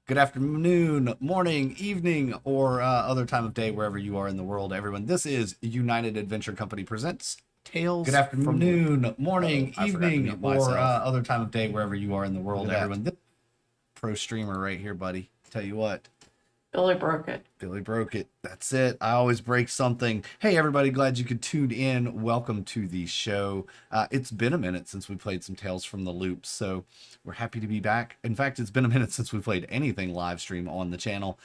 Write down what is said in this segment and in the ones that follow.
Good afternoon, morning, evening, or other time of day, wherever you are in the world, everyone. This is United Adventure Company presents Tales. Good afternoon, morning, evening, or other time of day, wherever you are in the world, everyone. This pro streamer right here, buddy. Tell you what. Billy broke it. Billy broke it. That's it. I always break something. Hey, everybody. Glad you could tune in. Welcome to the show. It's been a minute since we played some Tales from the Loop, so we're happy to be back. In fact, it's been a minute since we played anything live stream on the channel.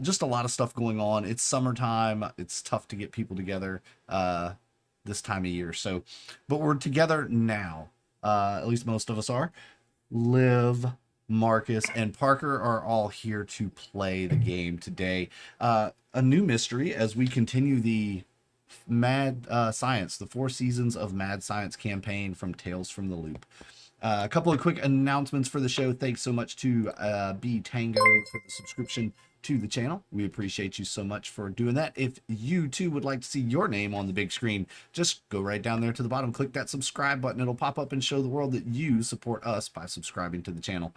Just a lot of stuff going on. It's summertime. It's tough to get people together this time of year. So, but we're together now. At least most of us are. Liv, Marcus, and Parker are all here to play the game today. A new mystery as we continue the Mad Science, the 4 seasons of Mad Science campaign from Tales from the Loop. A couple of quick announcements for the show. Thanks so much to B Tango for the subscription to the channel. We appreciate you so much for doing that. If you too would like to see your name on the big screen, just go right down there to the bottom, click that subscribe button. It'll pop up and show the world that you support us by subscribing to the channel.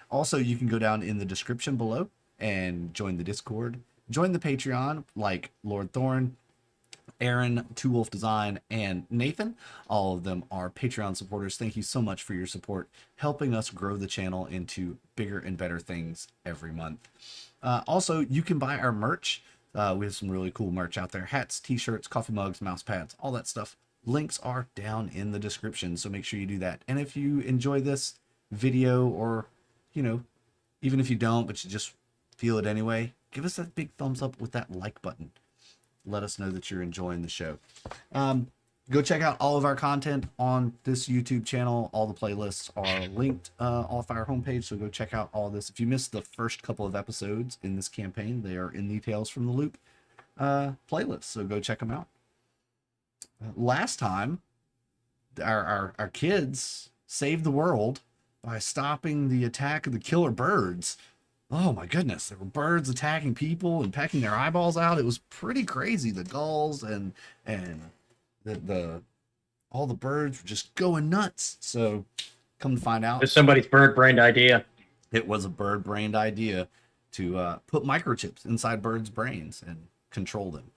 Also, you can go down in the description below and join the Discord, join the Patreon like Lord Thorn, Aaron, Two Wolf Design, and Nathan. All of them are Patreon supporters. Thank you so much for your support, helping us grow the channel into bigger and better things every month. Also, you can buy our merch. We have some really cool merch out there. Hats, t-shirts, coffee mugs, mouse pads, all that stuff. Links are down in the description, so make sure you do that. And if you enjoy this video, or, you know, even if you don't, but you just feel it anyway, give us that big thumbs up with that like button. Let us know that you're enjoying the show. Go check out all of our content on this YouTube channel. All the playlists are linked off our homepage, so go check out all this. If you missed the first couple of episodes in this campaign, they are in the Tales from the Loop playlist, so go check them out. Last time, our kids saved the world by stopping the attack of the killer birds. Oh my goodness, there were birds attacking people and pecking their eyeballs out. It was pretty crazy. The gulls and all the birds were just going nuts. So come to find out, It's somebody's bird-brained idea. it was a bird-brained idea to put microchips inside birds' brains and control them.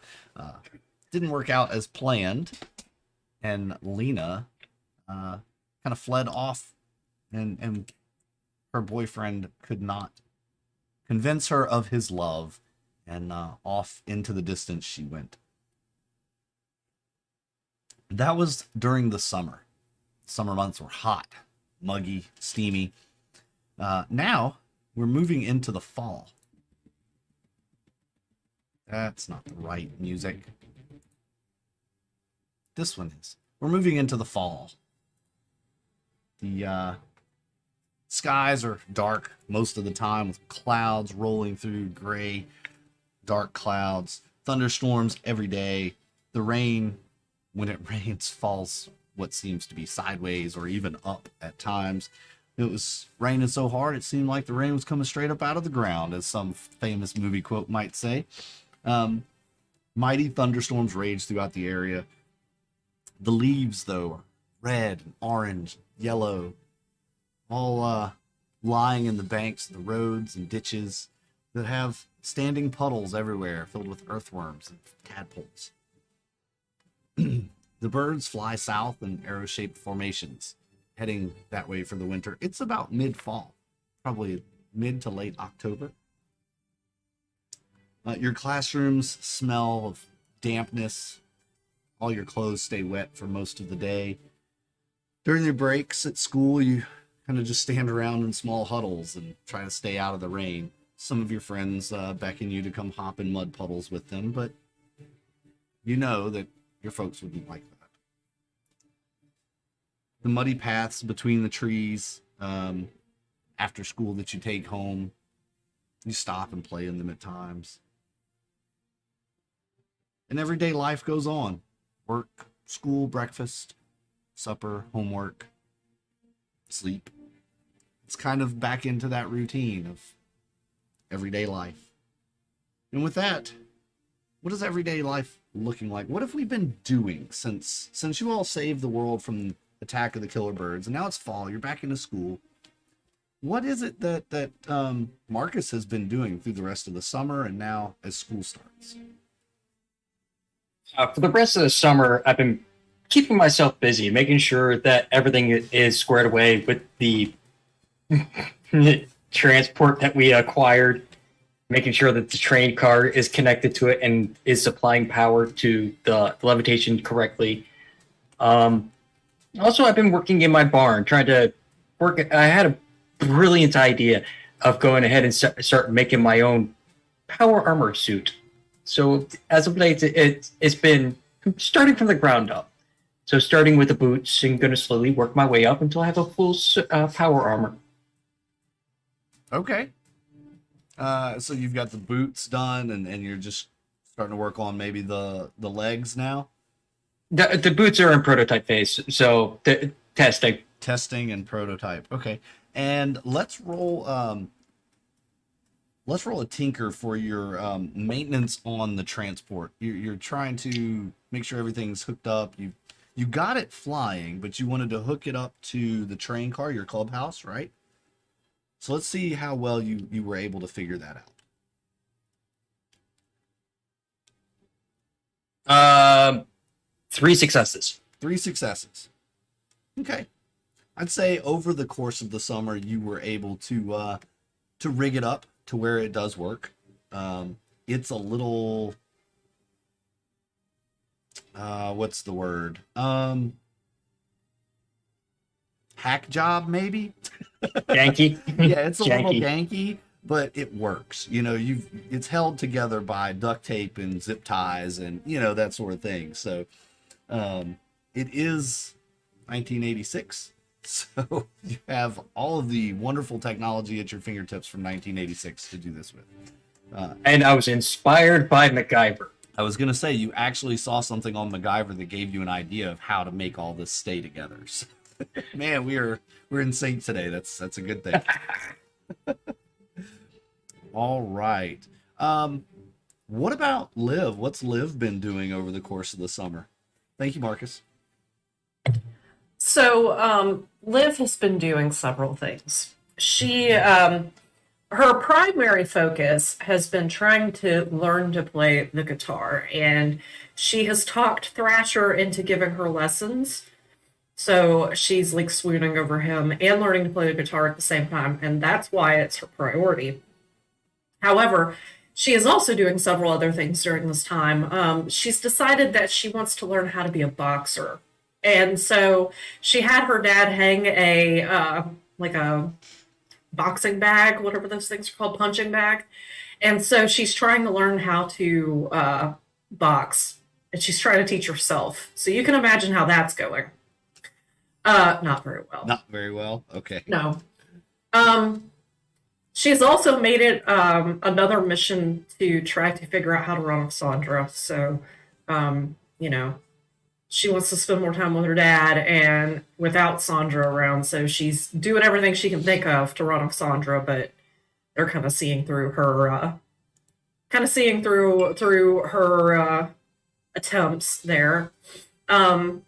Didn't work out as planned, and Lena kind of fled off, and her boyfriend could not convince her of his love, and off into the distance she went. That was during the summer. Summer months were hot, muggy, steamy. Now we're moving into the fall. That's not the right music. This one is. We're moving into the fall. The skies are dark most of the time, with clouds rolling through, gray, dark clouds, thunderstorms every day. The rain, when it rains, falls what seems to be sideways or even up at times. It was raining so hard it seemed like the rain was coming straight up out of the ground, as some famous movie quote might say. Mighty thunderstorms rage throughout the area. The leaves, though, are red and orange, yellow, all lying in the banks of the roads and ditches that have standing puddles everywhere filled with earthworms and tadpoles. The birds fly south in arrow-shaped formations, heading that way for the winter. It's about mid-fall, probably mid to late October. Your classrooms smell of dampness. All your clothes stay wet for most of the day. During your breaks at school, you kind of just stand around in small huddles and try to stay out of the rain. Some of your friends beckon you to come hop in mud puddles with them, but you know that your folks wouldn't like that. The muddy paths between the trees after school that you take home, you stop and play in them at times. And everyday life goes on. Work, school, breakfast, supper, homework, sleep. It's kind of back into that routine of everyday life. And with that, what is everyday life looking like? What have we been doing since you all saved the world from the attack of the killer birds? And now it's fall, you're back into school. what is it that Marcus has been doing through the rest of the summer and now as school starts? For the rest of the summer, I've been keeping myself busy, making sure that everything is squared away with the transport that we acquired, making sure that the train car is connected to it and is supplying power to the levitation correctly. Also, I've been working in my barn, trying to work. I had a brilliant idea of going ahead and start making my own power armor suit. So as of late, it's been starting from the ground up. So starting with the boots and going to slowly work my way up until I have a full power armor. Okay. So you've got the boots done, and you're just starting to work on maybe the legs now? The boots are in prototype phase, so the testing. Testing and prototype. Okay. And let's roll a tinker for your maintenance on the transport. You're trying to make sure everything's hooked up. You got it flying, but you wanted to hook it up to the train car, your clubhouse, right? So let's see how well you were able to figure that out. 3 successes. 3 successes. Okay. I'd say over the course of the summer, you were able to rig it up to where it does work. It's a little, what's the word? Hack job, maybe? Janky. Yeah, it's a little janky, but it works. You know, it's held together by duct tape and zip ties and, you know, that sort of thing. So it is 1986. So you have all of the wonderful technology at your fingertips from 1986 to do this with. And I was inspired by MacGyver. I was going to say, you actually saw something on MacGyver that gave you an idea of how to make all this stay together. So, man, we're in sync today. That's a good thing. All right. What about Liv? What's Liv been doing over the course of the summer? Thank you, Marcus. So, Liv has been doing several things. She, her primary focus has been trying to learn to play the guitar, and she has talked Thrasher into giving her lessons. So she's like swooning over him and learning to play the guitar at the same time, and that's why it's her priority. However, she is also doing several other things during this time. She's decided that she wants to learn how to be a boxer. And so she had her dad hang like a boxing bag, whatever those things are called, punching bag. And so she's trying to learn how to box, and she's trying to teach herself. So you can imagine how that's going. Not very well. Not very well? Okay. No. She's also made it another mission to try to figure out how to run with Sandra. So, you know, she wants to spend more time with her dad and without Sandra around. So she's doing everything she can think of to run with Sandra, but they're kind of seeing through her, attempts there. I'm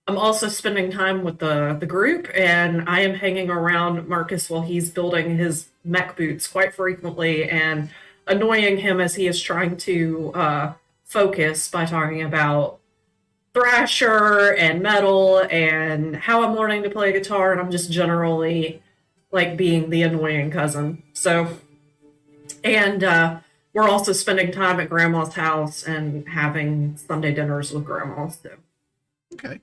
also spending time with the group, and I am hanging around Marcus while he's building his mech boots quite frequently and annoying him as he is trying to focus by talking about Thrasher and metal and how I'm learning to play guitar, and I'm just generally like being the annoying cousin. So, and we're also spending time at Grandma's house and having Sunday dinners with Grandma. So. Okay.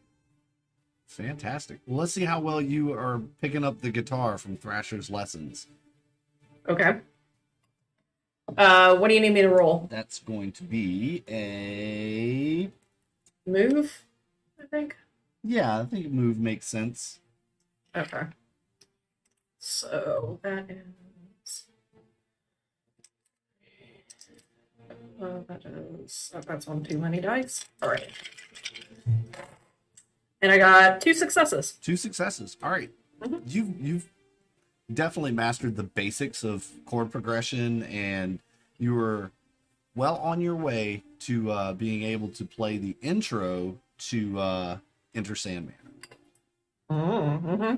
Fantastic. Well, let's see how well you are picking up the guitar from Thrasher's lessons. Okay. What do you need me to roll? That's going to be a move, I think. Yeah, I think move makes sense. Okay. So that is that's on too many dice. All right. And I got 2 successes. 2 successes. All right. Mm-hmm. You've definitely mastered the basics of chord progression, and you were well on your way to being able to play the intro to Enter Sandman. Mm-hmm.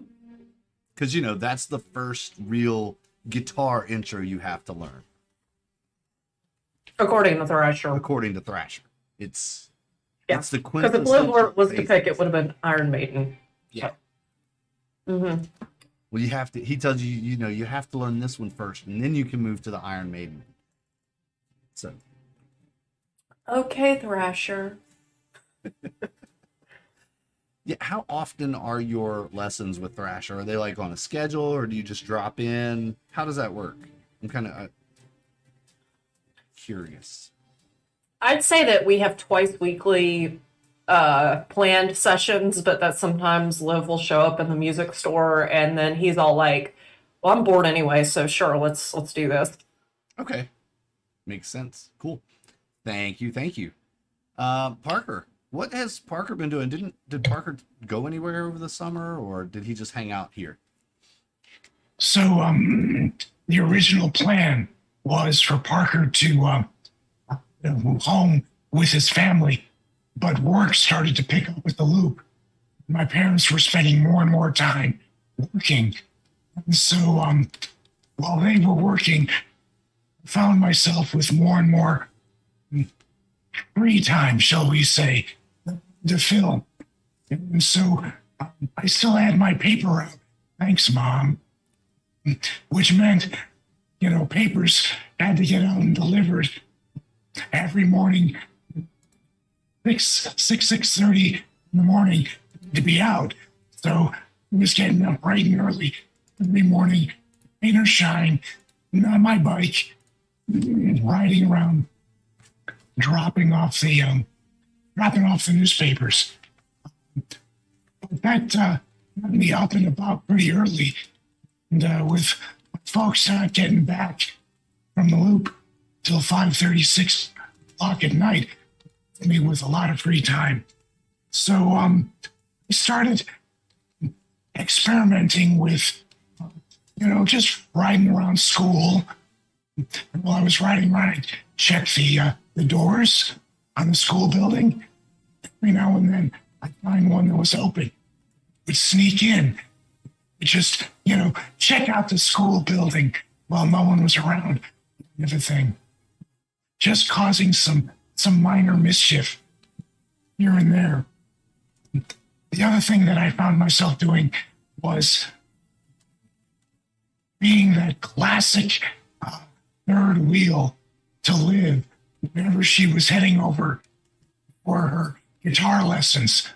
Because, you know, that's the first real guitar intro you have to learn, According to Thrasher. according to Thrasher. It's Yeah. it's the Because if Liv quintessential was to basic. pick, it would have been Iron Maiden. Yeah. Mm-hmm. Well, you have to. He tells you, you know, you have to learn this one first, and then you can move to the Iron Maiden. So, Okay, Thrasher. yeah. How often are your lessons with Thrasher? Are they like on a schedule, or do you just drop in? How does that work? I'm kind of curious. I'd say that we have twice weekly planned sessions, but that sometimes Liv will show up in the music store and then he's all like, well, I'm bored anyway, so sure, let's do this. Okay, makes sense. Cool. Thank you. Thank you. Parker, what has Parker been doing? Did Parker go anywhere over the summer, or did he just hang out here? So, the original plan was for Parker to move home with his family, but work started to pick up with the loop. My parents were spending more and more time working. And so, while they were working, I found myself with more and more free time, shall we say, to film. And so, I still had my paper out. Thanks, Mom. Which meant, you know, papers had to get out and delivered every morning, 6:30 in the morning to be out. So I was getting up bright and early every morning, rain or shine, on my bike, riding around, dropping off the newspapers. But that got me up and about pretty early, and with folks not getting back from the loop till 5:36 o'clock at night, me with a lot of free time. So I started experimenting with, you know, just riding around school. And while I was riding around, I'd check the doors on the school building. Every now and then, I'd find one that was open. Would sneak in, just, you know, check out the school building while no one was around, kind of a thing. Just causing some minor mischief here and there. The other thing that I found myself doing was being that classic third wheel to Liv whenever she was heading over for her guitar lessons.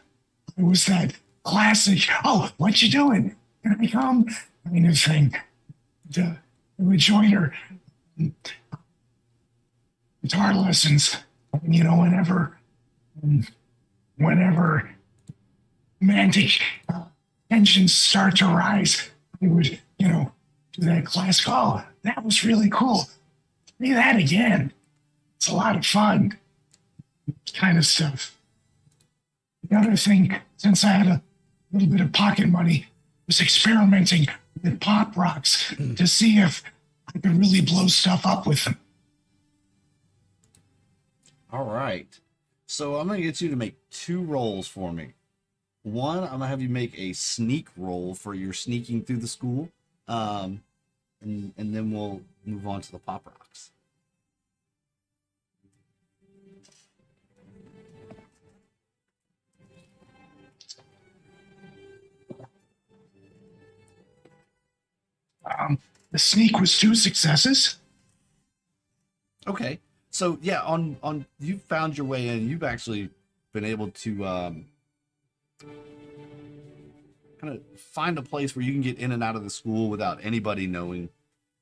It was that classic, oh, what you doing? Can I come? Kind of thing. I would join her guitar lessons, you know, whenever romantic tensions start to rise, I would, you know, do that classic, oh, that was really cool. Do that again. It's a lot of fun, kind of stuff. The other thing, since I had a little bit of pocket money, was experimenting with pop rocks to see if I could really blow stuff up with them. All right. So I'm going to get you to make 2 rolls for me. One, I'm going to have you make a sneak roll for your sneaking through the school. And then we'll move on to the pop rocks. The sneak was 2 successes. Okay. So yeah, on you found your way in. You've actually been able to kind of find a place where you can get in and out of the school without anybody knowing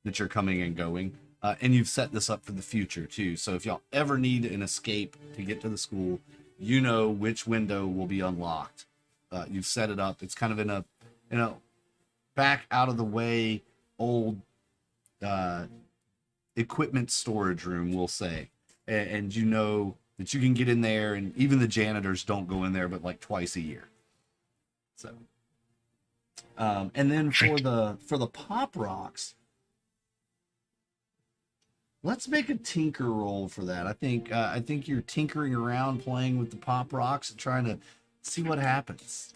that you're coming and going. And you've set this up for the future too. So if y'all ever need an escape to get to the school, you know which window will be unlocked. You've set it up. It's kind of in a back out of the way old equipment storage room, we'll say, and you know that you can get in there, and even the janitors don't go in there but like twice a year. So and then for the pop rocks, let's make a tinker roll for that. I think you're tinkering around playing with the pop rocks and trying to see what happens.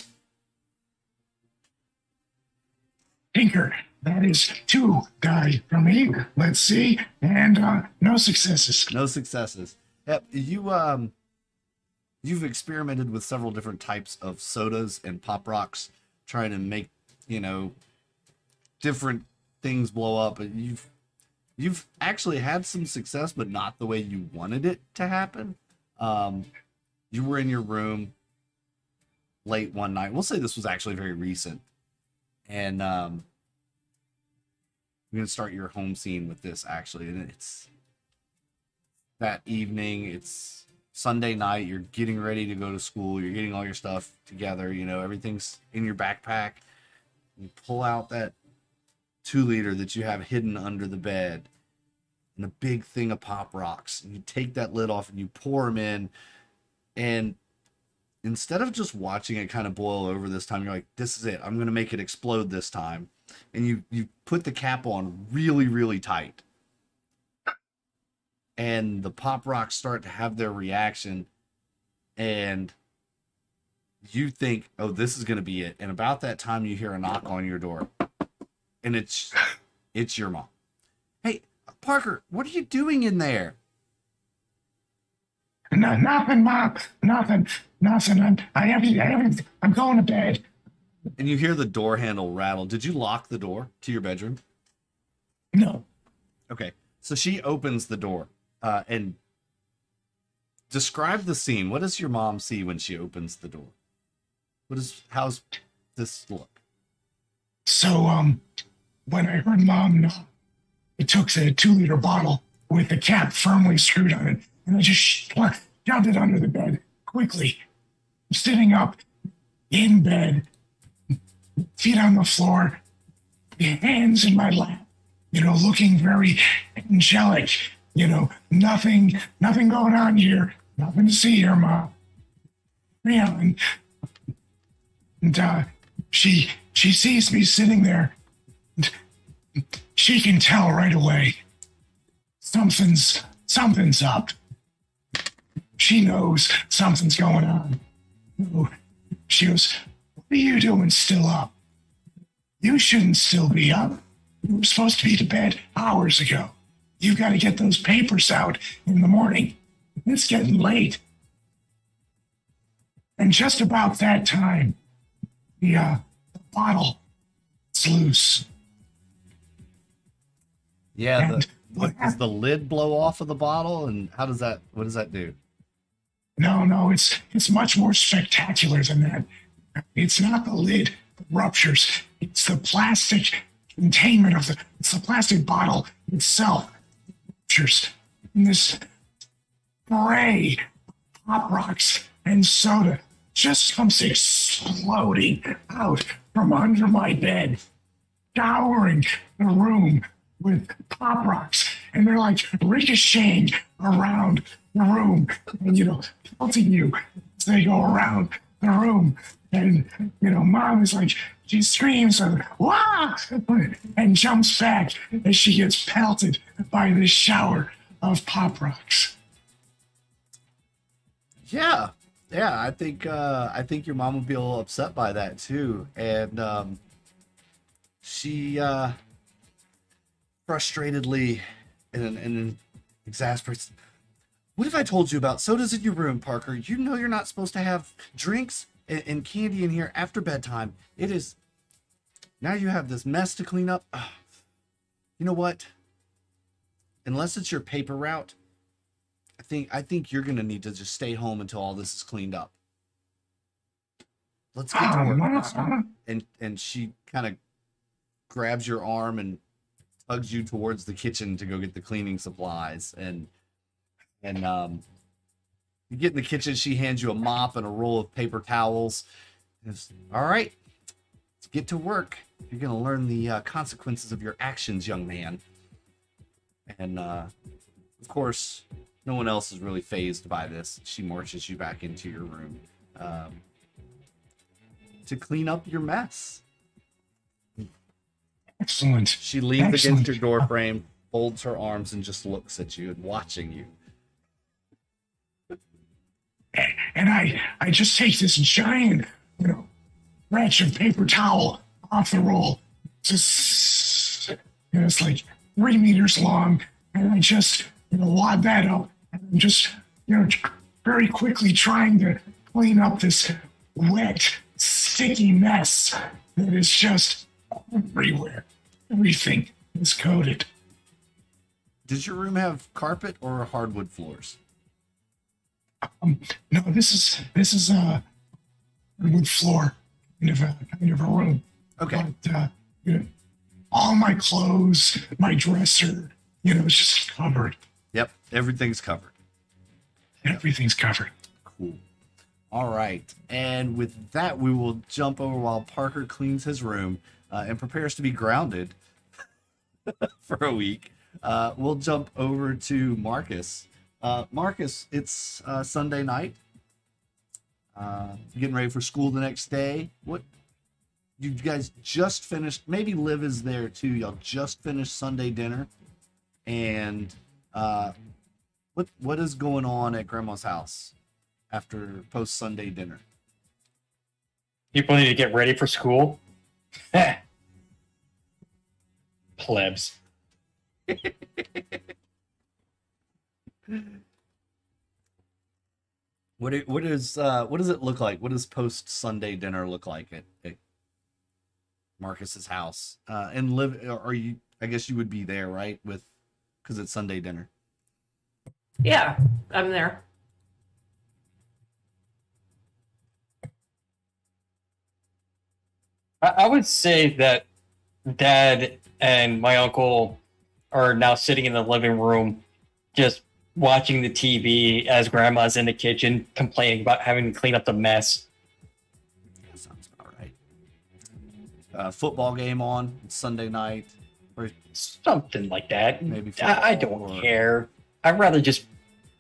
Tinker. That is 2 die for me. Let's see. And no successes. No successes. Yep. You've experimented with several different types of sodas and pop rocks, trying to make, different things blow up. But you've actually had some success, but not the way you wanted it to happen. You were in your room late one night. We'll say this was actually very recent. And you're going to start your home scene with this, actually. And it's that evening. It's Sunday night. You're getting ready to go to school. You're getting all your stuff together. Everything's in your backpack. You pull out that 2-liter that you have hidden under the bed and a big thing of pop rocks. And you take that lid off and you pour them in. And instead of just watching it kind of boil over this time, you're like, this is it. I'm going to make it explode this time. And you put the cap on really, really tight. And the pop rocks start to have their reaction. And you think, oh, this is going to be it. And about that time, you hear a knock on your door. And it's your mom. Hey, Parker, what are you doing in there? No, nothing, Mom. Nothing. I'm going to bed. And you hear the door handle rattle. Did you lock the door to your bedroom? No. Okay. So she opens the door and describe the scene. What does your mom see when she opens the door? How's this look? So, when I heard Mom knock, I took a 2-liter bottle with the cap firmly screwed on it, and I just shoved it under the bed quickly. I'm sitting up in bed, feet on the floor, hands in my lap, looking very angelic. Nothing going on here. Nothing to see here, Mom. Yeah, and she sees me sitting there. And she can tell right away something's up. She knows something's going on. She goes, what are you doing still up? You shouldn't still be up. You were supposed to be to bed hours ago. You've got to get those papers out in the morning. It's getting late. And just about that time, the bottle is loose. Yeah, And does the lid blow off of the bottle? And what does that do? No, it's much more spectacular than that. It's not the lid that ruptures. It's the plastic containment it's the plastic bottle itself that ruptures. And this spray of pop rocks and soda just comes exploding out from under my bed, showering the room with pop rocks, and they're like ricocheting around the room, and pelting you as they go around the room. And Mom is like, she screams, "Wah!" and jumps back as she gets pelted by this shower of pop rocks. Yeah, I think your mom would be a little upset by that too, and she frustratedly and exasperated. What have I told you about sodas in your room, Parker? You know you're not supposed to have drinks and candy in here after bedtime. It is now you have this mess to clean up. You know what? Unless it's your paper route, I think you're gonna need to just stay home until all this is cleaned up. Let's get to work. And she kind of grabs your arm and tugs you towards the kitchen to go get the cleaning supplies. And you get in the kitchen, she hands you a mop and a roll of paper towels. All right, let's get to work. You're gonna learn the consequences of your actions, young man. And of course, no one else is really fazed by this. She marches you back into your room to clean up your mess. Excellent. She leans against your door frame, folds her arms, and just looks at you and watching you. And I just take this giant, branch of paper towel off the roll, just, it's like 3 meters long, and I just, wad that up, and I'm just, very quickly trying to clean up this wet, sticky mess that is just everywhere. Everything is coated. Does your room have carpet or hardwood floors? No, this is a wood floor kind of a room. Okay. But all my clothes, my dresser, it's just covered. Yep, everything's covered. Everything's covered. Cool. All right. And with that, we will jump over while Parker cleans his room and prepares to be grounded for a week. We'll jump over to Marcus. Marcus, it's Sunday night. Getting ready for school the next day. What you guys just finished? Maybe Liv is there too. Y'all just finished Sunday dinner, and what is going on at Grandma's house after post Sunday dinner? People need to get ready for school. Plebs. What does it look like? What does post Sunday dinner look like at Marcus's house? And Liv, are you? I guess you would be there, right? Because it's Sunday dinner. Yeah, I'm there. I would say that Dad and my uncle are now sitting in the living room, just watching the TV as Grandma's in the kitchen complaining about having to clean up the mess. That sounds about right. Football game on Sunday night, or Something like that. maybe I football, don't or- care. I'd rather just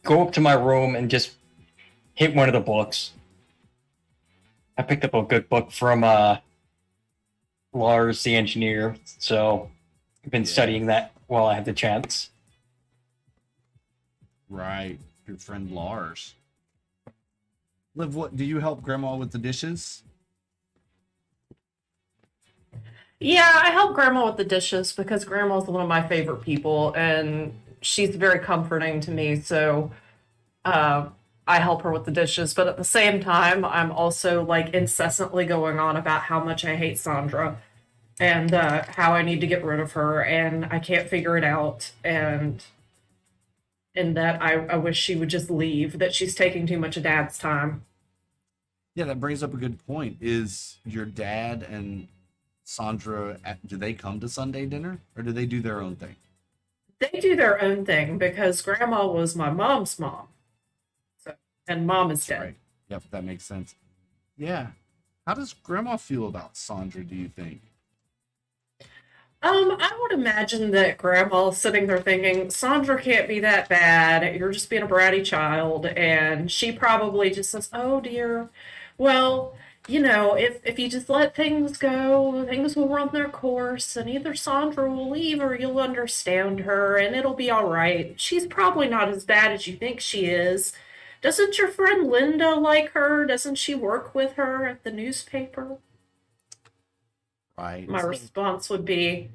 go up to my room and just hit one of the books. I picked up a good book from Lars the engineer, so I've been studying that while I have the chance. Right, your friend Lars. Liv, what do you help Grandma with the dishes? Yeah, I help Grandma with the dishes because Grandma's one of my favorite people and she's very comforting to me. So I help her with the dishes. But at the same time, I'm also like incessantly going on about how much I hate Sandra and how I need to get rid of her and I can't figure it out. And that I wish she would just leave, that she's taking too much of Dad's time. Yeah, that brings up a good point. Is your dad and Sandra, do they come to Sunday dinner or do they do their own thing? They do their own thing because Grandma was my mom's mom. So, and Mom is dead. Right. Yep, that makes sense. Yeah. How does Grandma feel about Sandra, do you think? I would imagine that Grandma's sitting there thinking, Sandra can't be that bad. You're just being a bratty child. And she probably just says, oh dear. Well, if you just let things go, things will run their course, and either Sandra will leave or you'll understand her, and it'll be all right. She's probably not as bad as you think she is. Doesn't your friend Linda like her? Doesn't she work with her at the newspaper? Right. My response would be,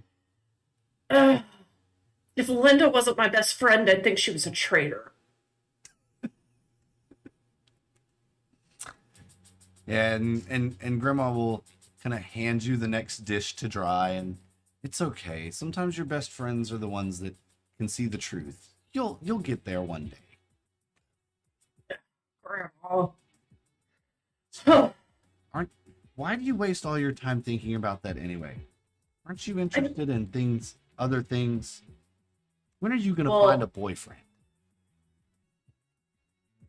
if Linda wasn't my best friend, I'd think she was a traitor. Yeah, and Grandma will kind of hand you the next dish to dry, and it's okay. Sometimes your best friends are the ones that can see the truth. You'll get there one day. Grandma. Why do you waste all your time thinking about that anyway? Aren't you interested in other things? When are you gonna find a boyfriend?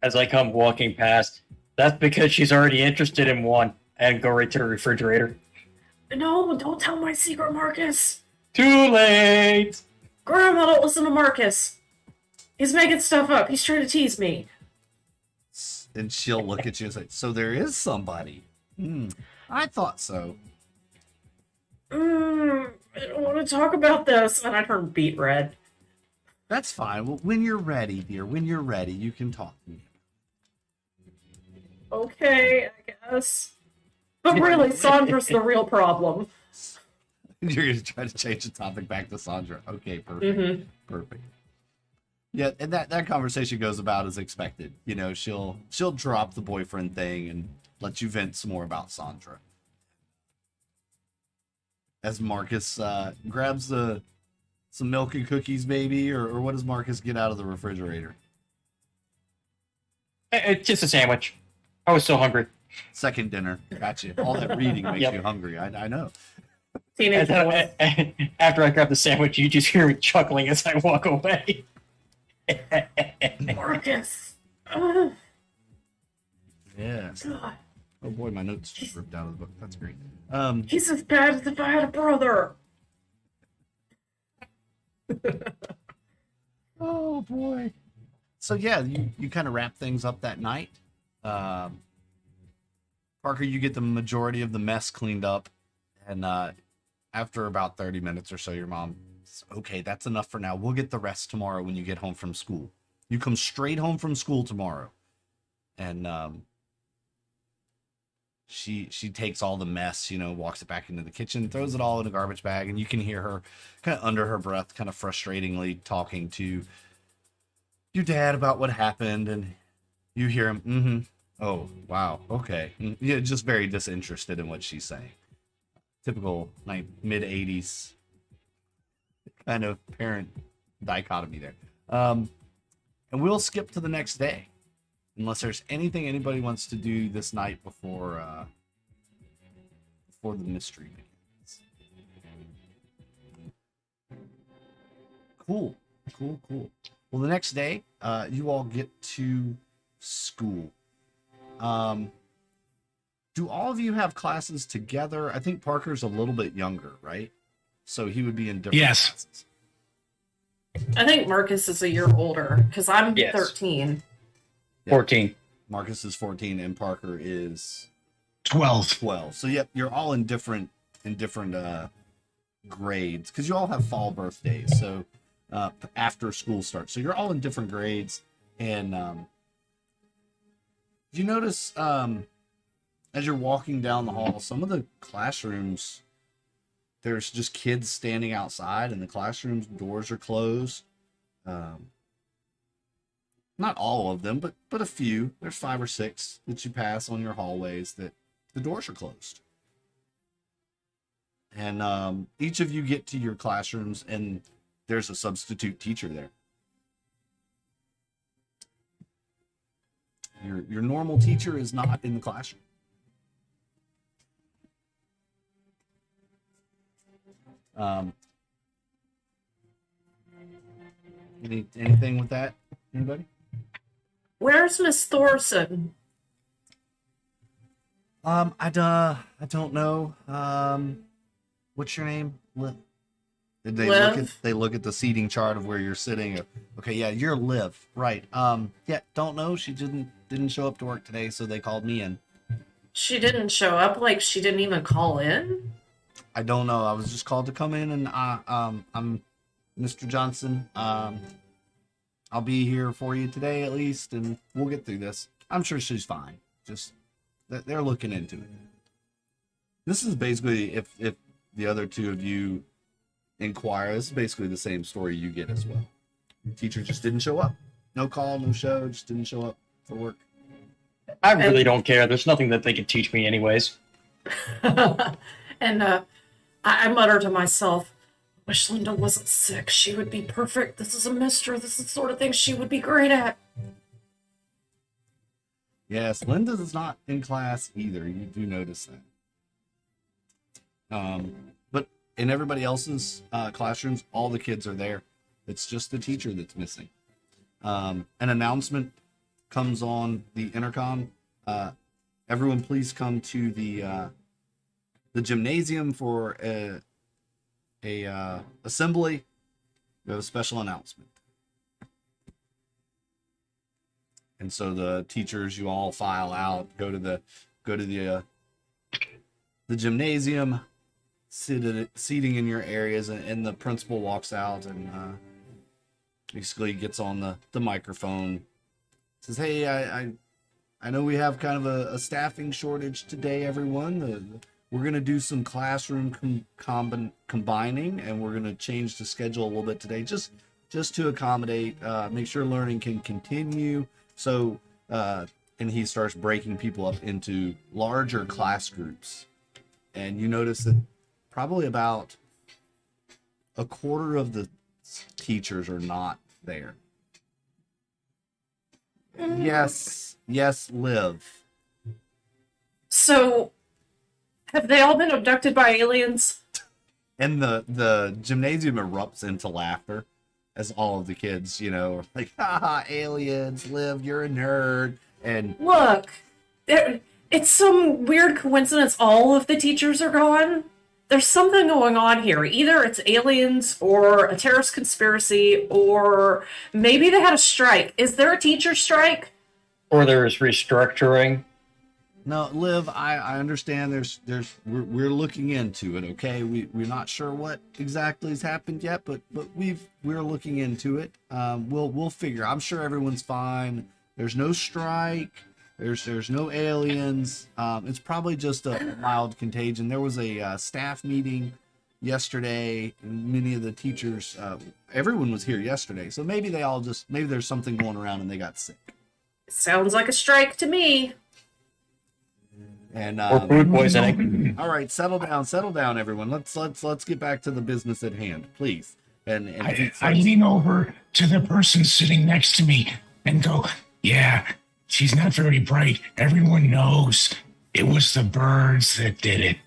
As I come walking past, that's because she's already interested in one, and go right to the refrigerator. No, don't tell my secret, Marcus. Too late! Grandma, don't listen to Marcus. He's making stuff up. He's trying to tease me. And she'll look at you and say, so there is somebody. I thought so. I don't want to talk about this. And I turn beet red. That's fine. Well, when you're ready, dear, when you're ready, you can talk to me. Okay, I guess. But really, Sandra's the real problem. You're gonna try to change the topic back to Sandra. Okay, perfect. Mm-hmm. Perfect. Yeah, and that conversation goes about as expected. You know, she'll drop the boyfriend thing and let you vent some more about Sandra. As Marcus grabs some milk and cookies, maybe, or what does Marcus get out of the refrigerator? It's just a sandwich. I was so hungry. Second dinner. Gotcha. All that reading makes Yep. you hungry. I know. Teenage boys. After I grab the sandwich, you just hear me chuckling as I walk away. Marcus. Oh, Yeah. God. Oh boy, my notes just ripped out of the book. That's great. He's as bad as if I had a brother. Oh boy. So yeah, you kind of wrap things up that night. Parker, you get the majority of the mess cleaned up, and after about 30 minutes or so, your mom says, "Okay, that's enough for now. We'll get the rest tomorrow when you get home from school. You come straight home from school tomorrow." And she takes all the mess, you know, walks it back into the kitchen, throws it all in a garbage bag, and you can hear her kind of under her breath, kind of frustratingly talking to your dad about what happened, and you hear him, mm-hmm. Oh, wow, okay. Yeah, just very disinterested in what she's saying. Typical mid-80s kind of parent dichotomy there. And we'll skip to the next day, unless there's anything anybody wants to do this night before the mystery begins. Cool. Well, the next day, you all get to school. Do all of you have classes together? I think Parker's a little bit younger, right? So he would be in different Yes. classes. I think Marcus is a year older because I'm Yes. 13. 14. Marcus is 14 and Parker is 12. 12. So yep, you're all in different grades because you all have fall birthdays. So after school starts, so you're all in different grades. And you notice as you're walking down the hall, some of the classrooms, there's just kids standing outside, and the classrooms doors are closed. Not all of them, but a few. There's 5 or 6 that you pass on your hallways that the doors are closed. And each of you get to your classrooms, and there's a substitute teacher there. Your normal teacher is not in the classroom. Anything with that? Anybody? Where's Miss Thorson? I don't know. What's your name? Liv. Did they Liv? look at the seating chart of where you're sitting? Okay, yeah, you're Liv, right? Yeah, don't know. She didn't show up to work today, so they called me in. She didn't show up, like she didn't even call in? I don't know. I was just called to come in, and I'm Mr. Johnson. I'll be here for you today at least, and we'll get through this. I'm sure she's fine. Just they're looking into it. This is basically if the other two of you inquire, this is basically the same story you get as well. Teacher just didn't show up. No call, no show, just didn't show up for work. I really don't care. There's nothing that they can teach me anyways. And I mutter to myself, wish Linda wasn't sick. She would be perfect. This is a mystery. This is the sort of thing she would be great at. Yes, Linda is not in class either. You do notice that. But in everybody else's classrooms, all the kids are there. It's just the teacher that's missing. An announcement comes on the intercom. Everyone, please come to the gymnasium for a assembly. We have a special announcement. And so the teachers, you all file out, go to the gymnasium, seating in your areas, and the principal walks out and basically gets on the microphone, says, "Hey, I know we have kind of a staffing shortage today, everyone. we're going to do some classroom combining, and we're going to change the schedule a little bit today, just to accommodate, make sure learning can continue. So, and he starts breaking people up into larger class groups. And you notice that probably about a quarter of the teachers are not there. Yes, Liv. So, have they all been abducted by aliens? And the gymnasium erupts into laughter as all of the kids, are like, haha, aliens, Liv, you're a nerd. And Look, it's some weird coincidence all of the teachers are gone. There's something going on here. Either it's aliens or a terrorist conspiracy, or maybe they had a strike. Is there a teacher strike? Or there's restructuring. no, Liv, I understand we're looking into it, okay? We're not sure what exactly has happened yet, but we're looking into it. We'll figure. I'm sure everyone's fine. There's no strike. There's no aliens. It's probably just a mild contagion. There was a staff meeting yesterday, and many of the teachers, everyone was here yesterday, so maybe there's something going around and they got sick. Sounds like a strike to me. And Or food poisoning. all right, settle down, everyone. Let's get back to the business at hand, please. And I lean over to the person sitting next to me and go, yeah, she's not very bright. Everyone knows it was the birds that did it.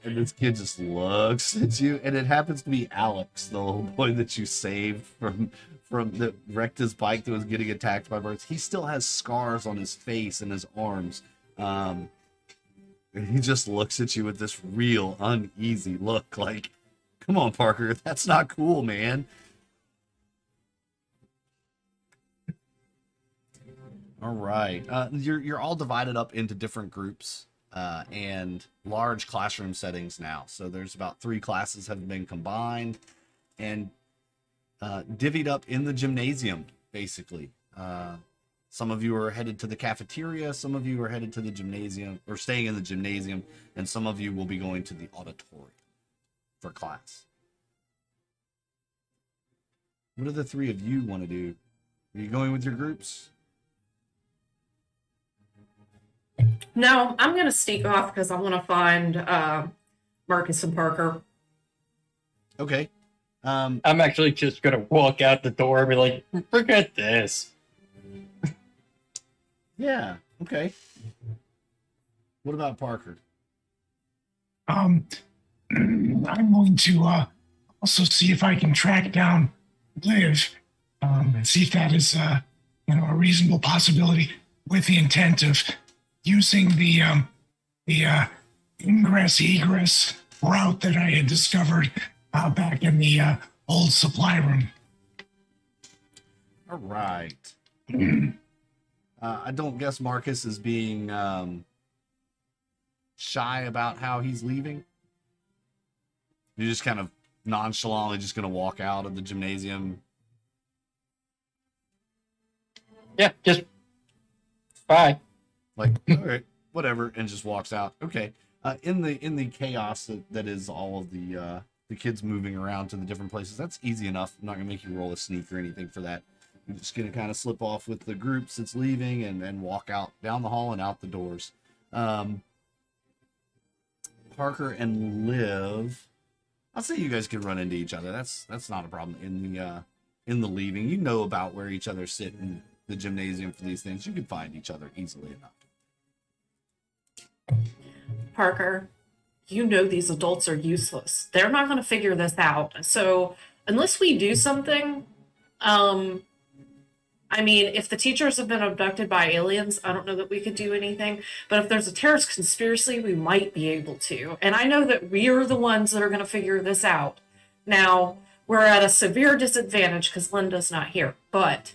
And this kid just looks at you, and it happens to be Alex, the little boy that you saved from that wrecked his bike that was getting attacked by birds. He still has scars on his face and his arms. And he just looks at you with this real uneasy look, like, come on, Parker, that's not cool, man. All right. You're all divided up into different groups and large classroom settings now. So there's about 3 classes have been combined and divvied up in the gymnasium, basically. Some of you are headed to the cafeteria. Some of you are headed to the gymnasium or staying in the gymnasium. And some of you will be going to the auditorium for class. What do the 3 of you want to do? Are you going with your groups? No, I'm going to sneak off because I want to find Marcus and Parker. Okay. I'm actually just going to walk out the door and be like, forget this. Yeah. Okay. What about Parker? I'm going to also see if I can track down Liv and see if that is a reasonable possibility, with the intent of using the ingress egress route that I had discovered back in the old supply room. All right. I don't guess Marcus is being shy about how he's leaving. You're just kind of nonchalantly just going to walk out of the gymnasium. Yeah, just bye. Like, all right, whatever, and just walks out. Okay. In the chaos that is all of the kids moving around to the different places, that's easy enough. I'm not gonna make you roll a sneak or anything for that. You're just gonna kind of slip off with the groups that's leaving and walk out down the hall and out the doors. Parker and Liv, I'll say you guys could run into each other. That's not a problem in the leaving. You know about where each other sit in the gymnasium for these things. You can find each other easily enough. Parker, you know these adults are useless. They're not going to figure this out. So unless we do something, I mean, if the teachers have been abducted by aliens, I don't know that we could do anything. But if there's a terrorist conspiracy, we might be able to. And I know that we're the ones that are going to figure this out. Now, we're at a severe disadvantage because Linda's not here. But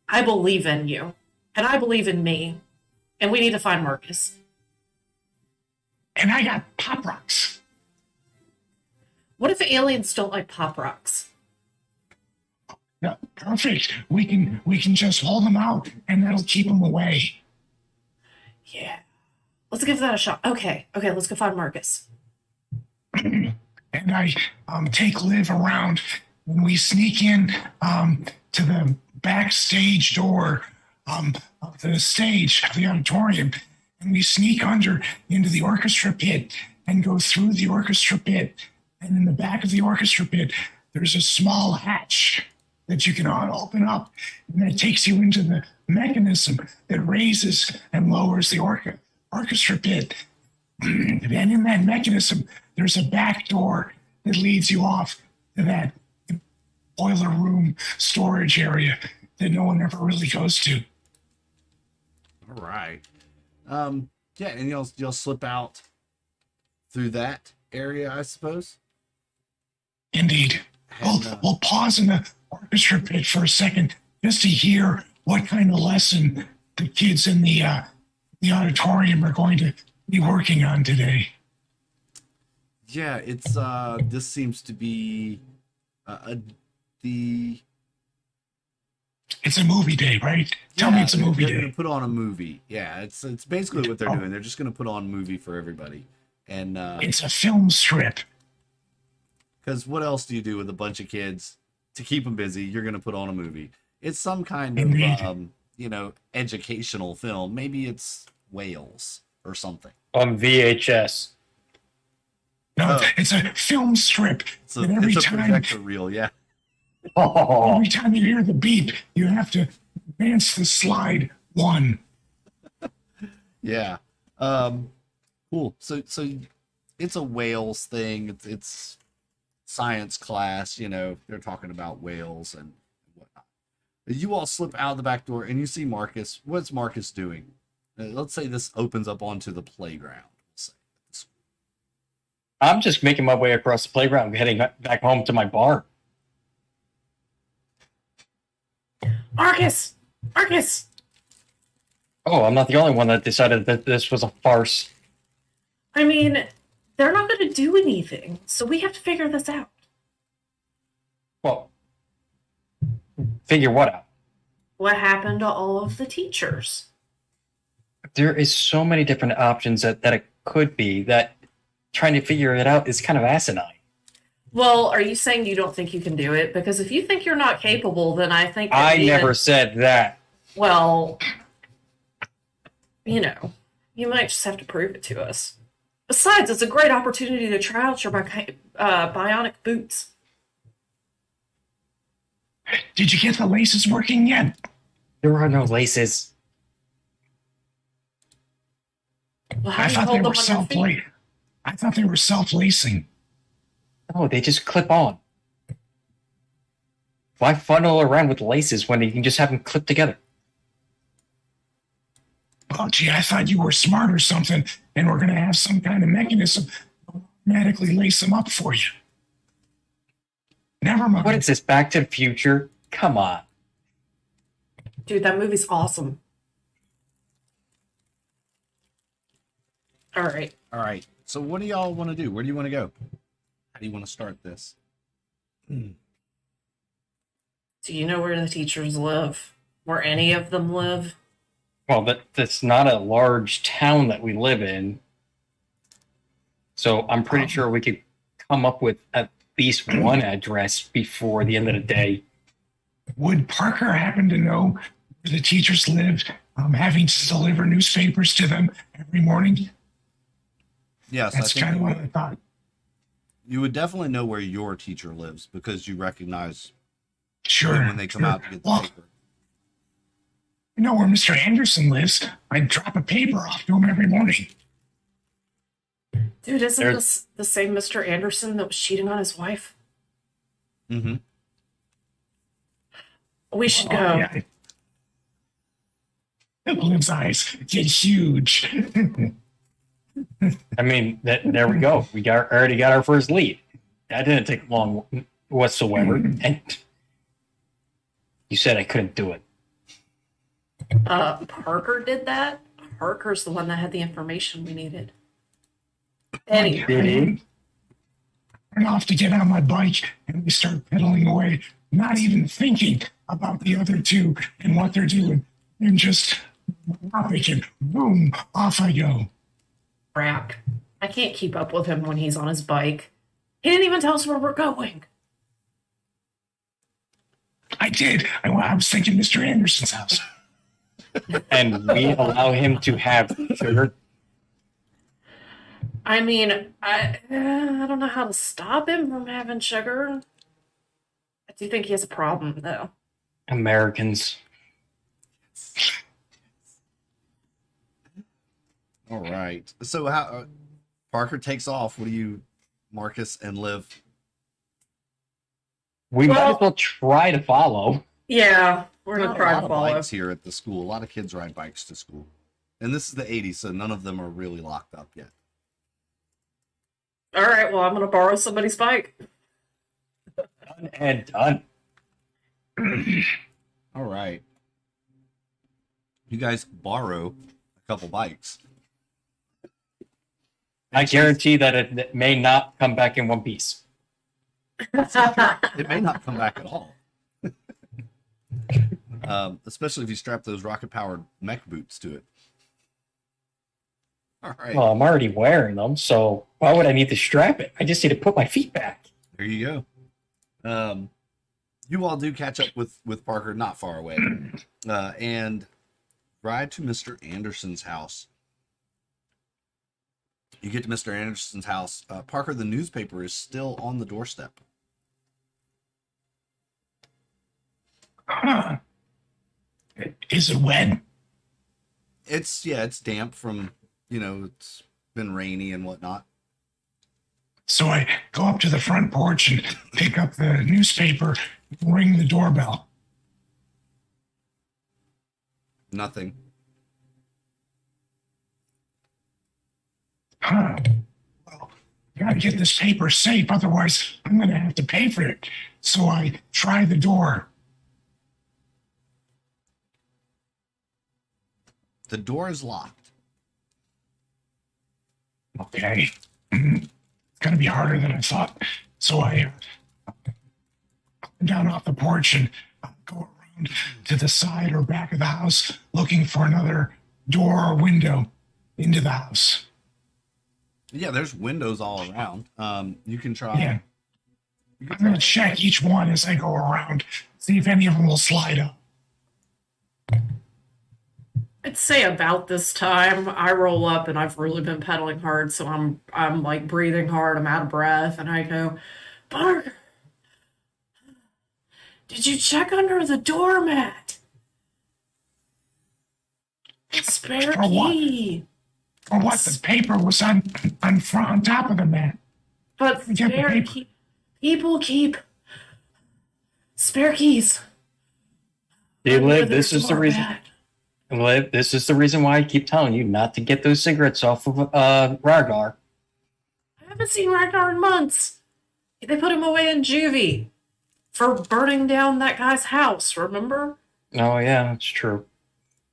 I believe in you. And I believe in me. And we need to find Marcus. And I got pop rocks. What if aliens don't like pop rocks? Yeah, perfect. We can just hold them out, and that'll keep them away. Let's give that a shot. Okay, let's go find Marcus. And I take Liv around, and we sneak in to the backstage door of the stage of the auditorium, and we sneak under into the orchestra pit and go through the orchestra pit. And in the back of the orchestra pit, there's a small hatch that you can open up, and that takes you into the mechanism that raises and lowers the orchestra pit. And in that mechanism, there's a back door that leads you off to that boiler room storage area that no one ever really goes to. All right. Yeah, and you'll slip out through that area, I suppose. Indeed. And, We'll pause in the orchestra pit for a second just to hear what kind of lesson the kids in the auditorium are going to be working on today. Yeah, it's this seems to be the It's a movie day, right? Tell me it's a movie they're day. gonna put on a movie. Yeah, it's basically what they're doing. They're just gonna put on a movie for everybody. And It's a film strip. because what else do you do with a bunch of kids to keep them busy? You're gonna put on a movie. It's some kind Indeed. of educational film. Maybe it's whales or something. On VHS. No, Oh. it's a film strip. It's a, And every it's a time projector reel. Yeah. Oh, every time you hear the beep, you have to advance the slide one. Yeah. Cool. So it's a whales thing. It's science class, they're talking about whales and whatnot. You all slip out the back door and you see Marcus. What's Marcus doing? Let's say this opens up onto the playground. I'm just making my way across the playground, heading back home to my barn. Marcus! Oh, I'm not the only one that decided that this was a farce. I mean, they're not going to do anything, so we have to figure this out. Well, figure what out? What happened to all of the teachers? There is so many different options that it could be that trying to figure it out is kind of asinine. Well, are you saying you don't think you can do it? Because if you think you're not capable, then I think I never said that. Well, you might just have to prove it to us. Besides, it's a great opportunity to try out your bionic boots. Did you get the laces working yet? There are no laces. Well, how I do you thought hold they them were on your feet? self-lacing. I thought they were self-lacing. No, they just clip on. Why funnel around with laces when you can just have them clip together? Oh, gee, I thought you were smart or something, and we're going to have some kind of mechanism to automatically lace them up for you. Never mind. What is this, Back to the Future? Come on. Dude, that movie's awesome. All right. All right. So what do y'all want to do? Where do you want to go? How do you want to start this? Do you know where the teachers live? Where any of them live? Well, that's not a large town that we live in. So I'm pretty sure we could come up with at least one address before the end of the day. Would Parker happen to know where the teachers lived, having to deliver newspapers to them every morning? Yes, That's kind of what I thought. you would definitely know where your teacher lives because you recognize Sure. when they come sure. out to get the Well, paper. I know where Mr. Anderson lives. I drop a paper off to him every morning. Dude, isn't There's- this the same Mr. Anderson that was cheating on his wife? Mm-hmm. We should go. Oh, yeah. Liv's eyes get huge. I mean, there we go. Already got our first lead. That didn't take long whatsoever. And you said I couldn't do it. Parker did that? Parker's the one that had the information we needed. Anyway, Did he? Turn off to get on my bike, and we start pedaling away, not even thinking about the other two and what they're doing, and just thinking, boom, off I go. Crap. I can't keep up with him when he's on his bike. He didn't even tell us where we're going. I did. I was thinking Mr. Anderson's house. And we allow him to have sugar. I mean, I don't know how to stop him from having sugar. I do think he has a problem, though. Americans. All right. So how Parker takes off. What do you, Marcus and Liv? We might as well try to follow. Yeah, we're There gonna are try a to lot of follow. bikes here at the school. A lot of kids ride bikes to school. And this is the 80s, so none of them are really locked up yet. All right, well, I'm gonna borrow somebody's bike. Done and done. All right. You guys borrow a couple bikes. I guarantee that it may not come back in one piece. It may not come back at all. Especially if you strap those rocket-powered mech boots to it. All right. Well, I'm already wearing them, so why would I need to strap it? I just need to put my feet back. There you go. You all do catch up with Parker not far away, and ride to Mr. Anderson's house. You get to Mr. Anderson's house. Parker, the newspaper is still on the doorstep. Huh. Is it wet? It's damp from, it's been rainy and whatnot. So I go up to the front porch and pick up the newspaper, ring the doorbell. Nothing. Huh. Well, I gotta get this paper safe, otherwise I'm gonna have to pay for it. So I try the door. The door is locked. Okay. It's gonna be harder than I thought. So I come down off the porch and go around to the side or back of the house looking for another door or window into the house. Yeah, there's windows all around. You can try. Yeah. You can I'm gonna try. check each one as I go around, see if any of them will slide up. I'd say about this time I roll up and I've really been pedaling hard, so I'm like breathing hard, I'm out of breath, and I go, Parker, did you check under the doormat? Spare For what? key. Or what? The paper was on top of the mat. But Get the spare paper. key. People keep spare keys. Hey, under Liv, their this is the reason. doormat. Liv, this is the reason why I keep telling you not to get those cigarettes off of Ragnar. I haven't seen Ragnar in months. They put him away in juvie for burning down that guy's house, remember? Oh yeah, that's true.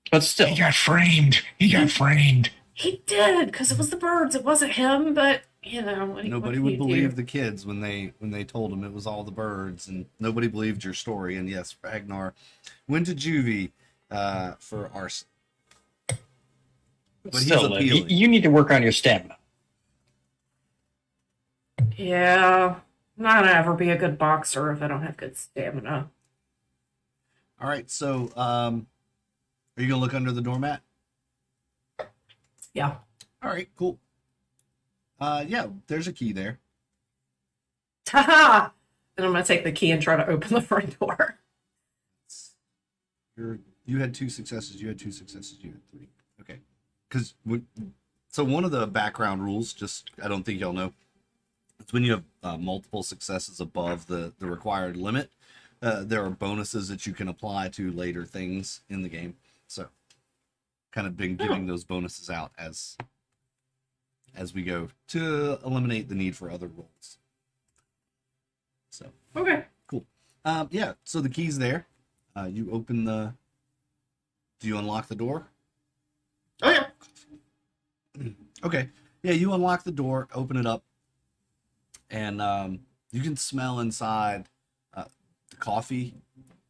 But still, He got framed. He got framed. He did, because it was the birds. It wasn't him, but, what Nobody can would you believe do? the kids when they told them it was all the birds, and nobody believed your story. And yes, Ragnar went to juvie for arson. But still, he's Liv, appealing. you need to work on your stamina. Yeah, I'm not gonna ever be a good boxer if I don't have good stamina. All right, so are you gonna look under the doormat? Yeah. All right, cool. Yeah, there's a key there. Ta-ha! And I'm gonna take the key and try to open the front door. You had 2 successes. You had 2 successes. You had 3. Okay, because so one of the background rules, just I don't think y'all know, it's when you have multiple successes above the required limit. There are bonuses that you can apply to later things in the game. So, kind of been giving those bonuses out as we go to eliminate the need for other rolls. So, Okay. cool. Yeah. So the key's there. You open the. Do you unlock the door? Oh yeah. Okay. Yeah, you unlock the door, open it up, and you can smell inside. The coffee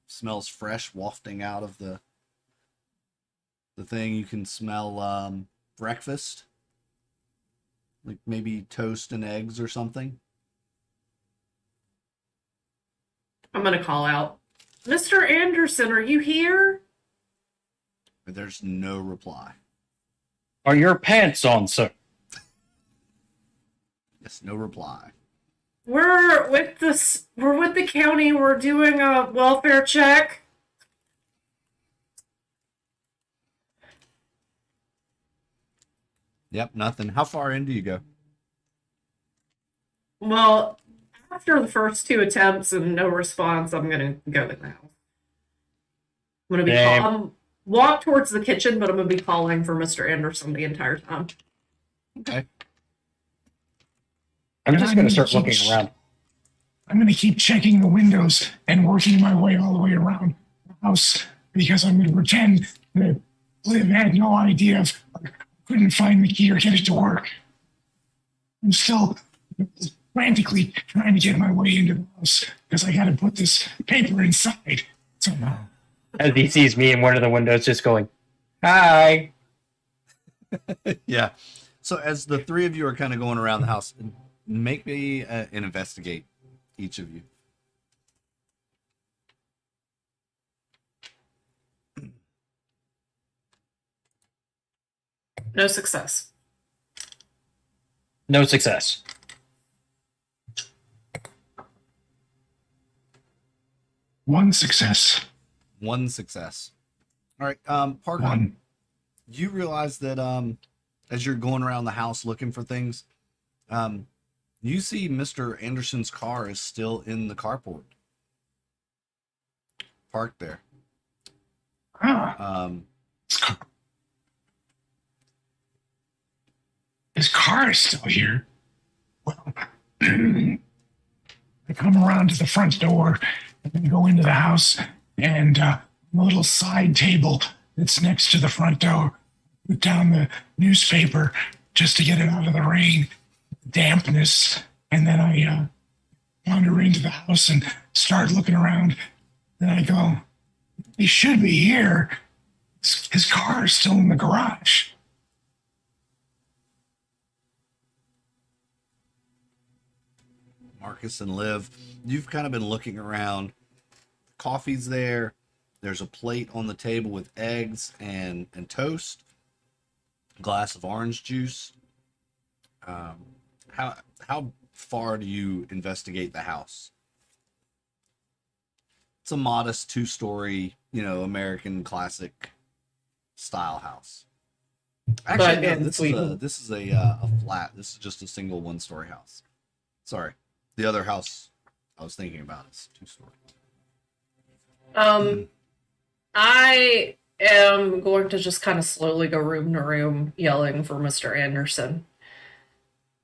smells fresh, wafting out of the thing. You can smell breakfast. Like maybe toast and eggs or something? I'm going to call out, Mr. Anderson, are you here? But there's no reply. Are your pants on, sir? Yes, no reply. We're with the county. We're doing a welfare check. Yep, nothing. How far in do you go? Well, after the first two attempts and no response, I'm gonna go in the house. I'm gonna be Damn. walk towards the kitchen, but I'm gonna be calling for Mr. Anderson the entire time. Okay. I'm And just I'm going to gonna start keep looking around. I'm going to keep checking the windows and working my way all the way around the house because I'm going to pretend that Liv had no idea of, couldn't find the key or get it to work. I'm still frantically trying to get my way into the house because I got to put this paper inside somehow. As he sees me in one of the windows, just going, "Hi." Yeah. So as the three of you are kind of going around the house, make me an investigate, each of you. No success. No success. One success. One success. All right, Parker, One. you realize that as you're going around the house looking for things, you see Mr. Anderson's car is still in the carport, parked there. Ah, his car is still here. Well, I come around to the front door and then go into the house, and a little side table that's next to the front door, put down the newspaper just to get it out of the rain, dampness, and then I wander into the house and start looking around. Then I go, he should be here. His car is still in the garage. Marcus and Liv, you've kind of been looking around. Coffee's there. There's a plate on the table with eggs and toast. A glass of orange juice. How far do you investigate the house? It's a modest 2-story, American classic style house. Actually, no, in this Sweden. is a flat. This is just a single 1-story house. Sorry, the other house I was thinking about is 2-story. I am going to just kind of slowly go room to room yelling for Mr. Anderson.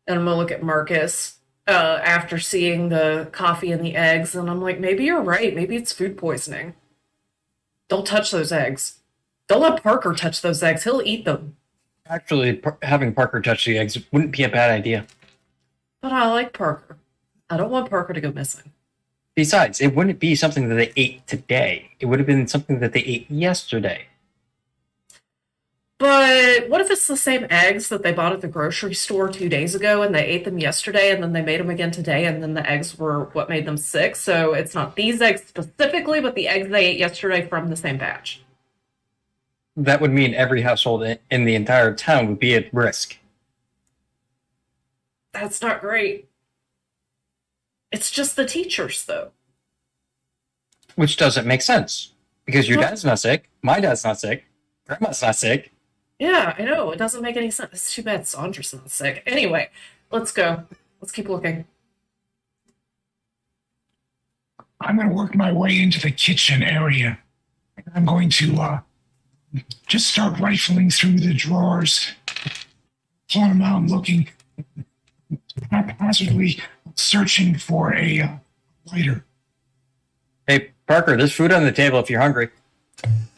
And I'm going to look at Marcus after seeing the coffee and the eggs, and I'm like, maybe you're right. Maybe it's food poisoning. Don't touch those eggs. Don't let Parker touch those eggs. He'll eat them. Actually, having Parker touch the eggs wouldn't be a bad idea. But I like Parker. I don't want Parker to go missing. Besides, it wouldn't be something that they ate today. It would have been something that they ate yesterday. But what if it's the same eggs that they bought at the grocery store 2 days ago and they ate them yesterday and then they made them again today and then the eggs were what made them sick? So it's not these eggs specifically, but the eggs they ate yesterday from the same batch. That would mean every household in the entire town would be at risk. That's not great. It's just the teachers, though. Which doesn't make sense. Because your dad's not sick, my dad's not sick, grandma's not sick. Yeah, I know. It doesn't make any sense. It's too bad Sandra's not sick. Anyway, let's go. Let's keep looking. I'm going to work my way into the kitchen area. I'm going to just start rifling through the drawers, pulling them out and looking, haphazardly searching for a lighter. Hey, Parker, there's food on the table if you're hungry.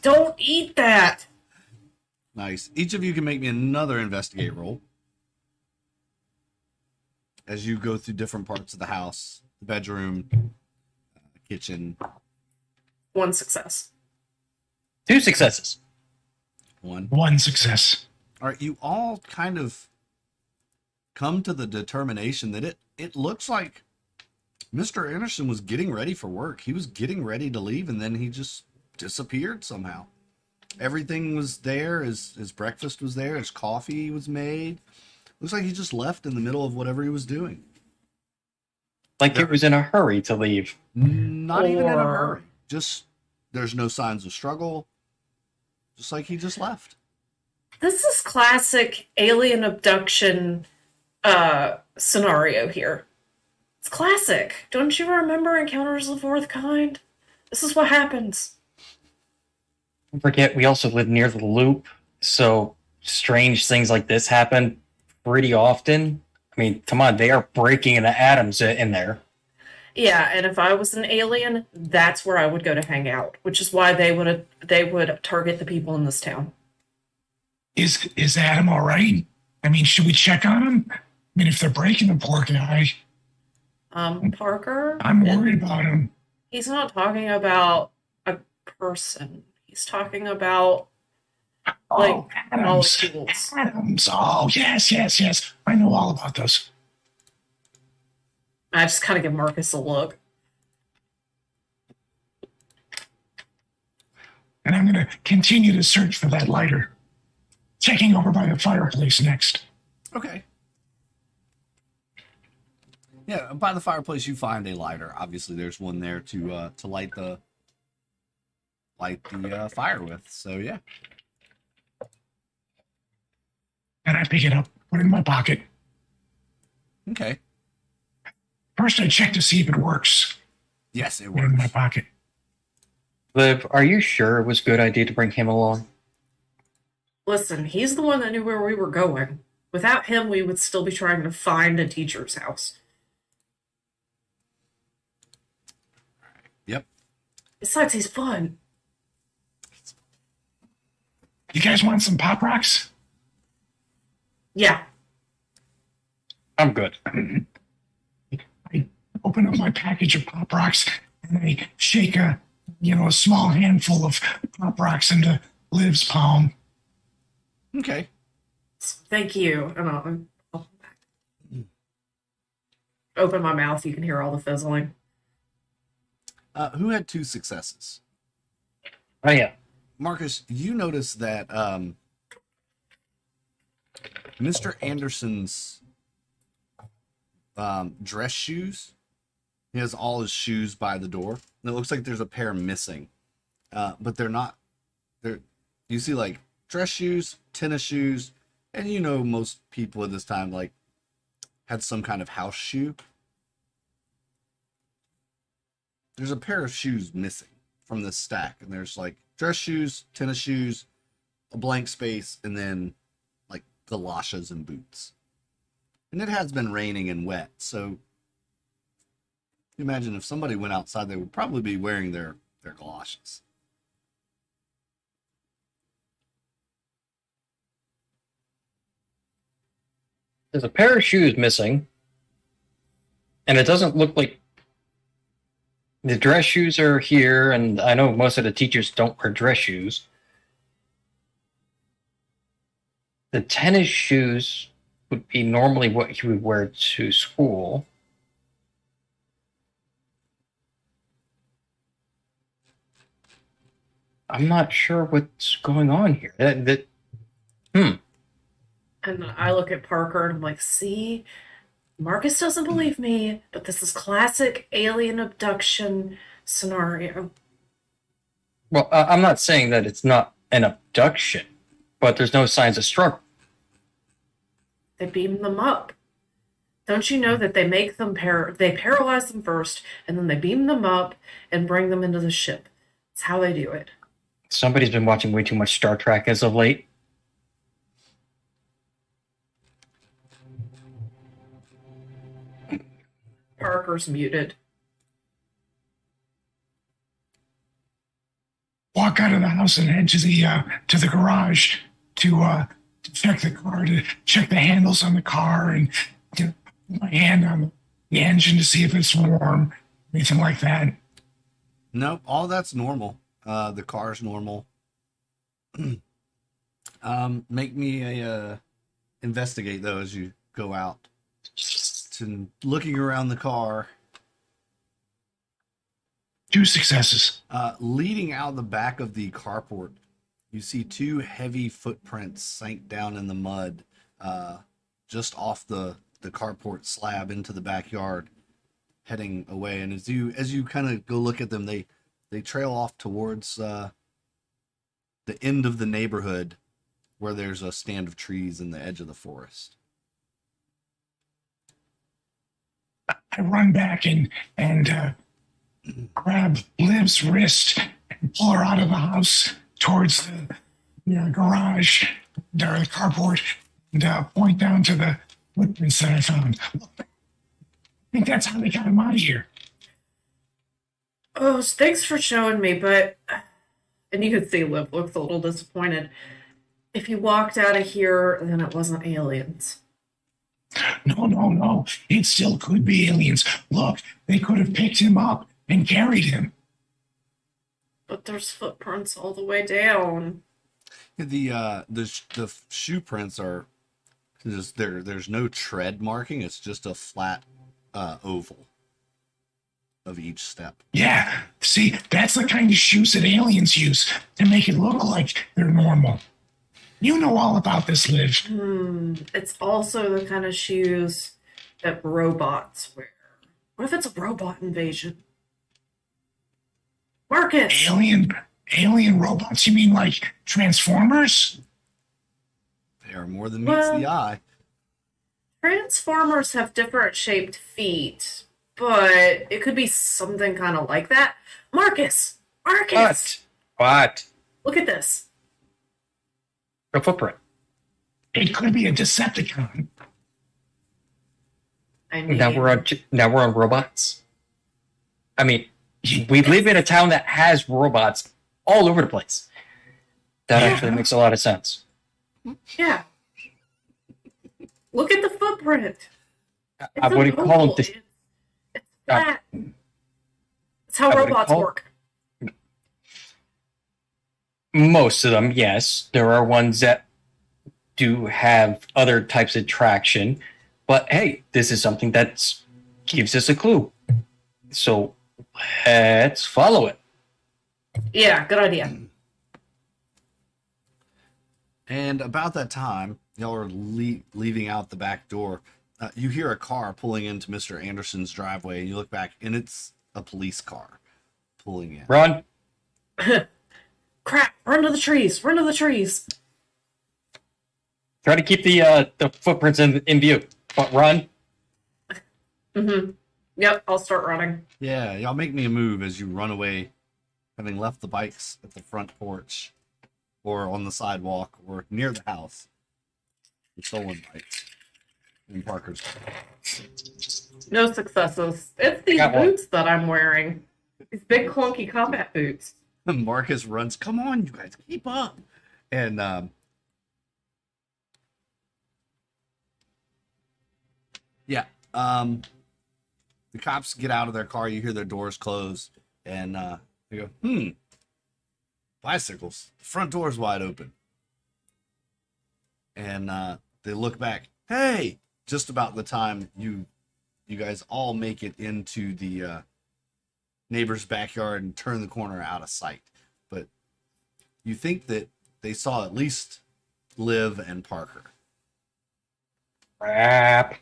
Don't eat that! Nice. Each of you can make me another investigate roll as you go through different parts of the house, the bedroom, kitchen. 1 success. 2 successes. 1. One success. All right, you all kind of come to the determination that it looks like Mr. Anderson was getting ready for work. He was getting ready to leave, and then he just disappeared somehow. Everything was there. His breakfast was there. His coffee was made. Looks like he just left in the middle of whatever he was doing. Like he was in a hurry to leave. Not even in a Or- hurry. Just, there's no signs of struggle. Just like he just left. This is classic alien abduction scenario here. It's classic. Don't you remember Encounters of the Fourth Kind? This is what happens. Don't forget, we also live near the loop, so strange things like this happen pretty often. I mean, come on, they are breaking into atoms in there. Yeah, and if I was an alien, that's where I would go to hang out, which is why they would target the people in this town. Is Adam all right? I mean, should we check on him? I mean, if they're breaking the poor guy, Parker, I'm worried about him. he's not talking about a person. He's talking about Oh, Adams. molecules. Adams. Oh, yes. I know all about those. I just kind of give Marcus a look. And I'm going to continue to search for that lighter. Checking over by the fireplace next. Okay. Yeah, by the fireplace you find a lighter. Obviously, there's one there to light the fire with. So yeah. And I pick it up, put it in my pocket. Okay. First, I check to see if it works. Yes, it Put it in my works. pocket. Liv, are you sure it was a good idea to bring him along? Listen, he's the one that knew where we were going. Without him, we would still be trying to find a teacher's house. Yep. Besides, he's fun. You guys want some Pop Rocks? Yeah. I'm good. I open up my package of Pop Rocks and I shake a small handful of Pop Rocks into Liv's palm. Okay. Thank you. And I'll open my mouth. You can hear all the fizzling. Who had 2 successes? Oh, yeah. Marcus, you notice that Mr. Anderson's dress shoes, he has all his shoes by the door. And it looks like there's a pair missing. But they're not. You see like dress shoes, tennis shoes, and most people at this time like had some kind of house shoe. There's a pair of shoes missing from this stack, and there's like dress shoes, tennis shoes, a blank space, and then like galoshes and boots. And it has been raining and wet, so imagine if somebody went outside, they would probably be wearing their galoshes. There's a pair of shoes missing, and it doesn't look like the dress shoes are here, and I know most of the teachers don't wear dress shoes. The tennis shoes would be normally what you would wear to school. I'm not sure what's going on here. And I look at Parker and I'm like, see, Marcus doesn't believe me, but this is classic alien abduction scenario. Well, I'm not saying that it's not an abduction, but there's no signs of struggle. They beam them up. Don't you know that they make them they paralyze them first, and then they beam them up and bring them into the ship. That's how they do it. Somebody's been watching way too much Star Trek as of late. Parker's muted. Walk out of the house and head to the garage to check the car, to check the handles on the car, and put my hand on the engine to see if it's warm, anything like that. Nope, all that's normal. The car's normal. Make me a investigate though as you go out to looking around the car. 2 successes. Leading out the back of the carport, you see 2 heavy footprints sank down in the mud, just off the carport slab into the backyard, heading away. And as you kind of go look at them, they trail off towards the end of the neighborhood, where there's a stand of trees in the edge of the forest. I run back and grab Liv's wrist and pull her out of the house towards the garage, or the carport, and point down to the footprints that I found. Look, I think that's how they got him out of here. Oh, thanks for showing me, but... And you could see Liv looks a little disappointed. If you walked out of here, then it wasn't aliens. No. It still could be aliens. Look, they could have picked him up and carried him. But there's footprints all the way down. The shoe prints are just there. There's no tread marking. It's just a flat oval of each step. Yeah, see, that's the kind of shoes that aliens use to make it look like they're normal. You know all about this, Liv. It's also the kind of shoes that robots wear. What if it's a robot invasion? Marcus! Alien robots? You mean like Transformers? They are more than meets the eye. Transformers have different shaped feet, but it could be something kind of like that. Marcus! What? Look at this. A footprint. It could be a Decepticon. I mean, Now we're on robots. I mean, we live in a town that has robots all over the place. That actually makes a lot of sense. yeah. Look at the footprint. I wouldn't call them. It's flat. It's how robots work. Most of them, yes. There are ones that do have other types of traction, but hey, this is something that gives us a clue. So let's follow it. Yeah, good idea. And about that time, y'all are leaving out the back door. You hear a car pulling into Mr. Anderson's driveway, and you look back, and it's a police car pulling in. Run. Crap! Run to the trees! Run to the trees! Try to keep the footprints in view, but run. Yep, I'll start running. Yeah, y'all make me a move as you run away, having left the bikes at the front porch, or on the sidewalk, or near the house. The stolen bikes in Parker's car. No successes. It's these boots that I'm wearing. These big clunky combat boots. Marcus runs, come on, you guys, keep up. And the cops get out of their car, you hear their doors close, and they go, bicycles, the front door's wide open. And they look back, hey, just about the time you guys all make it into the neighbor's backyard and turn the corner out of sight. But you think that they saw at least Liv and Parker. Crap.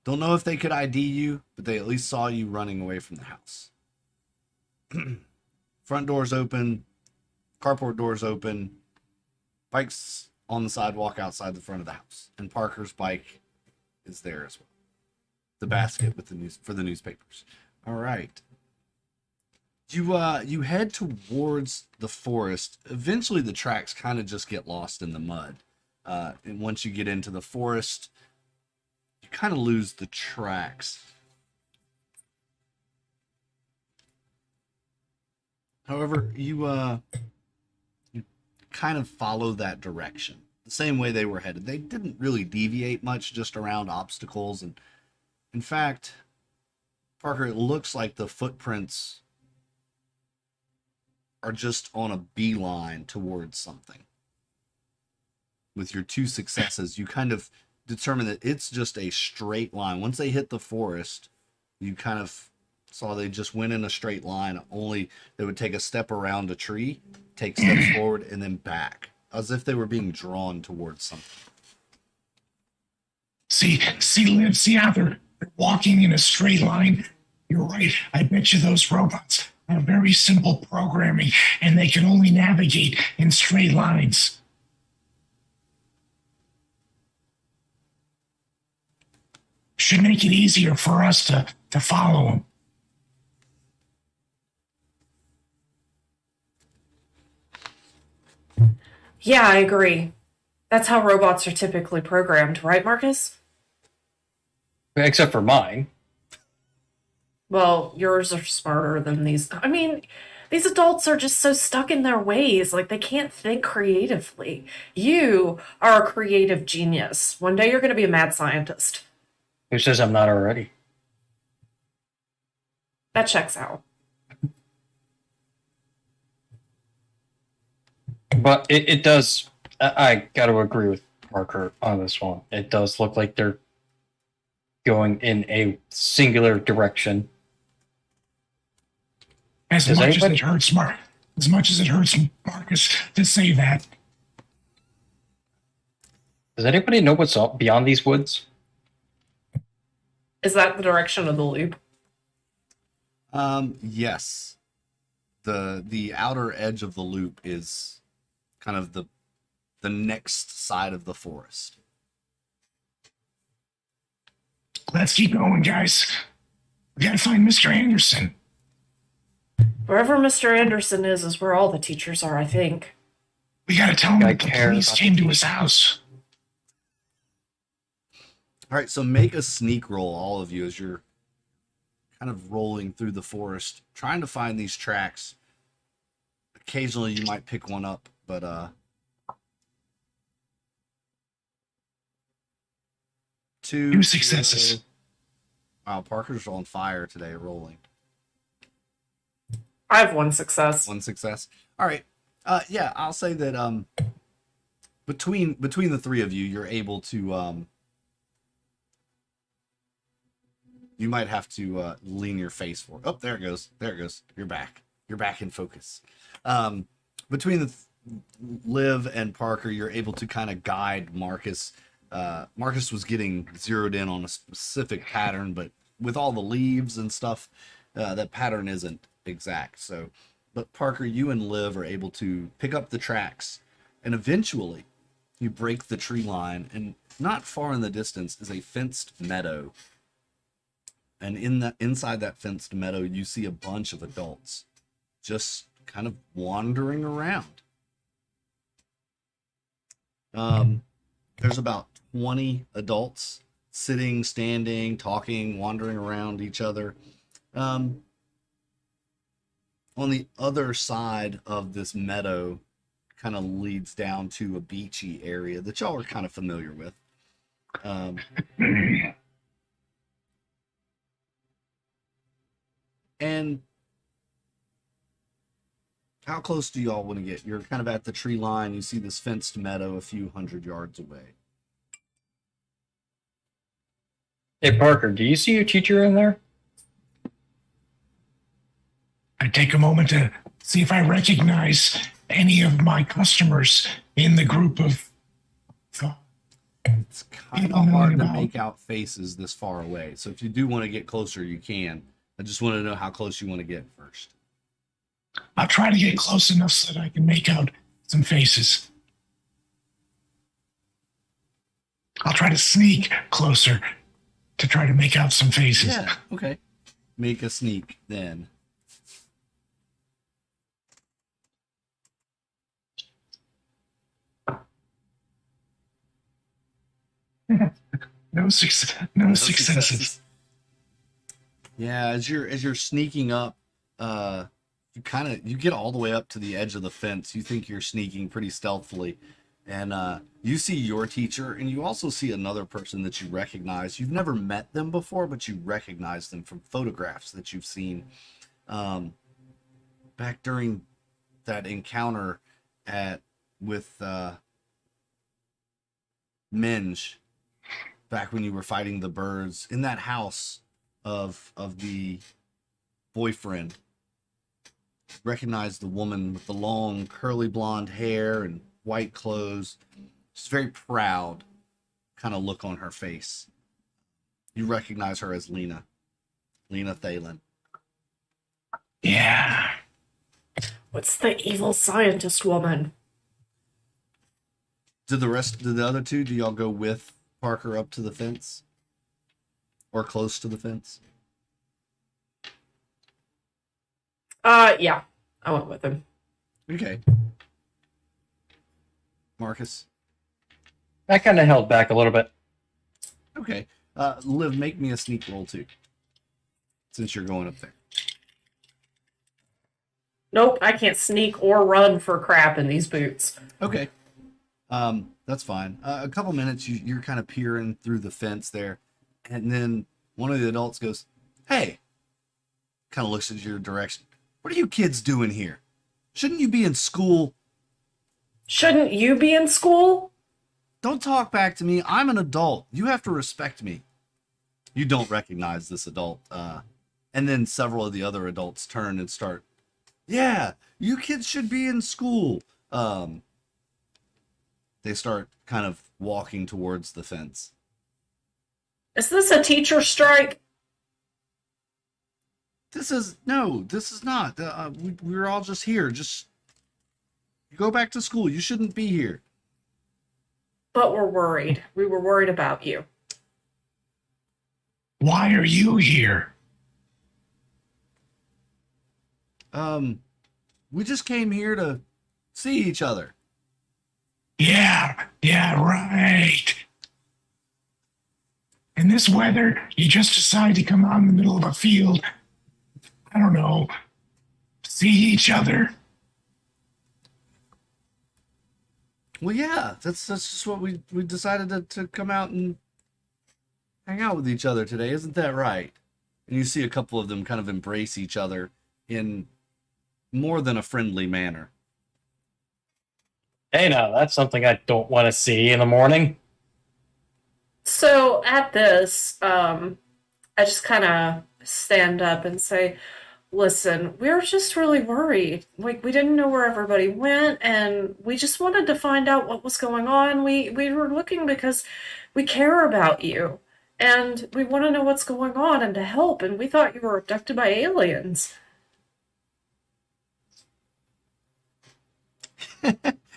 Don't know if they could ID you, but they at least saw you running away from the house. Front doors open, carport doors open, bikes on the sidewalk outside the front of the house, and Parker's bike is there as well. The basket with the news for the newspapers. All right. You head towards the forest. Eventually, the tracks kind of just get lost in the mud. And once you get into the forest, you kind of lose the tracks. However, you kind of follow that direction the same way they were headed. They didn't really deviate much, just around obstacles. And in fact, Parker, it looks like the footprints are just on a beeline towards something. with your 2 successes, you kind of determine that it's just a straight line. Once they hit the forest, you kind of saw they just went in a straight line. Only they would take a step around a tree, take steps forward, and then back, as if they were being drawn towards something. See, Liv, see how they're walking in a straight line? You're right. I bet you those robots have very simple programming, and they can only navigate in straight lines. Should make it easier for us to follow them. Yeah, I agree. That's how robots are typically programmed, right, Marcus? Except for mine. Well, yours are smarter than these. I mean, these adults are just so stuck in their ways, like they can't think creatively. You are a creative genius. One day you're going to be a mad scientist. Who says I'm not already? That checks out. But it does. I got to agree with Parker on this one. It does look like they're going in a singular direction. As Does much anybody- as it hurts Marcus to say that. Does anybody know what's up beyond these woods? Is that the direction of the loop? Yes. The outer edge of the loop is kind of the next side of the forest. Let's keep going, guys. We gotta find Mr. Anderson. Wherever Mr. Anderson is where all the teachers are, I think. We gotta tell him I that the care police about came the to his house. All right, so make a sneak roll, all of you, as you're kind of rolling through the forest, trying to find these tracks. Occasionally you might pick one up, but 2 successes. Wow, Parker's on fire today, rolling. I have one success. 1 success. All right. Yeah, I'll say that between the 3 of you, you're able to you might have to lean your face forward. Oh, there it goes. There it goes. You're back. You're back in focus. Between the Liv and Parker, you're able to kind of guide Marcus. Marcus was getting zeroed in on a specific pattern, but with all the leaves and stuff, that pattern isn't exact. So, but Parker, you and Liv are able to pick up the tracks, and eventually you break the tree line, and not far in the distance is a fenced meadow. And inside that fenced meadow, you see a bunch of adults just kind of wandering around. There's about 20 adults sitting, standing, talking, wandering around each other. On the other side of this meadow kind of leads down to a beachy area that y'all are kind of familiar with. And how close do y'all want to get? You're kind of at the tree line. You see this fenced meadow a few hundred yards away. Hey, Parker, do you see your teacher in there? I take a moment to see if I recognize any of my customers in the group of. It's kind of hard to make out faces this far away. So if you do want to get closer, you can. I just want to know how close you want to get first. I'll try to get close enough so that I can make out some faces. I'll try to sneak closer to try to make out some faces. Yeah, okay. Make a sneak then. No successes. Yeah, as you're sneaking up, you get all the way up to the edge of the fence. You think you're sneaking pretty stealthily, and you see your teacher, and you also see another person that you recognize. You've never met them before, but you recognize them from photographs that you've seen back during that encounter with Minge, back when you were fighting the birds in that house of the boyfriend. Recognize the woman with the long curly blonde hair and white clothes. She's very proud kind of look on her face. You recognize her as Lena Thalen. Yeah. What's the evil scientist woman? Did the other two, do y'all go with Parker up to the fence? Or close to the fence? Yeah, I went with him. Okay. Marcus? I kind of held back a little bit. Okay. Liv, make me a sneak roll too. Since you're going up there. Nope, I can't sneak or run for crap in these boots. Okay. That's fine. A couple minutes, you're kind of peering through the fence there. And then one of the adults goes, "Hey," kind of looks at your direction. "What are you kids doing here? Shouldn't you be in school?" Shouldn't you be in school? "Don't talk back to me. I'm an adult. You have to respect me." You don't recognize this adult. And then several of the other adults turn and start, "Yeah, you kids should be in school." They start kind of walking towards the fence. Is this a teacher strike? This is not. We're all just here. Just go back to school. You shouldn't be here. But we're worried. We were worried about you. Why are you here? We just came here to see each other. Yeah, right. In this weather, you just decide to come out in the middle of a field. I don't know. See each other. Well, yeah, that's just what we decided to come out and hang out with each other today. Isn't that right? And you see a couple of them kind of embrace each other in more than a friendly manner. Hey, now, that's something I don't want to see in the morning. So at this, I just kind of stand up and say, "Listen, we were just really worried. Like, we didn't know where everybody went, and we just wanted to find out what was going on. We were looking because we care about you, and we want to know what's going on and to help, and we thought you were abducted by aliens."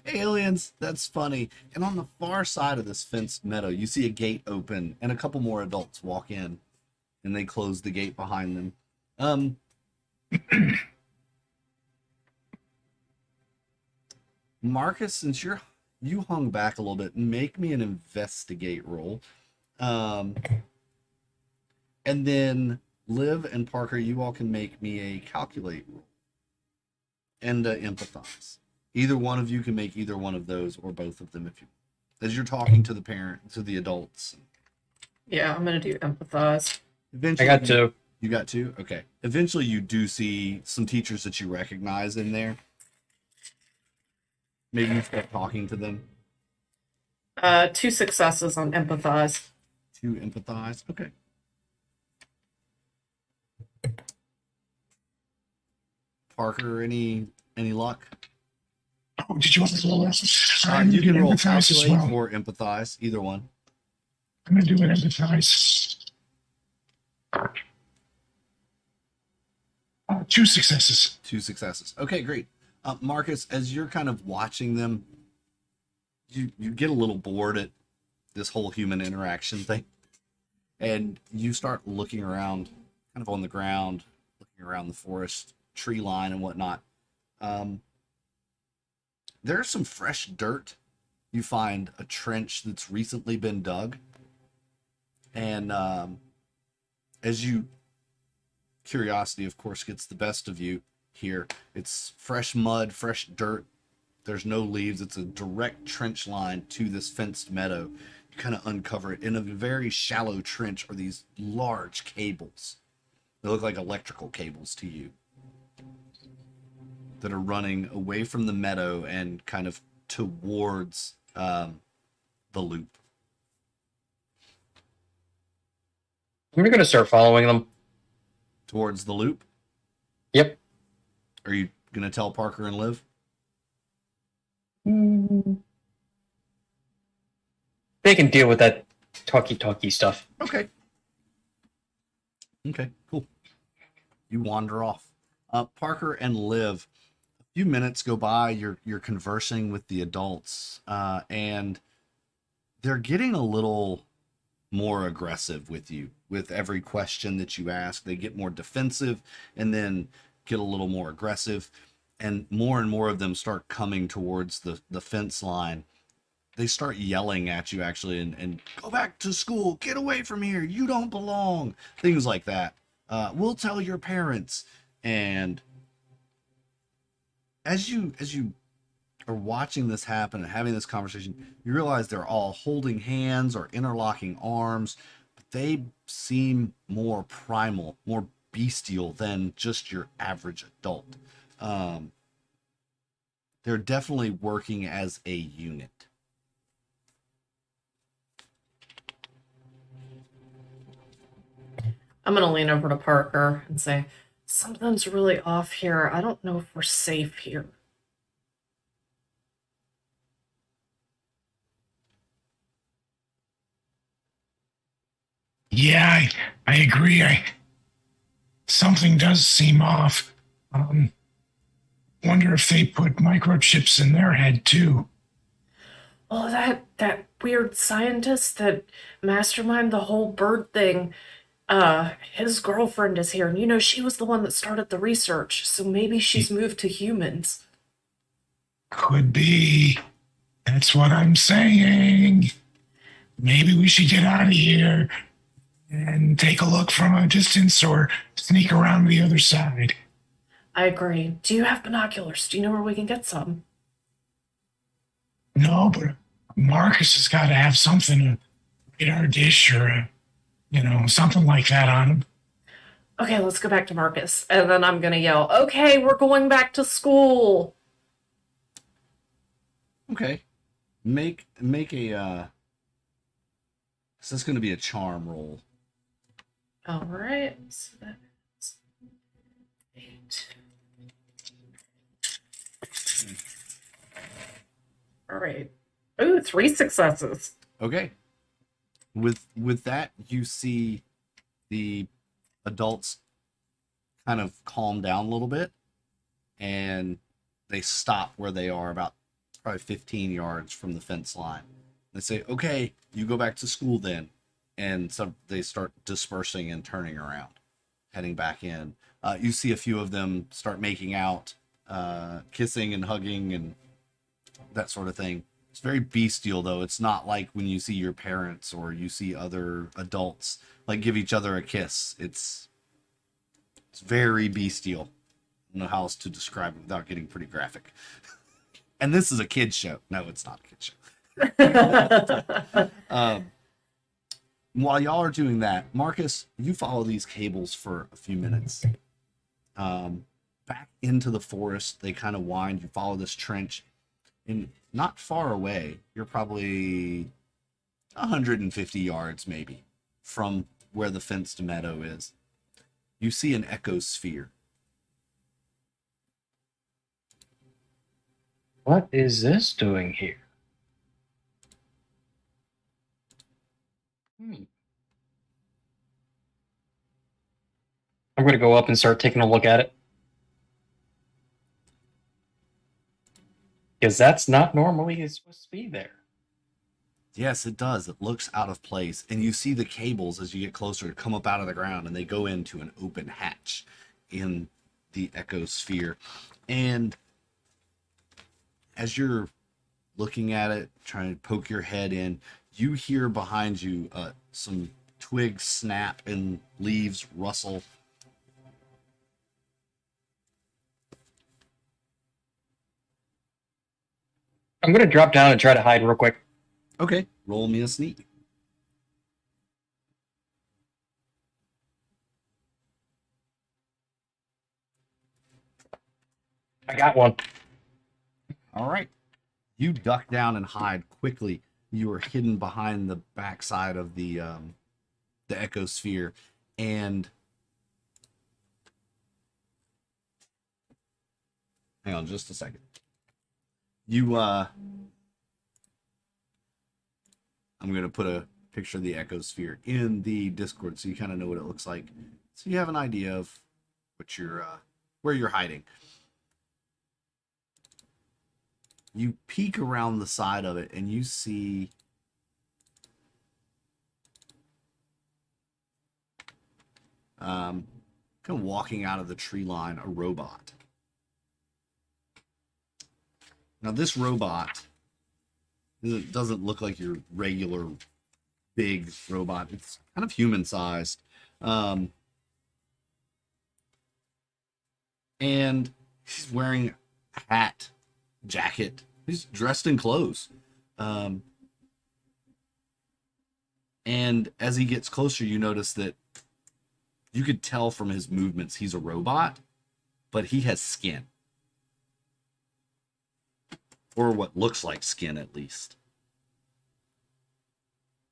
Aliens, that's funny. And on the far side of this fenced meadow, you see a gate open and a couple more adults walk in, and they close the gate behind them. Marcus, since you hung back a little bit, make me an investigate roll. And then Liv and Parker, you all can make me a calculate roll. And empathize. Either one of you can make either one of those or both of them if you, as you're talking to the adults. Yeah, I'm going to do empathize. Eventually, I got two. You got two? Okay. Eventually, you do see some teachers that you recognize in there. Maybe you start talking to them. 2 successes on empathize. 2 empathize. Okay. Parker, any luck? Oh, did you want to roll that? You can roll empathize as calculate well. or empathize, either one. I'm going to do an empathize. 2 successes. 2 successes. Okay, great. Marcus, as you're kind of watching them, you get a little bored at this whole human interaction thing, and you start looking around, kind of on the ground, looking around the forest tree line and whatnot. There's some fresh dirt. You find a trench that's recently been dug, and as curiosity, of course, gets the best of you here. It's fresh mud, fresh dirt. There's no leaves. It's a direct trench line to this fenced meadow. You kind of uncover it. In a very shallow trench are these large cables. They look like electrical cables to you that are running away from the meadow and kind of towards the loop. I'm going to start following them. Towards the loop? Yep. Are you going to tell Parker and Liv? They can deal with that talky stuff. Okay. Okay, cool. You wander off. Parker and Liv, a few minutes go by, you're conversing with the adults, and they're getting a little more aggressive with you with every question that you ask. They get more defensive and then get a little more aggressive, and more of them start coming towards the fence line. They start yelling at you actually, and go back to school, get away from here, you don't belong, things like that. We'll tell your parents. And as you are watching this happen and having this conversation, you realize they're all holding hands or interlocking arms, but they seem more primal, more bestial than just your average adult. They're definitely working as a unit. I'm going to lean over to Parker and say, something's really off here. I don't know if we're safe here. Yeah, I agree. Something does seem off. Wonder if they put microchips in their head too. Oh, that weird scientist that masterminded the whole bird thing. His girlfriend is here, and you know, she was the one that started the research, so maybe she's moved to humans. Could be. That's what I'm saying. Maybe we should get out of here and take a look from a distance or sneak around to the other side. I agree. Do you have binoculars? Do you know where we can get some? No, but Marcus has got to have something, a radar dish or something like that on him. Okay, let's go back to Marcus. And then I'm gonna yell, okay, we're going back to school. Okay. Make a so that's going to be a charm roll. All right. So that's 8. All right. Ooh, 3 successes. Okay. With that, you see the adults kind of calm down a little bit, and they stop where they are, about probably 15 yards from the fence line. They say, okay, you go back to school then. And so they start dispersing and turning around, heading back in. You see a few of them start making out, kissing and hugging and that sort of thing. It's very bestial, though. It's not like when you see your parents or you see other adults like give each other a kiss. It's very bestial. I don't know how else to describe it without getting pretty graphic. And this is a kid's show. No, it's not a kid's show. While y'all are doing that, Marcus, you follow these cables for a few minutes. Back into the forest, they kind of wind. You follow this trench, and not far away, you're probably 150 yards maybe from where the fenced meadow is. You see an echosphere. What is this doing here? I'm going to go up and start taking a look at it. Because that's not normally supposed to be there. Yes, it does. It looks out of place. And you see the cables as you get closer come up out of the ground, and they go into an open hatch in the echosphere. And as you're looking at it, trying to poke your head in, you hear behind you some twigs snap and leaves rustle. I'm going to drop down and try to hide real quick. Okay, roll me a sneak. I got one. All right. You duck down and hide quickly. You are hidden behind the backside of the the echo sphere, and hang on just a second. You I'm gonna put a picture of the echo sphere in the Discord so you kind of know what it looks like, so you have an idea of what you're where you're hiding. You peek around the side of it and you see kind of walking out of the tree line a robot. Now this robot doesn't look like your regular big robot. It's kind of human sized. And he's wearing a hat, jacket. He's dressed in clothes. And as he gets closer, you notice that you could tell from his movements he's a robot, but he has skin. Or what looks like skin, at least.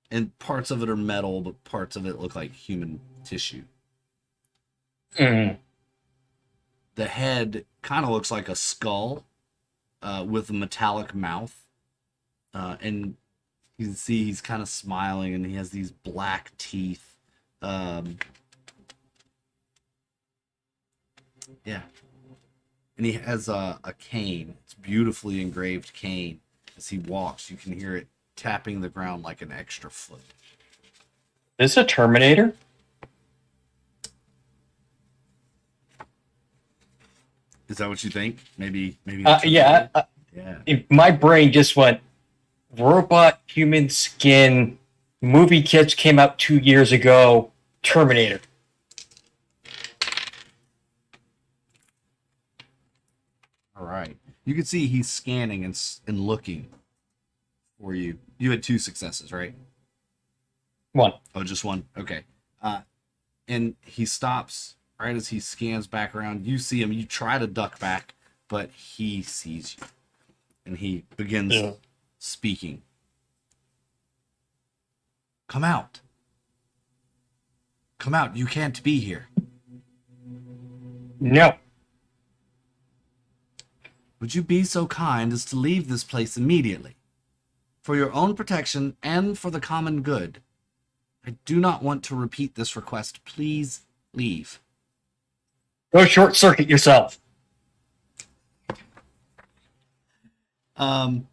And parts of it are metal, but parts of it look like human tissue. Mm. The head kind of looks like a skull with a metallic mouth. And you can see he's kind of smiling, and he has these black teeth. Yeah. And he has a cane. It's beautifully engraved cane. As he walks, you can hear it tapping the ground like an extra foot. Is this a Terminator? Is that what you think? Maybe. Yeah. Yeah. My brain just went robot, human skin. Movie kits came out 2 years ago. Terminator. All right. You can see he's scanning and looking for you. You had 2 successes, right? 1. Oh, just 1? Okay. And he stops right as he scans back around. You see him. You try to duck back, but he sees you. And he begins speaking. Come out. Come out. You can't be here. No. Would you be so kind as to leave this place immediately? For your own protection and for the common good. I do not want to repeat this request. Please leave. Go short circuit yourself. Roll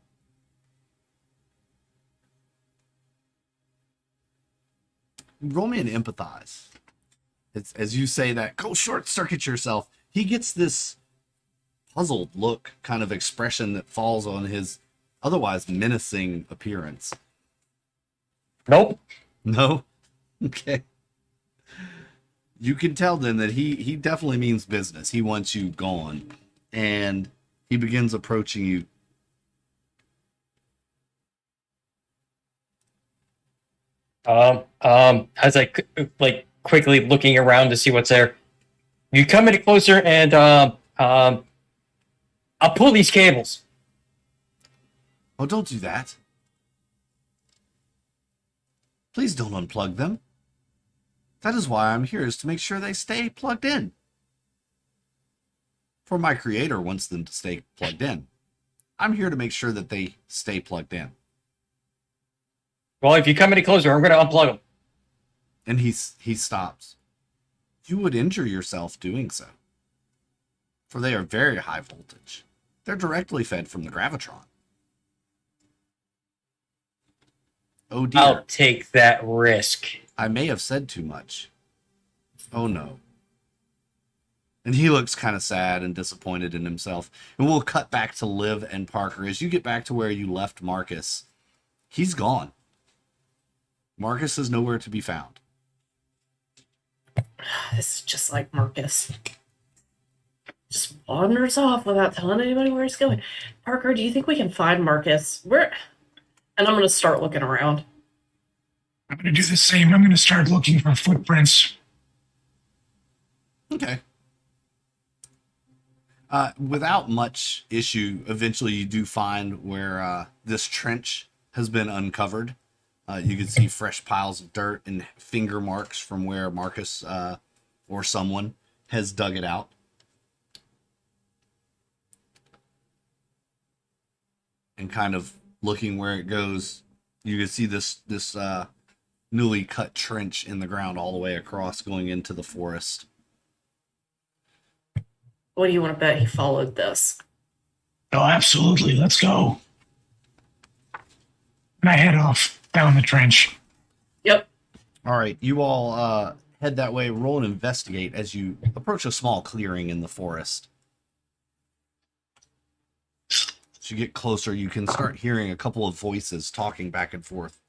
me an empathize. It's, as you say that, go short circuit yourself. He gets this puzzled look, kind of expression that falls on his otherwise menacing appearance. Nope. No? Okay. You can tell then that he definitely means business. He wants you gone. And he begins approaching you. As I quickly looking around to see what's there. You come any closer and I'll pull these cables. Oh, don't do that. Please don't unplug them. That is why I'm here, is to make sure they stay plugged in. For my creator wants them to stay plugged in. I'm here to make sure that they stay plugged in. Well, if you come any closer, I'm going to unplug them. And he stops. You would injure yourself doing so. For they are very high voltage. They're directly fed from the Graviton. Oh dear. I'll take that risk. I may have said too much. Oh no. And he looks kind of sad and disappointed in himself. And we'll cut back to Liv and Parker. As you get back to where you left Marcus, he's gone. Marcus is nowhere to be found. This is just like Marcus. Just wanders off without telling anybody where he's going. Parker, do you think we can find Marcus? Where? And I'm going to start looking around. I'm going to do the same. I'm going to start looking for footprints. Okay. Without much issue, eventually you do find where this trench has been uncovered. You can see fresh piles of dirt and finger marks from where Marcus or someone has dug it out. And kind of looking where it goes, you can see this newly cut trench in the ground all the way across going into the forest. What do you want to bet he followed this? Oh, absolutely. Let's go. And I head off down the trench. Yep. All right, you all head that way. Roll and investigate as you approach a small clearing in the forest. As you get closer, you can start hearing a couple of voices talking back and forth.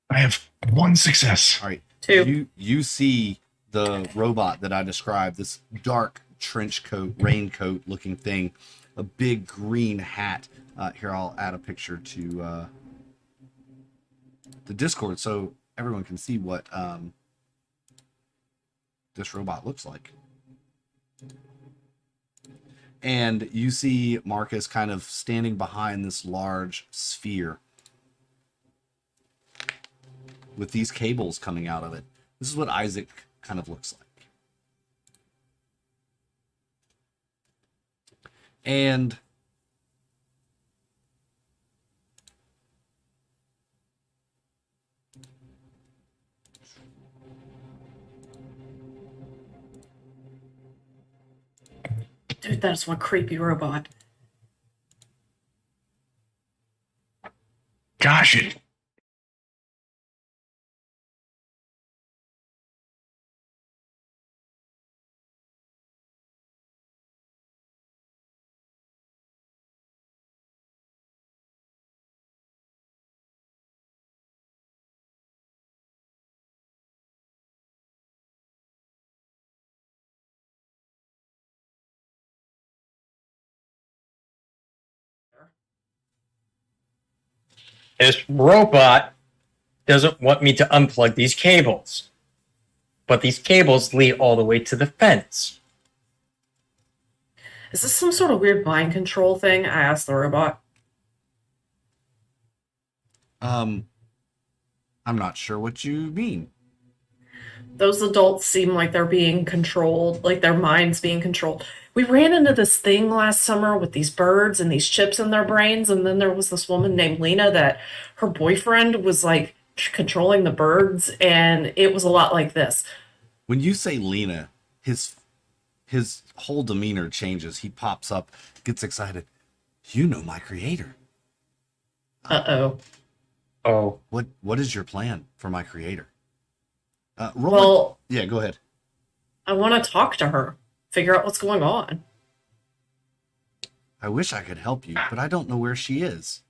I have 1 success. All right, 2. you see the robot that I described, this dark trench coat, raincoat looking thing, a big green hat. Here, I'll add a picture to the Discord so everyone can see what this robot looks like. And you see Marcus kind of standing behind this large sphere with these cables coming out of it. This is what Isaac kind of looks like. And Dude, that's one creepy robot. Gosh, it. This robot doesn't want me to unplug these cables. But these cables lead all the way to the fence. Is this some sort of weird mind control thing? I asked the robot. I'm not sure what you mean. Those adults seem like they're being controlled, like their minds being controlled. We ran into this thing last summer with these birds and these chips in their brains, and then there was this woman named Lena that her boyfriend was like controlling the birds, and it was a lot like this. When you say Lena, his whole demeanor changes. He pops up, gets excited. You know my creator. Uh-oh. Oh. What is your plan for my creator? Yeah, go ahead. I want to talk to her, figure out what's going on. I wish I could help you, but I don't know where she is.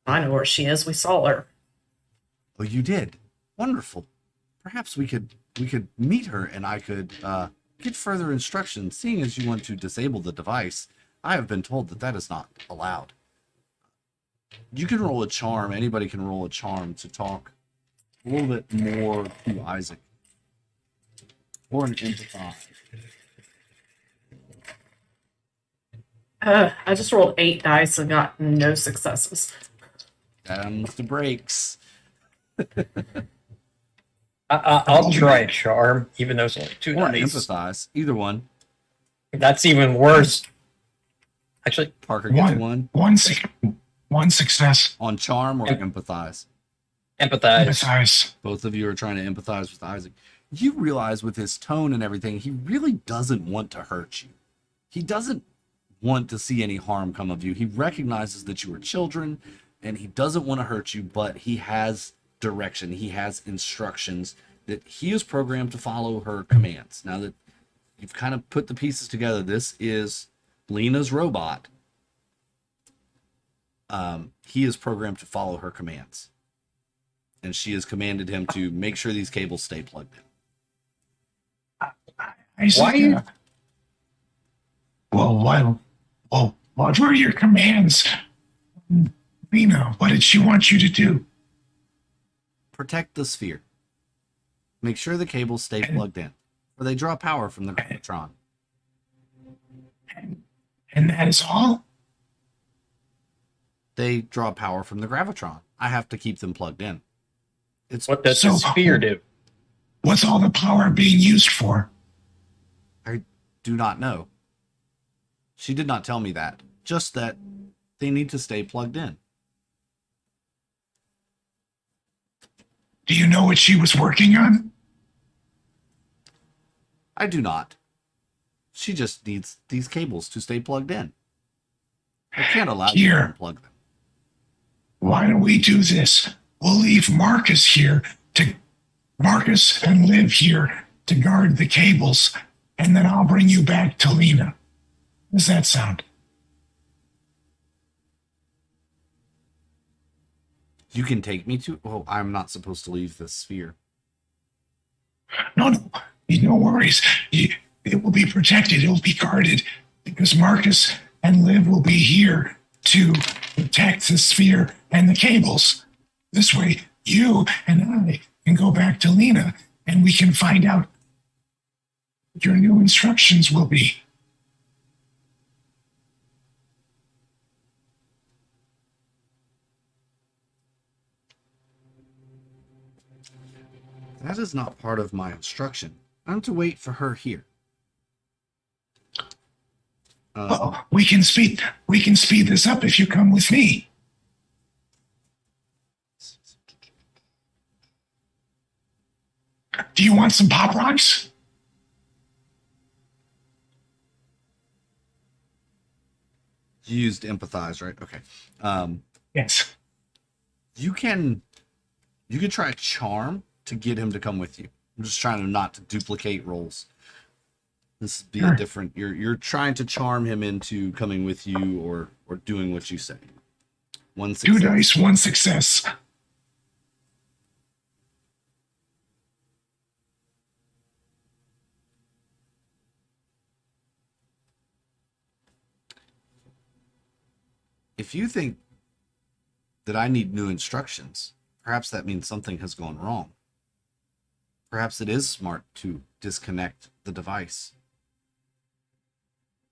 I know where she is. We saw her. Oh, you did? Wonderful. Perhaps we could meet her and I could get further instructions. Seeing as you want to disable the device, I have been told that is not allowed. You can roll a charm. Anybody can roll a charm to talk a little bit more to Isaac. Or an empathize. I just rolled 8 dice and got no successes. The brakes. I'll try a charm, even though it's only 2 Or an dice. empathize. Either one. That's even worse. Actually, Parker gets one. One success. On charm or empathize. empathize. Empathize. Both of you are trying to empathize with Isaac. You realize with his tone and everything, he really doesn't want to hurt you. He doesn't want to see any harm come of you. He recognizes that you are children and he doesn't want to hurt you, but he has direction. He has instructions that he is programmed to follow her commands. Now that you've kind of put the pieces together, this is Lena's robot. He is programmed to follow her commands. And she has commanded him to make sure these cables stay plugged in. Why? Well, what were your commands? Lena, what did she want you to do? Protect the sphere. Make sure the cables stay plugged in, or they draw power from the Gravitron. And that is all? They draw power from the Gravitron. I have to keep them plugged in. It's What does the sphere do? What's all the power being used for? I do not know. She did not tell me that. Just that they need to stay plugged in. Do you know what she was working on? I do not. She just needs these cables to stay plugged in. I can't allow you to Here. unplug them. Why don't we do this? We'll leave Marcus and Liv here to guard the cables, and then I'll bring you back to Lena. Does that sound? You can take me to... Oh, I'm not supposed to leave this sphere. No, no worries. It will be protected. It will be guarded because Marcus and Liv will be here to protect the sphere and the cables. This way, you and I can go back to Lena and we can find out what your new instructions will be. That is not part of my instruction. I'm to wait for her here. We can speed this up if you come with me. Do you want some Pop Rocks? You used empathize, right? Okay. Yes. You can try charm to get him to come with you. I'm just trying to not to duplicate roles. This would be a different. You're trying to charm him into coming with you or doing what you say. 1 success. 2 dice, 1 success. If you think that I need new instructions, perhaps that means something has gone wrong. Perhaps it is smart to disconnect the device.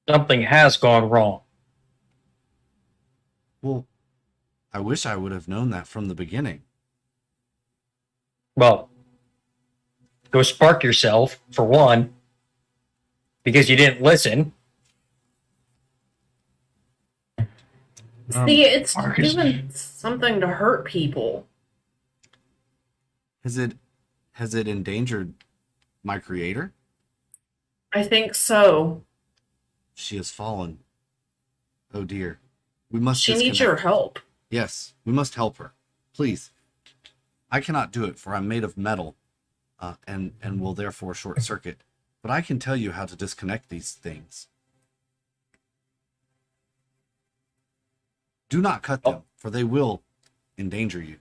Something has gone wrong. Well, I wish I would have known that from the beginning. Well, go spark yourself, for one, because you didn't listen. See, it's Marcus. doing something to hurt people. Has it endangered my creator? I think so. She has fallen. Oh dear. We must She needs disconnect. your help. Yes, we must help her. Please. I cannot do it, for I'm made of metal, and will therefore short circuit. But I can tell you how to disconnect these things. Do not cut them, for they will endanger you.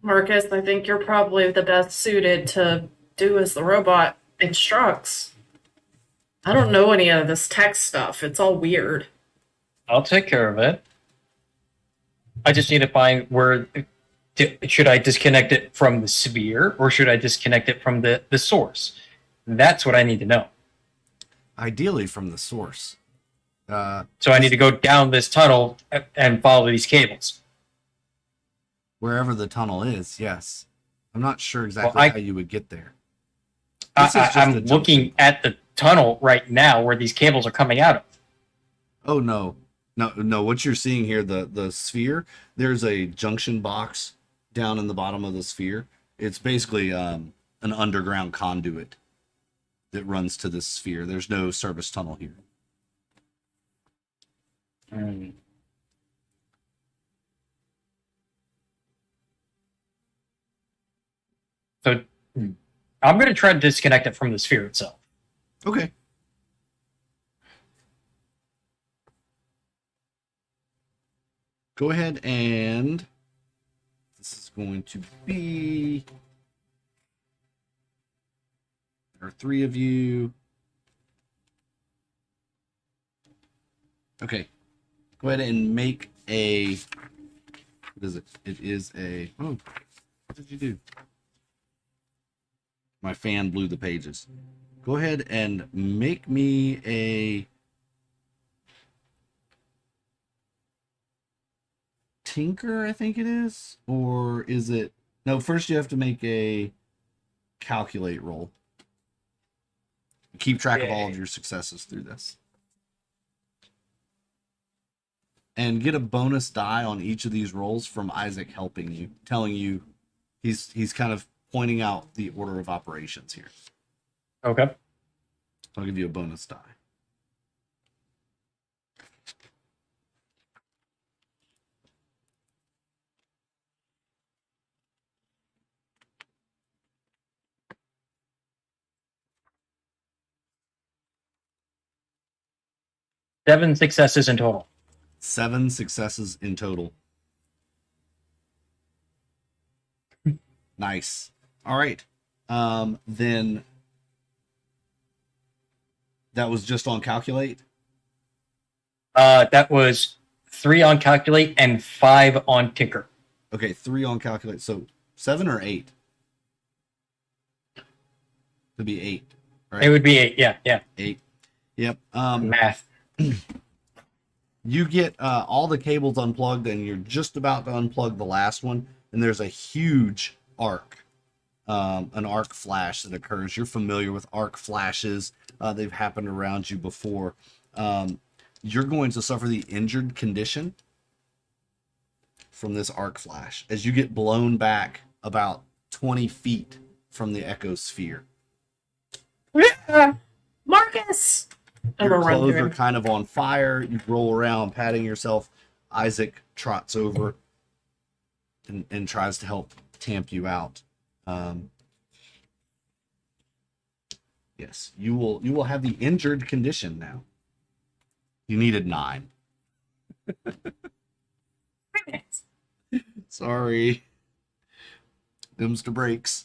Marcus, I think you're probably the best suited to do as the robot instructs. I don't know any of this tech stuff. It's all weird. I'll take care of it. I just need to find where... Should I disconnect it from the sphere, or should I disconnect it from the source? That's what I need to know. Ideally from the source. So I need to go down this tunnel and follow these cables. Wherever the tunnel is, yes. I'm not sure exactly Well, how you would get there. This is just a I'm jump. looking at the tunnel right now where these cables are coming out of. Oh no. No, what you're seeing here, the sphere, there's a junction box down in the bottom of the sphere. It's basically an underground conduit that runs to this sphere. There's no service tunnel here. So I'm going to try to disconnect it from the sphere itself. Okay. Go ahead and this is going to be, there are 3 of you. Okay. Go ahead and make a, what is it? It is a, oh, what did you do? My fan blew the pages. Go ahead and make me a tinker, I think it is, or is it? No, first you have to make a calculate roll. Keep track of all of your successes through this. And get a bonus die on each of these rolls from Isaac helping you, telling you he's kind of pointing out the order of operations here. Okay. I'll give you a bonus die. Seven successes in total. 7 successes in total. Nice. All right. Then that was just on calculate. That was 3 on calculate and 5 on tinker. Okay, 3 on calculate. So 7 or 8? Could be 8. Right? It would be 8. Yeah. 8. Yep. Math. You get all the cables unplugged, and you're just about to unplug the last one, and there's a huge arc, an arc flash that occurs. You're familiar with arc flashes. They've happened around you before. You're going to suffer the injured condition from this arc flash as you get blown back about 20 feet from the echo sphere. Marcus! I'm Your gonna run clothes through are him. kind of on fire. You roll around, patting yourself. Isaac trots over and tries to help tamp you out. Yes, you will have the injured condition now. You needed 9. Sorry. Them's the breaks.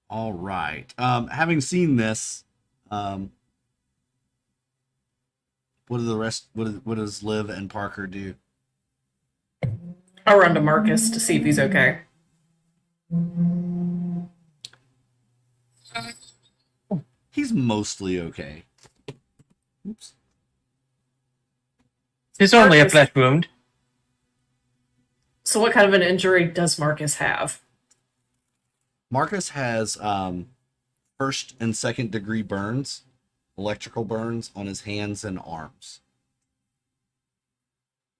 All right. Having seen this, what do the rest? What does Liv and Parker do? I'll run to Marcus to see if he's okay. He's mostly okay. Oops. It's only a Marcus. flesh wound. So, what kind of an injury does Marcus have? Marcus has first and second degree burns, electrical burns on his hands and arms.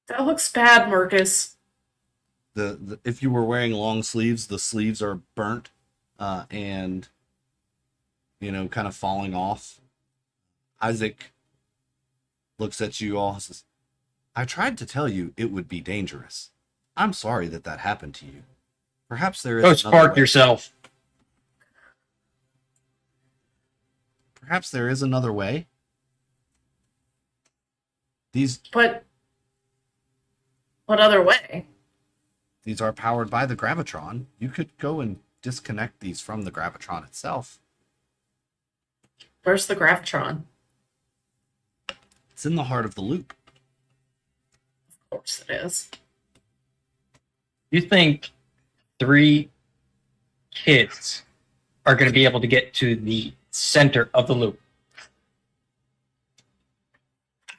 That looks bad, Marcus. The if you were wearing long sleeves, the sleeves are burnt and kind of falling off. Isaac looks at you all and says, "I tried to tell you it would be dangerous. I'm sorry that happened to you. Perhaps there is Go another spark way. yourself. Perhaps there is another way. These But what other way? are powered by the Gravitron. You could go and disconnect these from the Gravitron itself. Where's the Graviton? It's in the heart of the loop. Of course it is. You think 3 kids are going to be able to get to the center of the loop?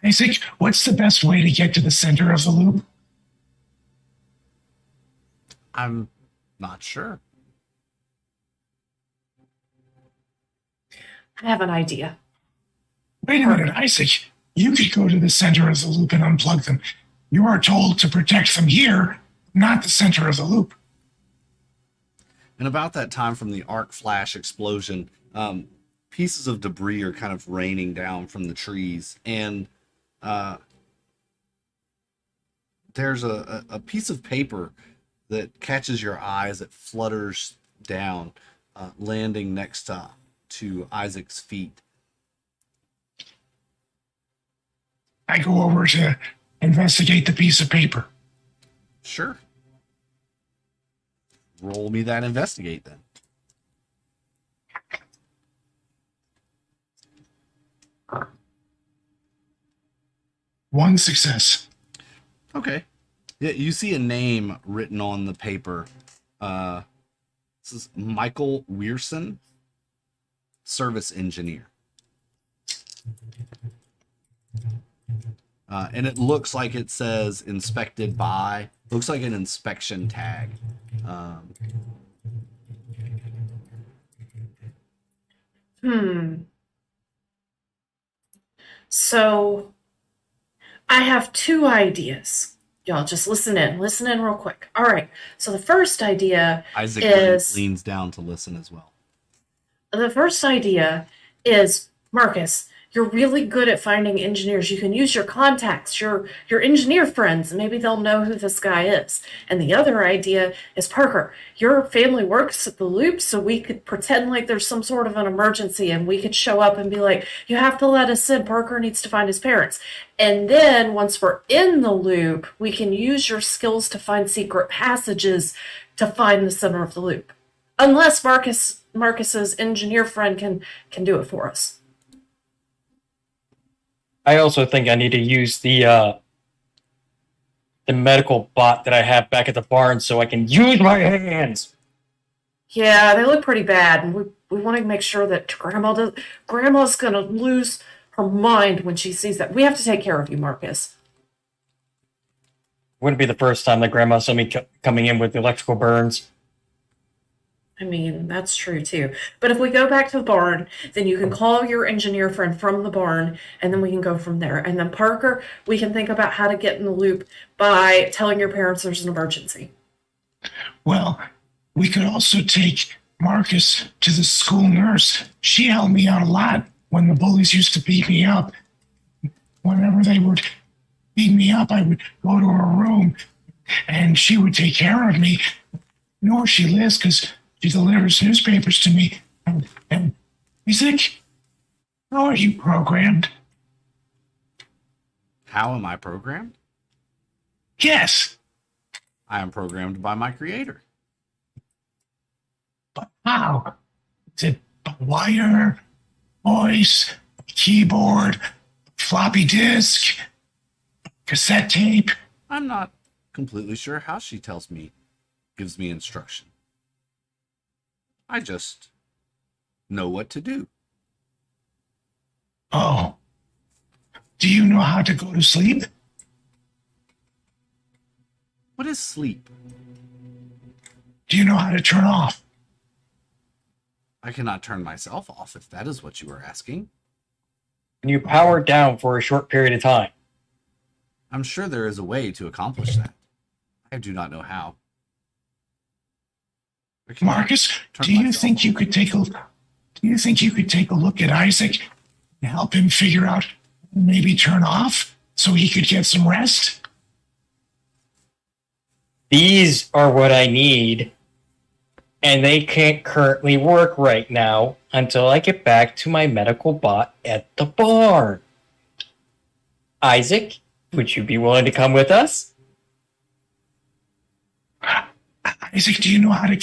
Isaac, what's the best way to get to the center of the loop? I'm not sure. I have an idea. Wait a minute, Isaac. You could go to the center of the loop and unplug them. You are told to protect them here, not the center of the loop. And about that time from the arc flash explosion, pieces of debris are kind of raining down from the trees. And there's a piece of paper that catches your eye as it flutters down, landing next to Isaac's feet. I go over to investigate the piece of paper. Sure. Roll me that investigate then. One success. Okay. Yeah, you see a name written on the paper. This is Michael Weirson, service engineer. And it looks like it says inspected by. Looks like an inspection tag. So I have two ideas. Y'all just listen in. Listen in real quick. All right. So the first idea Isaac is leans down to listen as well. the first idea is Marcus, you're really good at finding engineers. You can use your contacts, your engineer friends, and maybe they'll know who this guy is. And the other idea is Parker, your family works at the loop, so we could pretend like there's some sort of an emergency and we could show up and be like, you have to let us in. Parker needs to find his parents. And then once we're in the loop, we can use your skills to find secret passages to find the center of the loop. Unless Marcus's engineer friend can do it for us. I also think I need to use the medical bot that I have back at the barn so I can use my hands. Yeah, they look pretty bad, and we want to make sure that Grandma's gonna lose her mind when she sees that. We have to take care of you, Marcus. Wouldn't be the first time that Grandma saw me coming in with electrical burns. I mean, that's true too. But if we go back to the barn, then you can call your engineer friend from the barn, and then we can go from there. And then Parker, we can think about how to get in the loop by telling your parents there's an emergency. Well, we could also take Marcus to the school nurse. She helped me out a lot when the bullies used to beat me up. Whenever they would beat me up, I would go to her room, and she would take care of me. You know where she lives because she delivers newspapers to me. And Isaac, how are you programmed? How am I programmed? Yes, I am programmed by my creator. but how? Is it a wire, voice, keyboard, floppy disk, cassette tape? I'm not completely sure how she gives me instruction. I just know what to do. Oh. Do you know how to go to sleep? What is sleep? Do you know how to turn off? I cannot turn myself off if that is what you are asking. Can you power down for a short period of time? I'm sure there is a way to accomplish that. I do not know how. I cannot Marcus, turn do you myself think you off. could take a look at Isaac and help him figure out maybe turn off so he could get some rest? These are what I need, and they can't currently work right now until I get back to my medical bot at the barn. Isaac, would you be willing to come with us? Isaac, do you know how to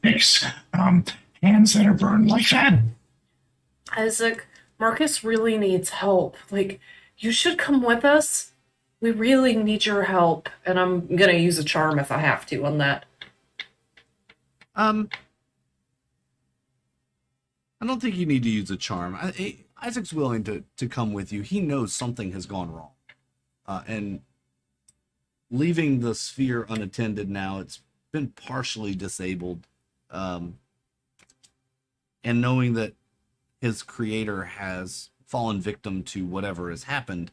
fix hands that are burned like that? Isaac, Marcus really needs help. Like, you should come with us. We really need your help, and I'm gonna use a charm if I have to on that. I don't think you need to use a charm. Isaac's willing to come with you. He knows something has gone wrong. And leaving the sphere unattended now, it's been partially disabled. And knowing that his creator has fallen victim to whatever has happened,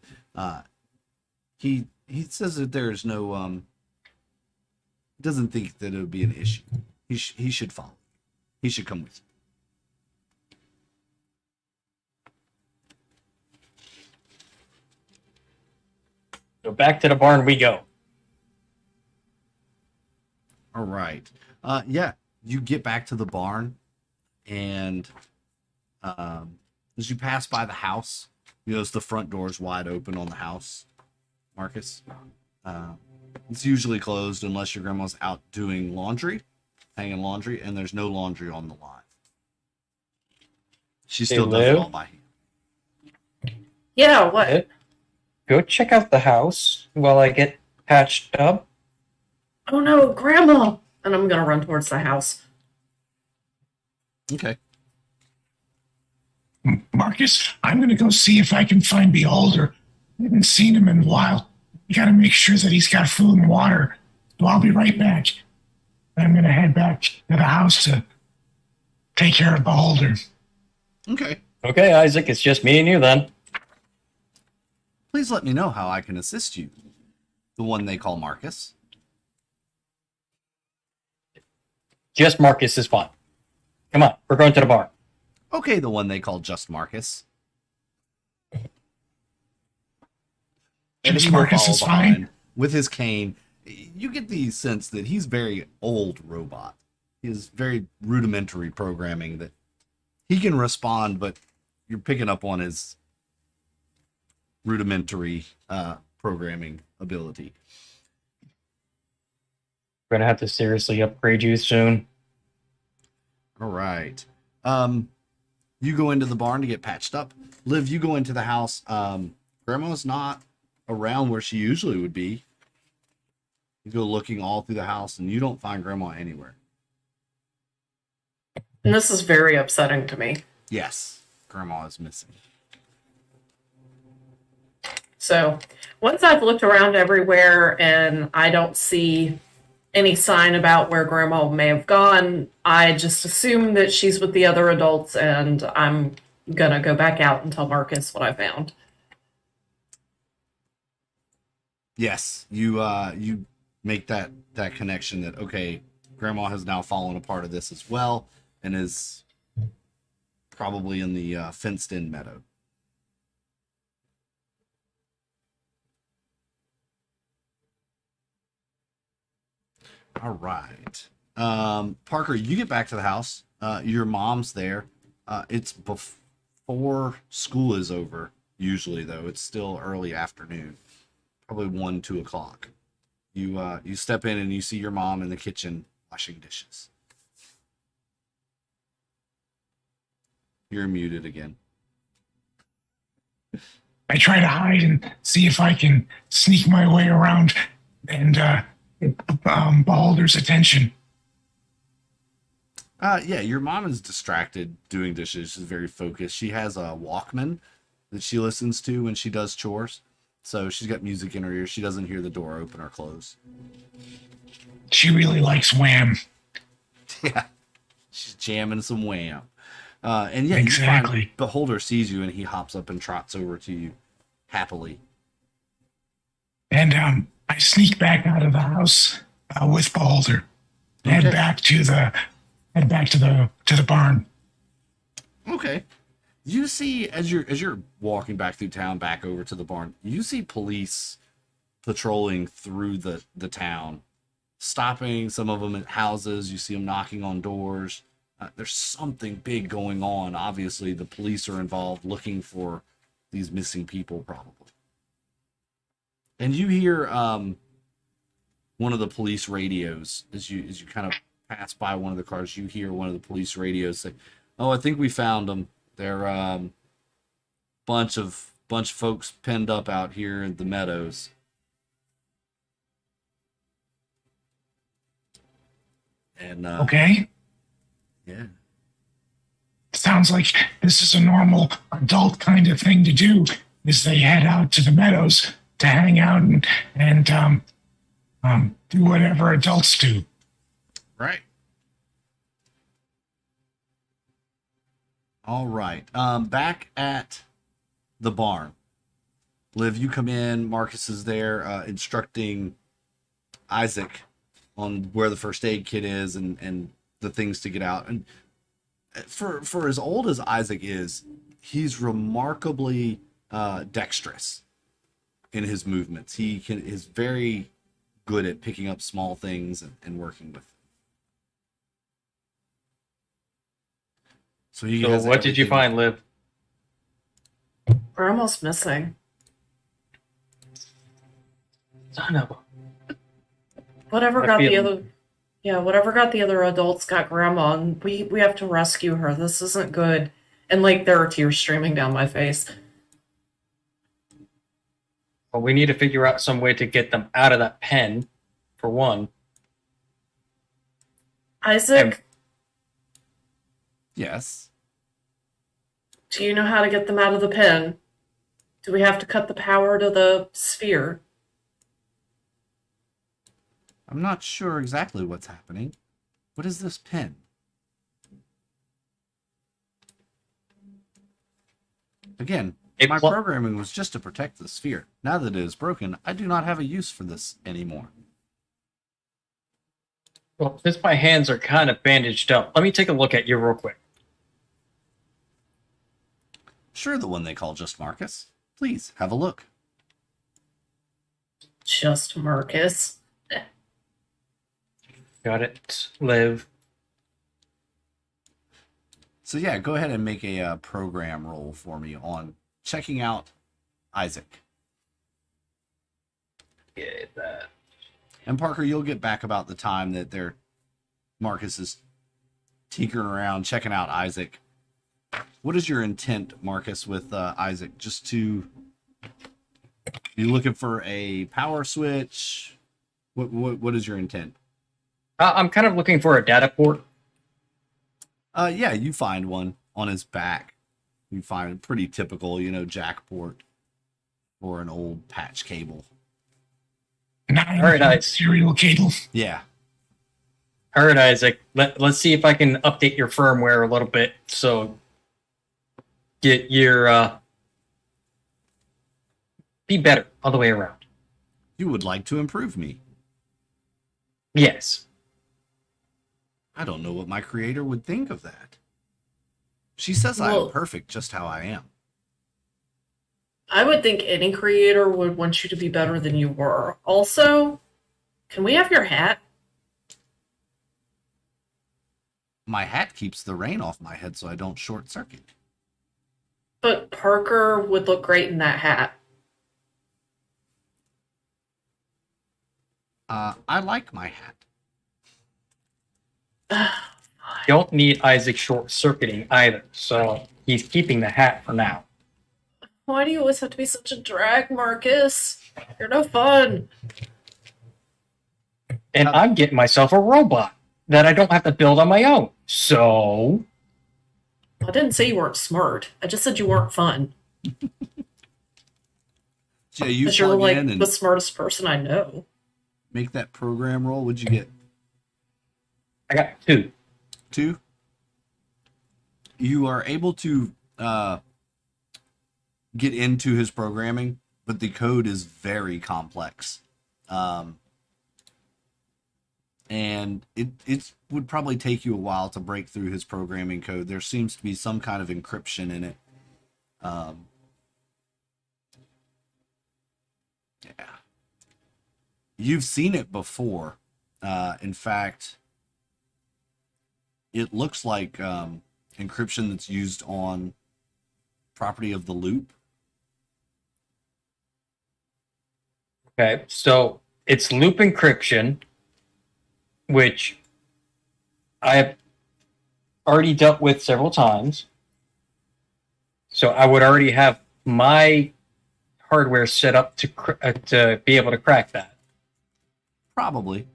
he says that there's no doesn't think that it would be an issue. He should follow. He should come with you. So back to the barn we go. All right. Yeah, you get back to the barn, and as you pass by the house, you notice the front door's wide open on the house, Marcus. It's usually closed unless your grandma's out doing laundry, hanging laundry, and there's no laundry on the line. She still does it all by hand. Yeah, what? Go check out the house while I get patched up. Oh no, Grandma! And I'm gonna run towards the house. Okay. Marcus, I'm going to go see if I can find Beholder. haven't seen him in a while. We gotta make sure that he's got food and water. So I'll be right back. I'm gonna head back to the house to take care of Beholder. Okay. Okay, Isaac, it's just me and you then. Please let me know how I can assist you. The one they call Marcus. Just Marcus is fine. Come on, we're going to the barn. Okay, the one they call just Marcus. And Just he will Marcus follow is fine. behind with his cane. You get the sense that he's very old robot. He has very rudimentary programming that he can respond, but you're picking up on his rudimentary programming ability. We're gonna have to seriously upgrade you soon. All right. You go into the barn to get patched up. Liv, you go into the house. Grandma's not around where she usually would be. You go looking all through the house and you don't find Grandma anywhere. And this is very upsetting to me. Yes, Grandma is missing. So once I've looked around everywhere and I don't see any sign about where Grandma may have gone, I just assume that she's with the other adults, and I'm gonna go back out and tell Marcus what I found. Yes, you make that connection that, okay, Grandma has now fallen a part of this as well and is probably in the fenced-in meadow. All right. Parker, you get back to the house. Your mom's there. It's before school is over, usually, though. It's still early afternoon, probably 1, 2 o'clock. You step in and you see your mom in the kitchen washing dishes. You're muted again. I try to hide and see if I can sneak my way around and get Beholder's attention. Yeah, your mom is distracted doing dishes. She's very focused. She has a Walkman that she listens to when she does chores. So she's got music in her ear. She doesn't hear the door open or close. She really likes Wham. Yeah, she's jamming some Wham. And yeah, Exactly. You find Beholder sees you and he hops up and trots over to you happily. And I sneak back out of the house with Beholder. Okay. Head back to the barn. Okay. You see, as you're walking back through town, back over to the barn, you see police patrolling through the town, stopping some of them at houses. You see them knocking on doors. There's something big going on. Obviously, the police are involved looking for these missing people, probably. And you hear one of the police radios as you kind of pass by one of the cars. You hear one of the police radios say, "Oh, I think we found them. They're bunch of folks penned up out here in the meadows." And Okay? yeah. Sounds like this is a normal adult kind of thing to do, is they head out to the meadows to hang out and do whatever adults do. Right. All right. Back at the barn. Liv, you come in. Marcus is there instructing Isaac on where the first aid kit is and the things to get out. And for as old as Isaac is, he's remarkably dexterous in his movements. He is very good at picking up small things and working with them. So What did you find, Liv? We're almost missing. Son of a... Whatever I got the feel- other, yeah, whatever got the other adults got Grandma, and we have to rescue her. This isn't good. And like there are tears streaming down my face. Well, we need to figure out some way to get them out of that pen, for one. Isaac, Yes. do you know how to get them out of the pen? Do we have to cut the power to the sphere? I'm not sure exactly what's happening. What is this pin? Again, my programming was just to protect the sphere. Now that it is broken, I do not have a use for this anymore. Well, since my hands are kind of bandaged up, let me take a look at you real quick. Sure, the one they call just Marcus. Please, have a look. Just Marcus. Got it. Live. So yeah, go ahead and make a program roll for me on checking out Isaac. Get that. And Parker, you'll get back about the time that Marcus is tinkering around, checking out Isaac. What is your intent, Marcus, with Isaac? Just to... You looking for a power switch? What is your intent? I'm kind of looking for a data port. Yeah, you find one on his back. You find a pretty typical, jack port or an old patch cable. All right, nice. Serial cable. Yeah. All right, Isaac. Let's see if I can update your firmware a little bit so get your be better all the way around. You would like to improve me. Yes. I don't know what my creator would think of that. She says I am perfect just how I am. I would think any creator would want you to be better than you were. Also, can we have your hat? My hat keeps the rain off my head so I don't short circuit. But Parker would look great in that hat. I like my hat. Don't need Isaac short-circuiting either, so he's keeping the hat for now. Why do you always have to be such a drag, Marcus? You're no fun. And I'm getting myself a robot that I don't have to build on my own. So... I didn't say you weren't smart. I just said you weren't fun. Jay, you Because you're plug like in and the smartest person I know. make that program roll. What'd you get? I got 2. 2? You are able to get into his programming, but the code is very complex. And it would probably take you a while to break through his programming code. There seems to be some kind of encryption in it. Yeah. You've seen it before. In fact, it looks like encryption that's used on property of the loop. Okay, so it's loop encryption, which I have already dealt with several times. So I would already have my hardware set up to be able to crack that. Probably.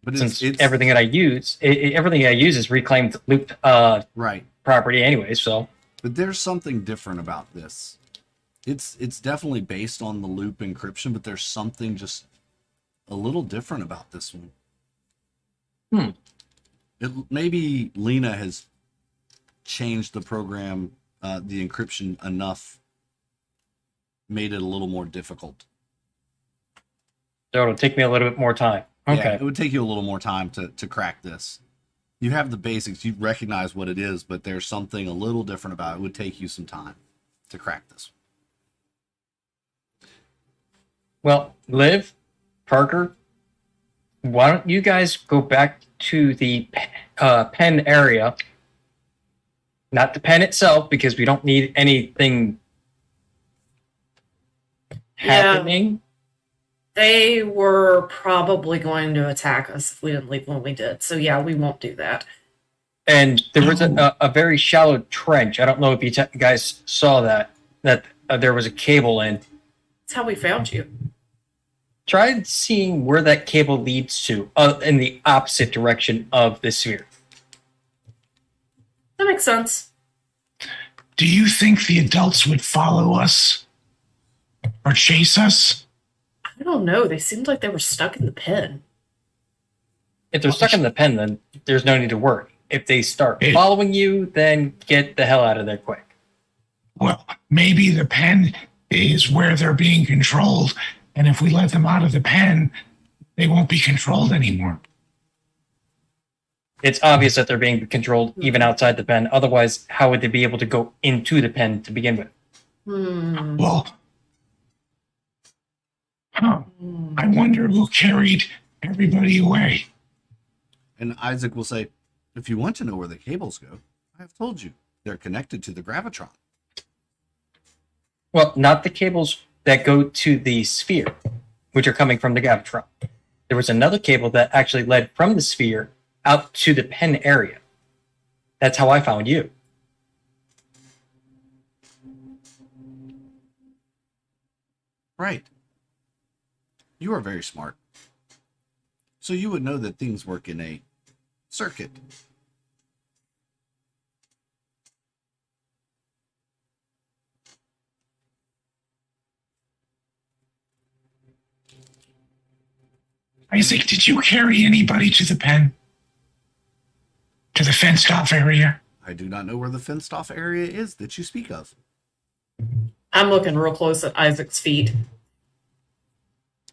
But Since it's everything that I use, everything I use is reclaimed loop right. property anyway. So, But there's something different about this. It's definitely based on the loop encryption, but there's something just a little different about this one. Maybe Lena has changed the program, the encryption enough, made it a little more difficult. so it'll take me a little bit more time. Okay. Yeah, it would take you a little more time to crack this. You have the basics, you recognize what it is, but there's something a little different about it. It would take you some time to crack this. Well, Liv, Parker, why don't you guys go back to the pen area? Not the pen itself, because we don't need anything happening. They were probably going to attack us if we didn't leave when we did. So yeah, we won't do that. And there was a very shallow trench. I don't know if you guys saw that there was a cable in. That's how we found you. Try seeing where that cable leads to in the opposite direction of the sphere. That makes sense. Do you think the adults would follow us? or chase us? I don't know. They seemed like they were stuck in the pen. If they're stuck in the pen, then there's no need to worry. If they start following you, then get the hell out of there quick. Well, maybe the pen is where they're being controlled, and if we let them out of the pen, they won't be controlled anymore. It's obvious that they're being controlled even outside the pen. Otherwise, how would they be able to go into the pen to begin with? Well, I wonder who carried everybody away. And Isaac will say, if you want to know where the cables go, I have told you. They're connected to the Graviton. Well, not the cables that go to the sphere, which are coming from the Graviton. There was another cable that actually led from the sphere out to the pen area. That's how I found you. Right. You are very smart. So you would know that things work in a circuit. Isaac, did you carry anybody to the pen? To the fenced off area? I do not know where the fenced off area is that you speak of. I'm looking real close at Isaac's feet.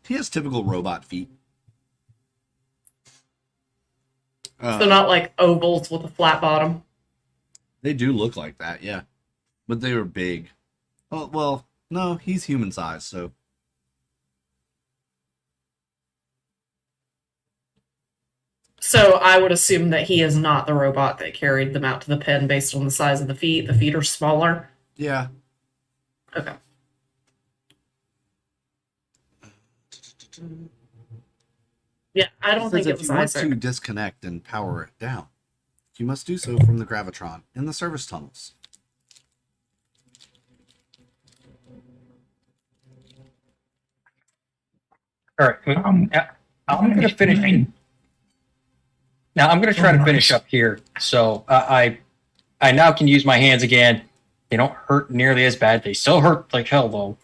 He has typical robot feet. So not like ovals with a flat bottom. They do look like that, yeah. But they were big. Oh, well, no, he's human size, so. So I would assume that he is not the robot that carried them out to the pen based on the size of the feet. The feet are smaller. Yeah. Okay. Yeah, I don't think it was If you want Isaac. to disconnect and power it down, you must do so from the Graviton in the service tunnels. All right. I'm going to finish. Now, I'm going to try to finish up here. So I now can use my hands again. They don't hurt nearly as bad. They still hurt like hell, though.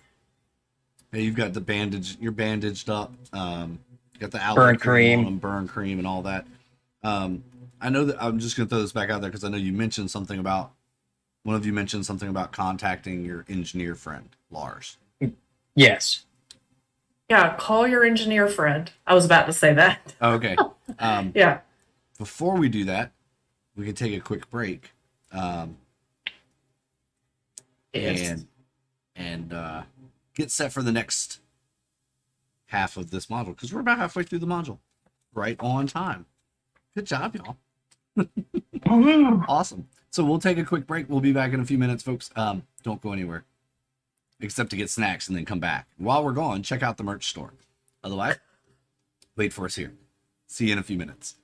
Yeah, you've got the bandage. You're bandaged up. You got the Burn cream. on them, burn cream, and all that. I know that I'm just going to throw this back out there because I know you mentioned something about one of you mentioned something about contacting your engineer friend Lars. Yes. Yeah, call your engineer friend. I was about to say that. Okay. Yeah. Before we do that, we can take a quick break. Yes. And get set for the next half of this module because we're about halfway through the module, right on time. Good job, y'all. Awesome. So we'll take a quick break. We'll be back in a few minutes, folks. Don't go anywhere except to get snacks and then come back. While we're gone, check out the merch store. Otherwise, wait for us here. See you in a few minutes.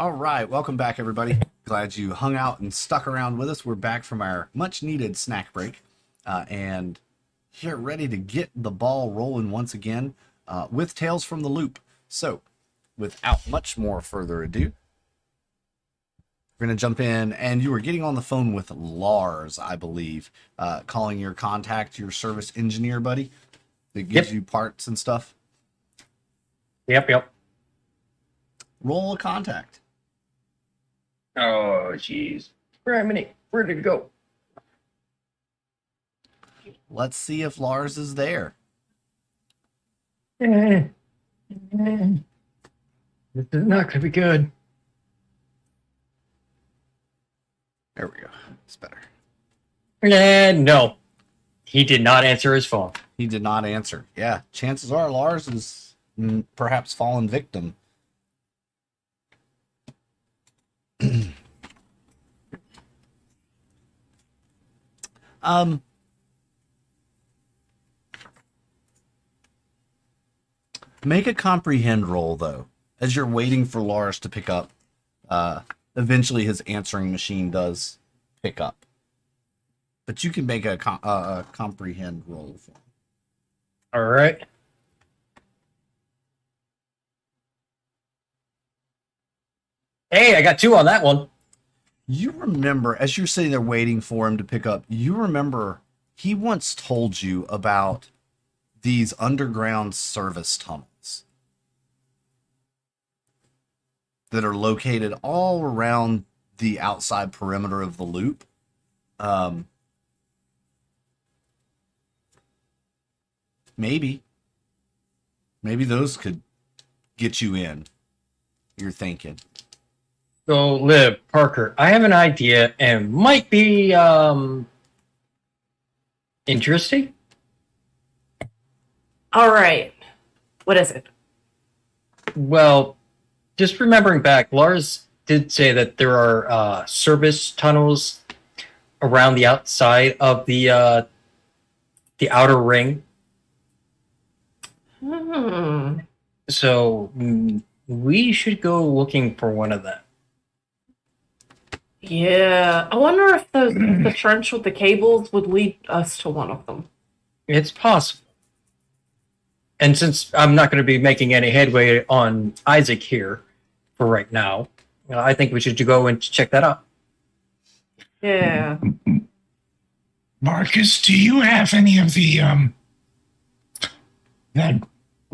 All right, welcome back, everybody. Glad you hung out and stuck around with us. We're back from our much-needed snack break, and here ready to get the ball rolling once again with Tales from the Loop. So, without much more further ado, we're going to jump in, and you were getting on the phone with Lars, I believe, calling your contact, your service engineer buddy that gives you parts and stuff. Yep. Roll a contact. Oh, jeez. Where did it go? Let's see if Lars is there. This is not going to be good. There we go. It's better. And no, he did not answer his phone. He did not answer. Yeah, chances are Lars is perhaps fallen victim. Make a comprehend roll, though, as you're waiting for Lars to pick up. Eventually, his answering machine does pick up. But you can make a comprehend roll for him. All right. Hey, I got 2 on that one. You remember, as you're sitting there waiting for him to pick up, you remember he once told you about these underground service tunnels that are located all around the outside perimeter of the loop. Maybe those could get you in. You're thinking. So, Liv, Parker, I have an idea and might be interesting. All right. What is it? Well, just remembering back, Lars did say that there are service tunnels around the outside of the outer ring. So we should go looking for one of them. Yeah. I wonder if the trench with the cables would lead us to one of them. It's possible. And since I'm not going to be making any headway on Isaac here for right now, I think we should go and check that out. Yeah. Marcus, do you have any of the that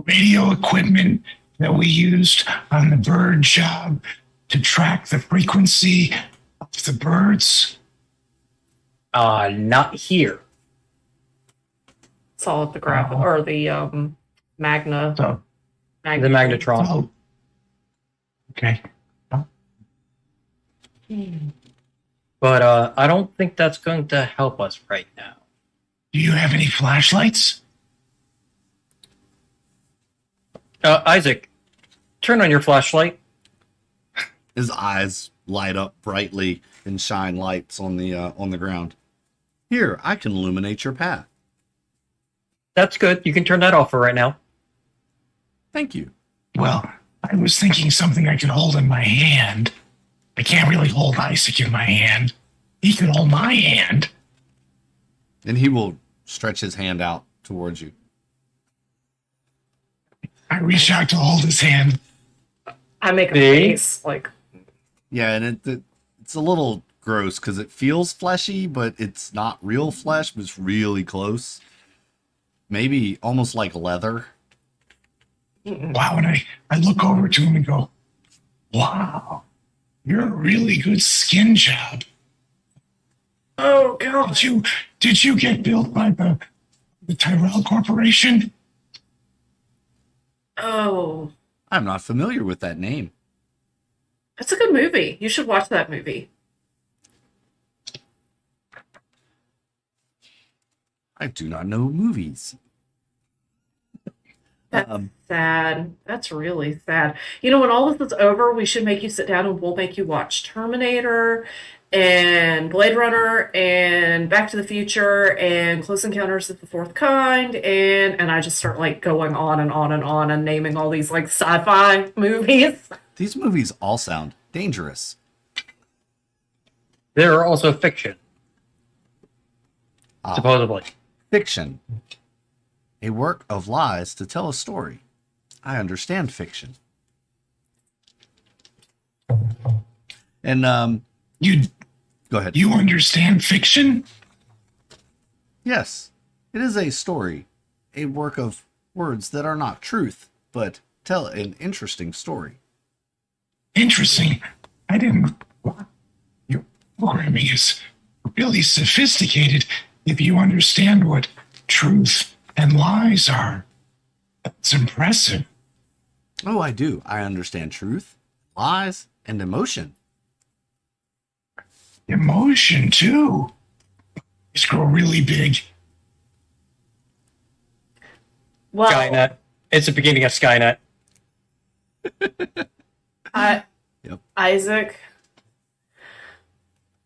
radio equipment that we used on the bird job to track the frequency of the birds? Not here. It's all at the Graviton or the Magna. So, The Magnetron. oh, okay. But I don't think that's going to help us right now. Do you have any flashlights? Isaac, turn on your flashlight. His eyes light up brightly and shine lights on the ground. Here, I can illuminate your path. That's good. You can turn that off for right now. Thank you. Well, I was thinking something I could hold in my hand. I can't really hold Isaac in my hand. He can hold my hand. And he will stretch his hand out towards you. I reach out to hold his hand. I make a See? face like. Yeah, and it's a little gross because it feels fleshy, but it's not real flesh, but it's really close. Maybe almost like leather. Wow, and I look over to him and go, wow, you're a really good skin job. Oh god. Did you get built by the Tyrell Corporation? Oh. I'm not familiar with that name. It's a good movie. You should watch that movie. I do not know movies. That's sad. That's really sad. You know, when all this is over, we should make you sit down and we'll make you watch Terminator and Blade Runner and Back to the Future and Close Encounters of the Fourth Kind and I just start like going on and on and on and naming all these like sci-fi movies. These movies all sound dangerous. There are also fiction, supposedly. Fiction. A work of lies to tell a story. I understand fiction. And You go ahead. you understand fiction? Yes, it is a story, a work of words that are not truth, but tell an interesting story. Interesting. I didn't. Your programming is really sophisticated if you understand what truth and lies are. That's impressive. Oh, I do. I understand truth, lies, and emotion. Emotion, too. These grow really big. Well, Skynet. It's the beginning of Skynet. Yep. Isaac,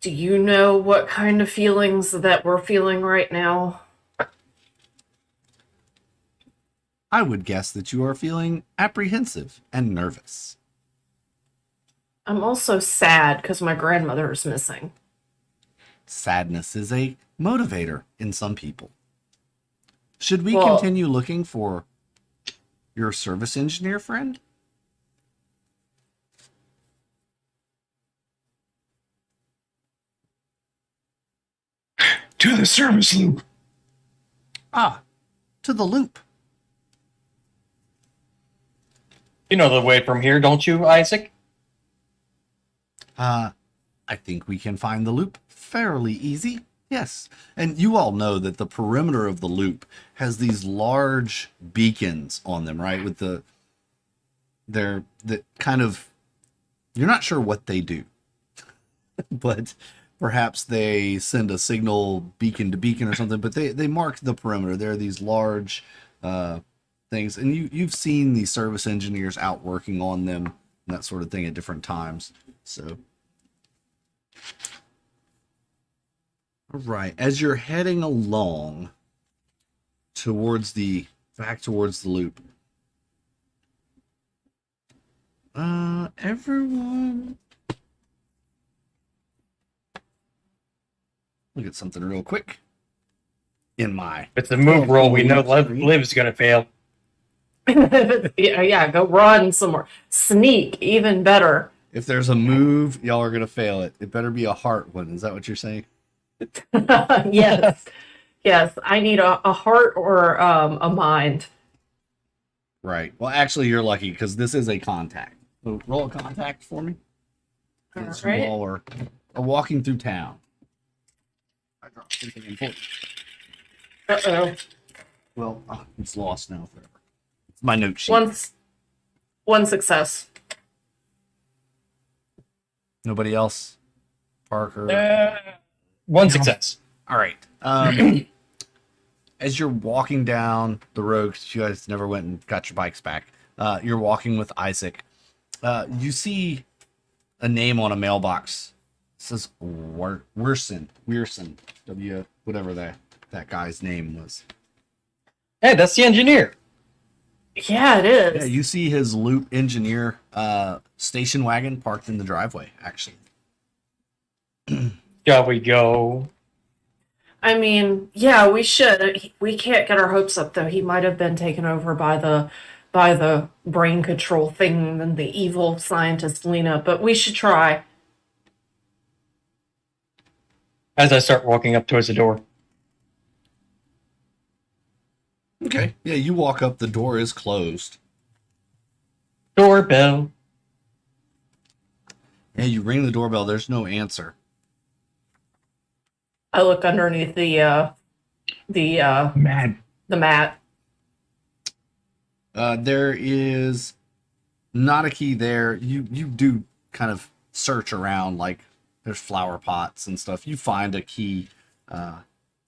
do you know what kind of feelings that we're feeling right now? I would guess that you are feeling apprehensive and nervous. I'm also sad because my grandmother is missing. Sadness is a motivator in some people. Should we Well- continue looking for your service engineer friend? To the service loop. Ah, to the loop. You know the way from here, don't you, Isaac? I think we can find the loop fairly easy. Yes. And you all know that the perimeter of the loop has these large beacons on them, right? With they're the kind of, you're not sure what they do, but perhaps they send a signal beacon to beacon or something, but they mark the perimeter. There are these large things, and you've seen the service engineers out working on them and that sort of thing at different times. So, all right, as you're heading along back towards the loop, everyone, look at something real quick. In my It's the move roll. We know Liv's going to fail. Yeah, go run somewhere. Sneak, even better. if there's a move, y'all are gonna fail it. It better be a heart one. Is that what you're saying? Yes. Yes, I need a heart or a mind. Right. Well, actually, you're lucky because this is a contact. So roll a contact for me. Since you Alright. all are walking through town. I dropped something important. Uh-oh. Well, it's lost now forever. It's my note sheet. One success. Nobody else? Parker? One success. All right. As you're walking down the road, because you guys never went and got your bikes back, you're walking with Isaac. You see a name on a mailbox. It says Weirson, whatever that guy's name was. Hey, that's the engineer. Yeah, it is. Yeah, you see his Loop Engineer station wagon parked in the driveway, actually. Shall we go? I mean, yeah, we should. We can't get our hopes up, though. He might have been taken over by the brain control thing and the evil scientist Lena, but we should try. As I start walking up towards the door. Okay. Yeah, you walk up. The door is closed. Doorbell. Yeah, you ring the doorbell. There's no answer. I look underneath the Mad. mat. There is not a key there. You do kind of search around, like there's flower pots and stuff. You find a key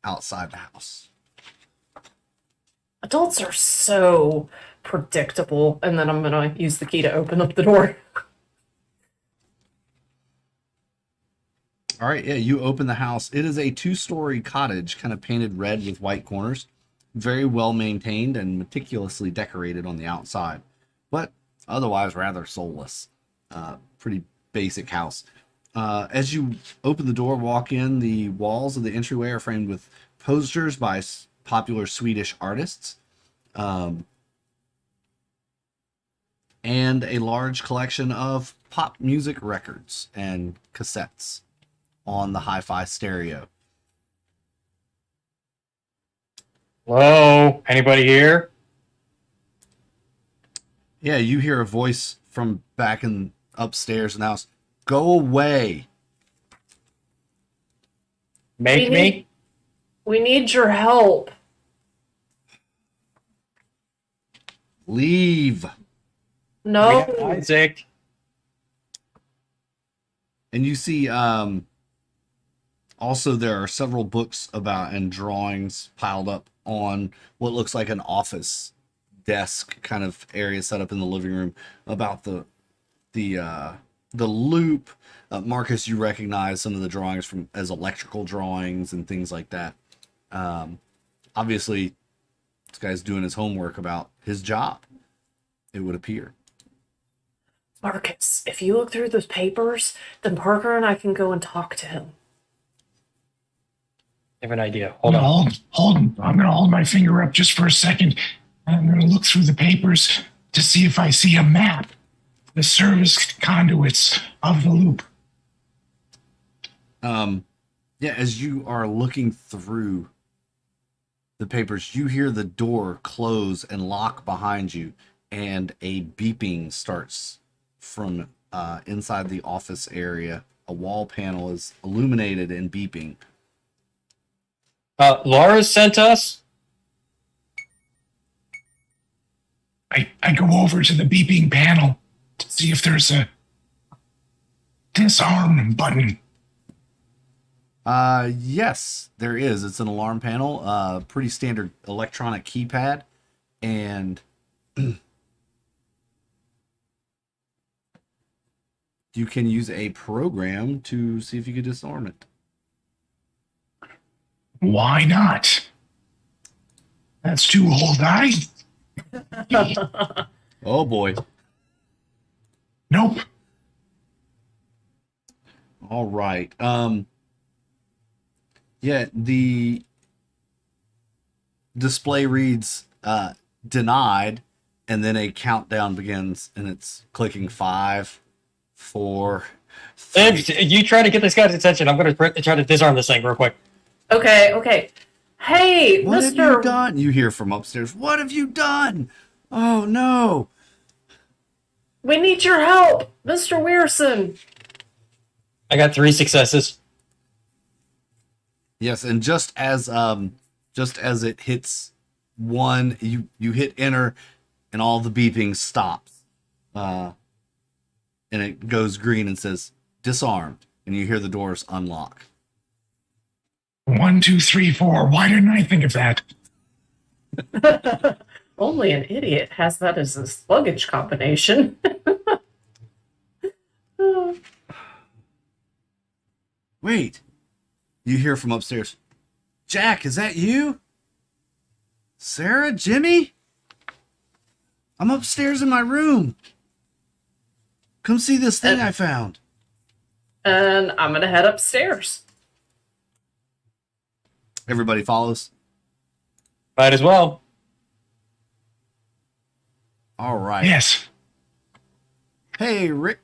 outside the house. Adults are so predictable, and then I'm gonna use the key to open up the door. All right, yeah, you open the house. It is a 2-story cottage, kind of painted red with white corners. Very well maintained and meticulously decorated on the outside, but otherwise rather soulless. Pretty basic house. As you open the door, walk in, the walls of the entryway are framed with posters by popular Swedish artists, and a large collection of pop music records and cassettes on the hi-fi stereo. Hello? Anybody here? Yeah, you hear a voice from back in upstairs in the house. Go away. Make me? We need your help. Leave. No. We got Isaac. And you see, also there are several books about and drawings piled up on what looks like an office desk kind of area set up in the living room about the loop. Marcus, you recognize some of the drawings from as electrical drawings and things like that. Obviously, this guy's doing his homework about his job, it would appear. Marcus, if you look through those papers, then Parker and I can go and talk to him. I have an idea. I'm Hold on. I'm gonna hold my finger up just for a second, and I'm gonna look through the papers to see if I see a map, the service conduits of the loop. Yeah, as you are looking through the papers, you hear the door close and lock behind you, and a beeping starts from inside the office area. A wall panel is illuminated and beeping. Laura sent us. I go over to the beeping panel to see if there's a disarm button. Yes, there is. It's an alarm panel, pretty standard electronic keypad, and you can use a program to see if you can disarm it. Why not? That's 2 whole die. Oh boy. Nope. All right. Yeah, the display reads denied, and then a countdown begins, and it's clicking 5, 4, 3. If you try to get this guy's attention, I'm going to try to disarm this thing real quick. Okay. Hey, What have Mr. you done? You hear from upstairs. What have you done? Oh no. We need your help, Mr. Weirson. I got 3 successes. Yes, and just as it hits 1, you hit enter, and all the beeping stops, and it goes green and says disarmed, and you hear the doors unlock. 1, 2, 3, 4. Why didn't I think of that? Only an idiot has that as a luggage combination. Wait, you hear from upstairs. Jack, is that you? Sarah, Jimmy? I'm upstairs in my room. Come see this thing I found. And I'm going to head upstairs. Everybody follows. Might as well. All right. Yes. Hey, Rick.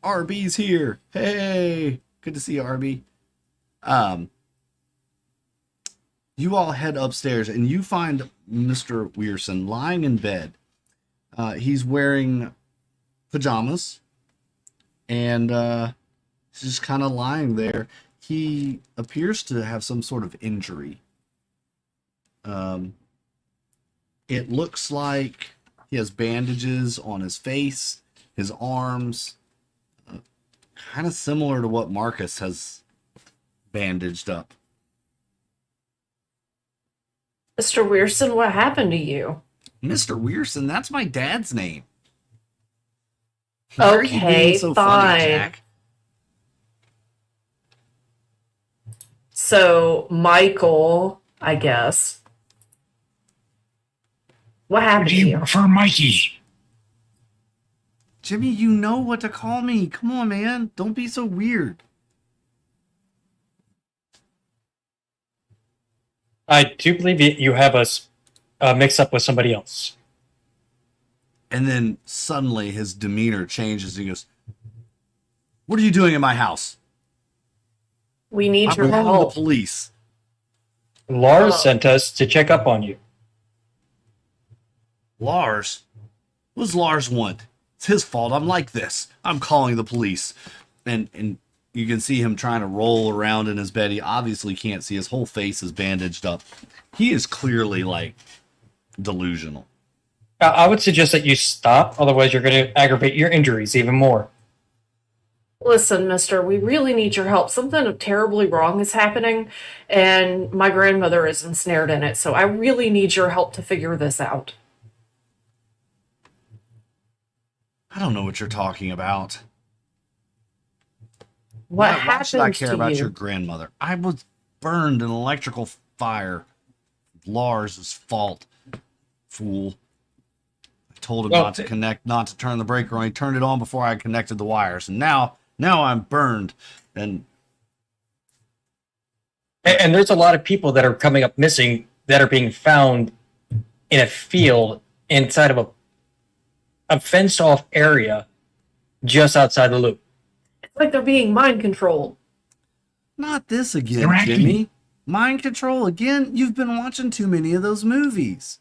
RB's here. Hey. Good to see you, RB. You all head upstairs, and you find Mr. Weirson lying in bed. He's wearing pajamas, and he's just kind of lying there. He appears to have some sort of injury. It looks like he has bandages on his face, his arms, kind of similar to what Marcus has bandaged up. Mr. Weirson, what happened to you? Mr. Weirson, that's my dad's name. Why are you Okay, being so fine. funny, Jack? So, Michael, I guess. What happened Do to you you? prefer Mikey? Jimmy, you know what to call me. Come on, man. Don't be so weird. I do believe you have us mixed up with somebody else. And then suddenly his demeanor changes. He goes, "What are you doing in my house? We need I'm your calling the help. police." Lars Oh. sent us to check up on you. Lars? What does Lars want? It's his fault. I'm like this. I'm calling the police. And you can see him trying to roll around in his bed. He obviously can't see. His whole face is bandaged up. He is clearly like delusional. I would suggest that you stop, otherwise you're going to aggravate your injuries even more. Listen, mister, we really need your help. Something terribly wrong is happening, and my grandmother is ensnared in it, so I really need your help to figure this out. I don't know what you're talking about. What Why happened should I care to about you? your grandmother? I was burned in electrical fire. Lars' fault. Fool. I told him Well, not to connect, not to turn the breaker on. He turned it on before I connected the wires. And now I'm burned. And And there's a lot of people that are coming up missing that are being found in a field inside of a fenced off area just outside the loop. It's like they're being mind controlled. not this again, They're acting- Jimmy. Mind control again? You've been watching too many of those movies.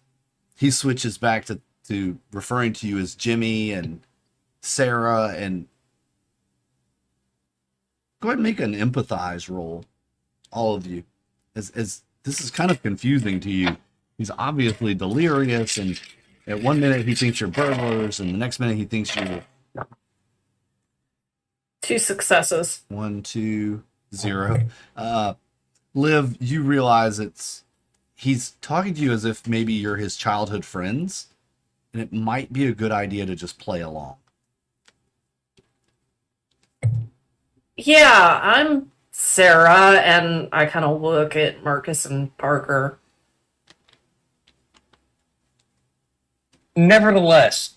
He switches back to referring to you as Jimmy and Sarah, and go ahead and make an empathize roll, all of you. As this is kind of confusing to you. He's obviously delirious, and at one minute he thinks you're burglars, and the next minute he thinks you're 2 successes. 1, 2, 0. Liv, you realize he's talking to you as if maybe you're his childhood friends, and it might be a good idea to just play along. Yeah, I'm Sarah, and I kind of look at Marcus and Parker. Nevertheless,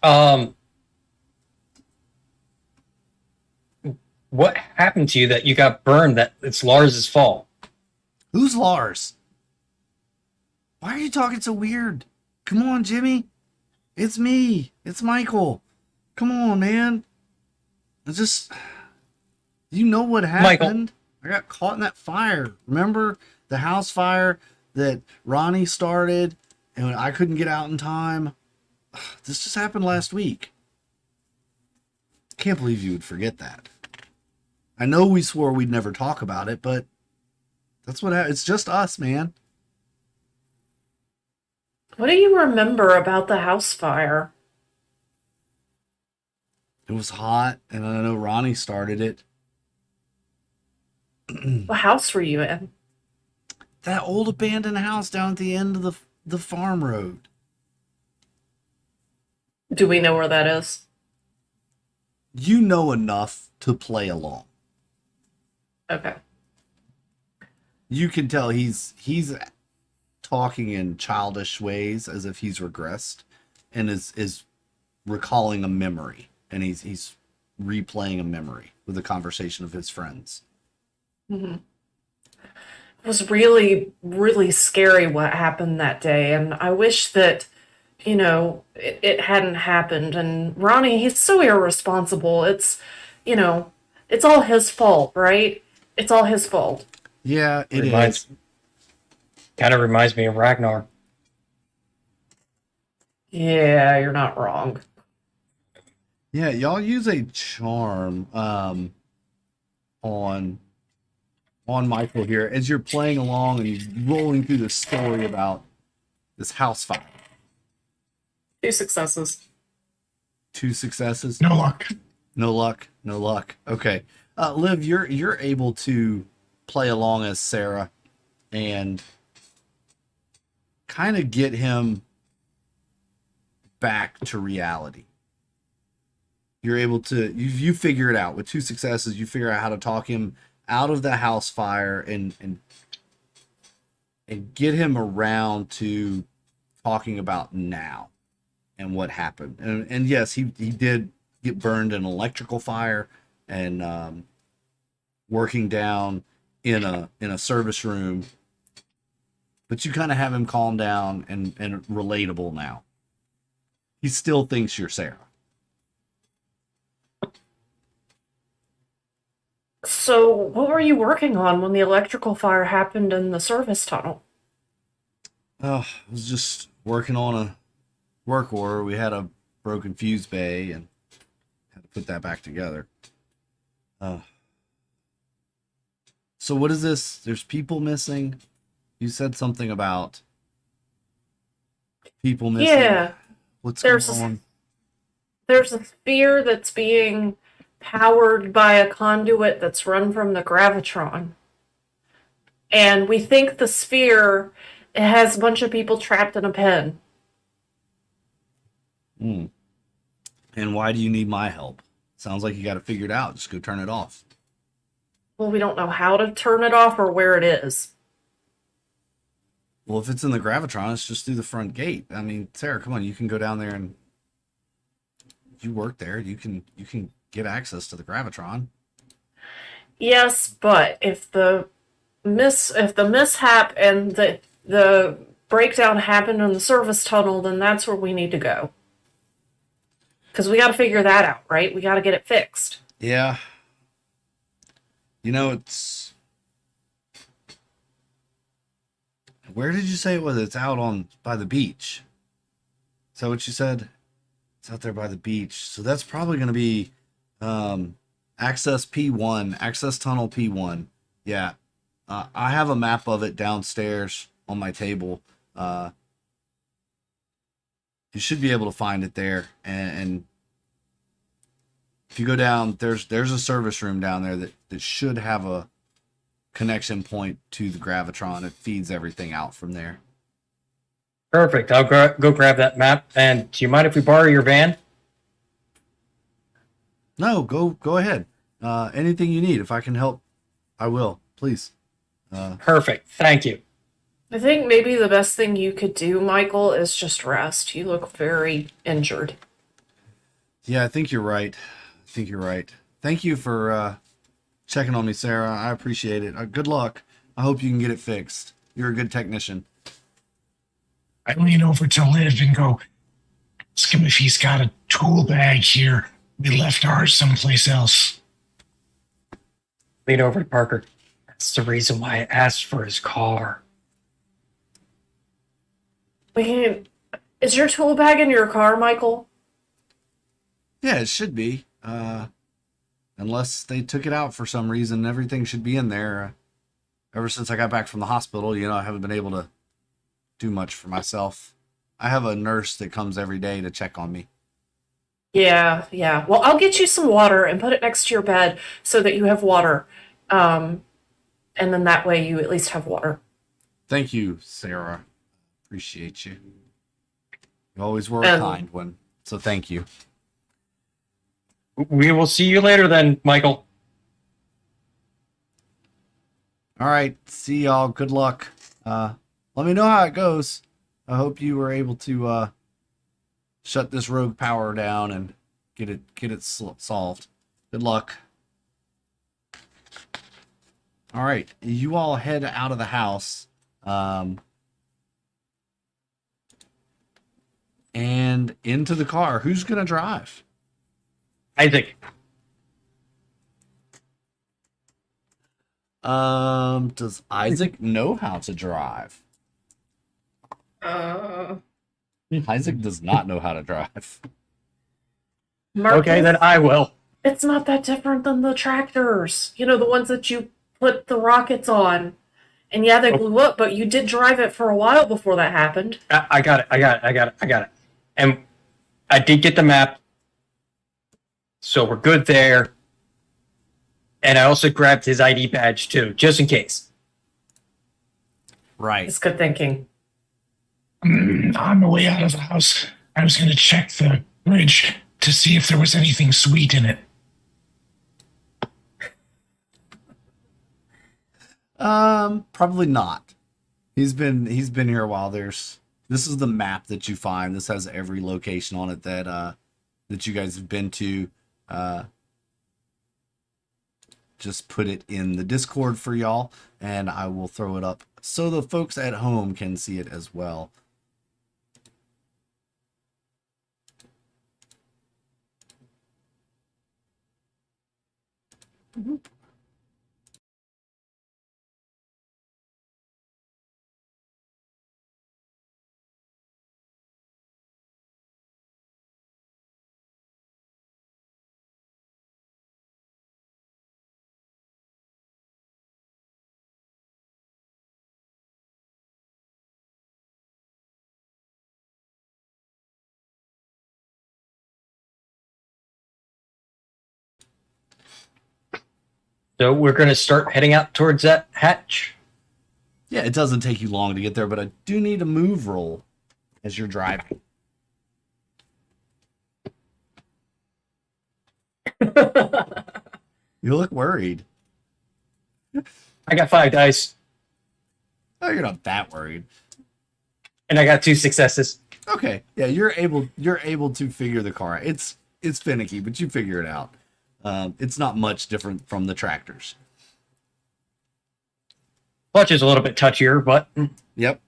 what happened to you that you got burned that it's Lars's fault? Who's Lars? Why are you talking so weird? Come on, Jimmy. It's me. It's Michael. Come on, man. It's just, you know what happened. I got caught in that fire. Remember the house fire that Ronnie started and I couldn't get out in time? This just happened last week. Can't believe you would forget that. I know we swore we'd never talk about it, but that's what happened. It's just us, man. What do you remember about the house fire? It was hot, and I know Ronnie started it. What house were you in? That old abandoned house down at the end of the farm road. Do we know where that is? You know enough to play along. Okay. You can tell he's talking in childish ways as if he's regressed and is recalling a memory, and he's replaying a memory with a conversation of his friends. Mm-hmm. It was really, really scary what happened that day, and I wish that, it hadn't happened. And Ronnie, he's so irresponsible. It's all his fault, right? It's all his fault. Yeah, it is. Kind of reminds me of Ragnar. Yeah, you're not wrong. Yeah, y'all use a charm on Michael here as you're playing along and he's rolling through this story about this house fire. 2 successes. 2 successes. No luck. No luck. No luck. Okay. Liv, you're able to play along as Sarah and kind of get him back to reality. You're able to you figure it out with 2 successes. You figure out how to talk him out of the house fire and get him around to talking about now and what happened. And yes, he did get burned in an electrical fire and working down in a service room. But you kind of have him calm down and relatable now. He still thinks you're Sarah. So, what were you working on when the electrical fire happened in the service tunnel? Oh, I was just working on a work order. We had a broken fuse bay and had to put that back together. So what is this? There's people missing. You said something about people missing. Yeah, What's there's going on? there's a sphere that's being powered by a conduit that's run from the Gravitron. And we think the sphere it has a bunch of people trapped in a pen. Hmm. And why do you need my help? Sounds like you got it figured out. Just go turn it off. Well, we don't know how to turn it off or where it is. Well, if it's in the Gravitron, it's just through the front gate. I mean, Sarah, come on, you can go down there and you work there. You can get access to the Gravitron. Yes, but if the mishap and the breakdown happened in the service tunnel, then that's where we need to go. Because we got to figure that out, right? We got to get it fixed. Yeah. You know, it's... Where did you say it was? It's out by the beach. Is that what you said? It's out there by the beach. So that's probably going to be access P1, access tunnel P1. Yeah. I have a map of it downstairs on my table. You should be able to find it there. And if you go down, there's a service room down there that should have a connection point to the Gravitron. It feeds everything out from there. Perfect. I'll go grab that map. And do you mind if we borrow your van? No, go ahead. Anything you need, if I can help, I will. Please. Perfect. Thank you. I think maybe the best thing you could do, Michael, is just rest. You look very injured. Yeah, I think you're right. Thank you for checking on me, Sarah. I appreciate it. Good luck. I hope you can get it fixed. You're a good technician. I lean over to Liv and go, ask him if he's got a tool bag here. We left ours someplace else. Lean over to Parker. That's the reason why I asked for his car. Wait, is your tool bag in your car, Michael? Yeah, it should be. Unless they took it out for some reason, everything should be in there. Ever since I got back from the hospital, I haven't been able to do much for myself. I have a nurse that comes every day to check on me. Yeah. Well, I'll get you some water and put it next to your bed so that you have water. And then that way you at least have water. Thank you, Sarah. Appreciate you. You always were a kind one, so thank you. We will see you later then, Michael. All right, see y'all. Good luck. Let me know how it goes. I hope you were able to shut this rogue power down and get it solved. Good luck. All right, you all head out of the house. And into the car. Who's gonna drive? Isaac. Does Isaac know how to drive? Isaac does not know how to drive. Marcus, Okay, then I will. it's not that different than the tractors. The ones that you put the rockets on. And yeah, they blew up, but you did drive it for a while before that happened. I got it. And I did get the map. So we're good there. And I also grabbed his ID badge too, just in case. Right. It's good thinking. On the way out of the house, I was going to check the fridge to see if there was anything sweet in it. Probably not. He's been here a while. This is the map that you find. This has every location on it that that you guys have been to, just put it in the Discord for y'all, and I will throw it up so the folks at home can see it as well. So we're going to start heading out towards that hatch. Yeah, it doesn't take you long to get there, but I do need a move roll as you're driving. You look worried. I got 5 dice, Oh, you're not that worried. and I got 2 successes. Okay, yeah, you're able to figure the car out. It's finicky, but you figure it out. It's not much different from the tractors. Clutch is a little bit touchier, but Yep.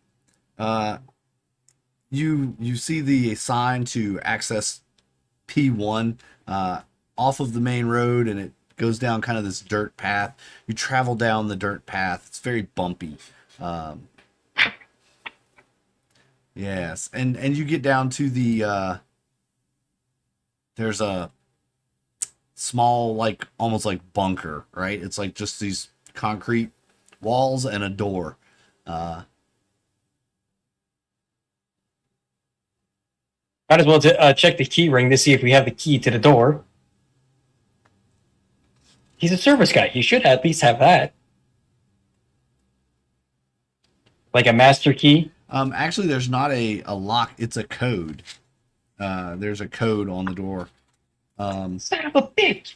You see the sign to access P1 off of the main road, and it goes down kind of this dirt path. You travel down the dirt path. It's very bumpy. Yes, and you get down to the there's a small, like almost like bunker, right? It's like just these concrete walls and a door. might as well check the key ring to see if we have the key to the door. He's a service guy. He should at least have that. Like a master key. Actually, there's not a lock. It's a code. There's a code on the door. Son of a bitch.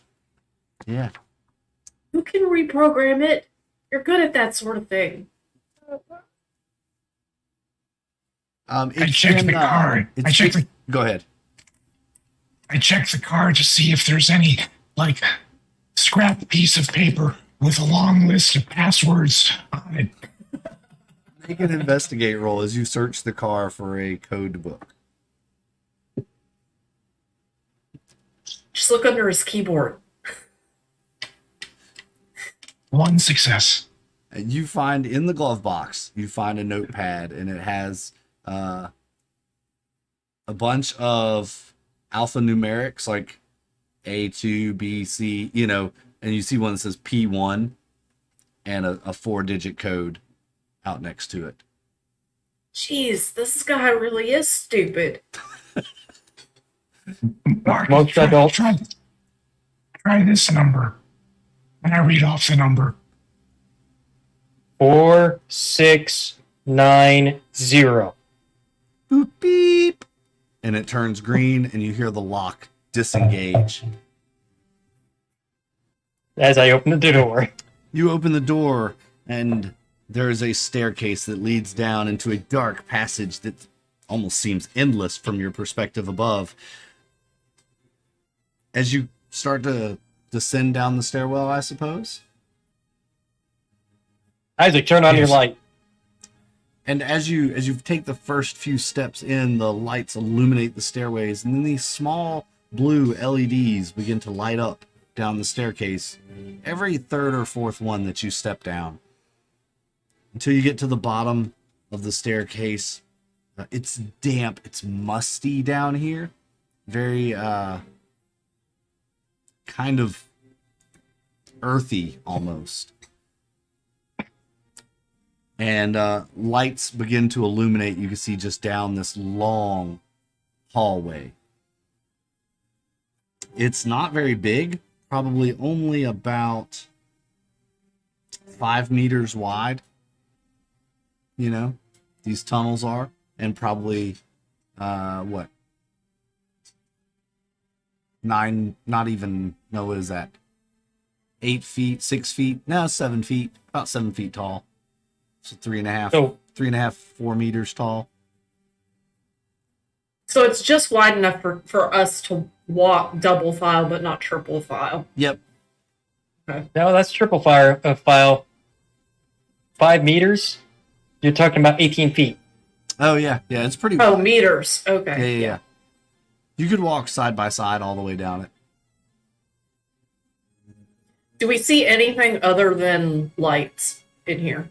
Yeah. You can reprogram it. You're good at that sort of thing. I checked the card. Go ahead. I checked the card to see if there's any, like, scrap piece of paper with a long list of passwords on it. Make an investigate roll as you search the car for a code book. Just look under his keyboard. 1 success. And you find in the glove box, you find a notepad, and it has a bunch of alphanumerics like A2, B, C, and you see one that says P1 and a 4-digit code out next to it. Jeez, this guy really is stupid. Mark, Most adults. try this number. And I read off the number. 4690. Boop, beep. And it turns green, and you hear the lock disengage. As I open the door. You open the door, and there is a staircase that leads down into a dark passage that almost seems endless from your perspective above. As you start to descend down the stairwell, I suppose. Isaac, turn on your light. And as you take the first few steps in, the lights illuminate the stairways, and then these small blue LEDs begin to light up down the staircase every third or fourth one that you step down, until you get to the bottom of the staircase. It's damp, it's musty down here, very kind of earthy almost. And lights begin to illuminate. You can see just down this long hallway. It's not very big, probably only about 5 meters wide. These tunnels are, and probably what? 9, not even, no, what is that? 8 feet, 6 feet, no, 7 feet, about 7 feet tall. So 3.5, 4 meters tall. So it's just wide enough for us to walk double file, but not triple file. Yep. No, that's triple file. 5 meters. You're talking about 18 feet. Oh yeah, yeah. It's pretty. Oh, wide. meters. Okay. Yeah. You could walk side by side all the way down it. Do we see anything other than lights in here?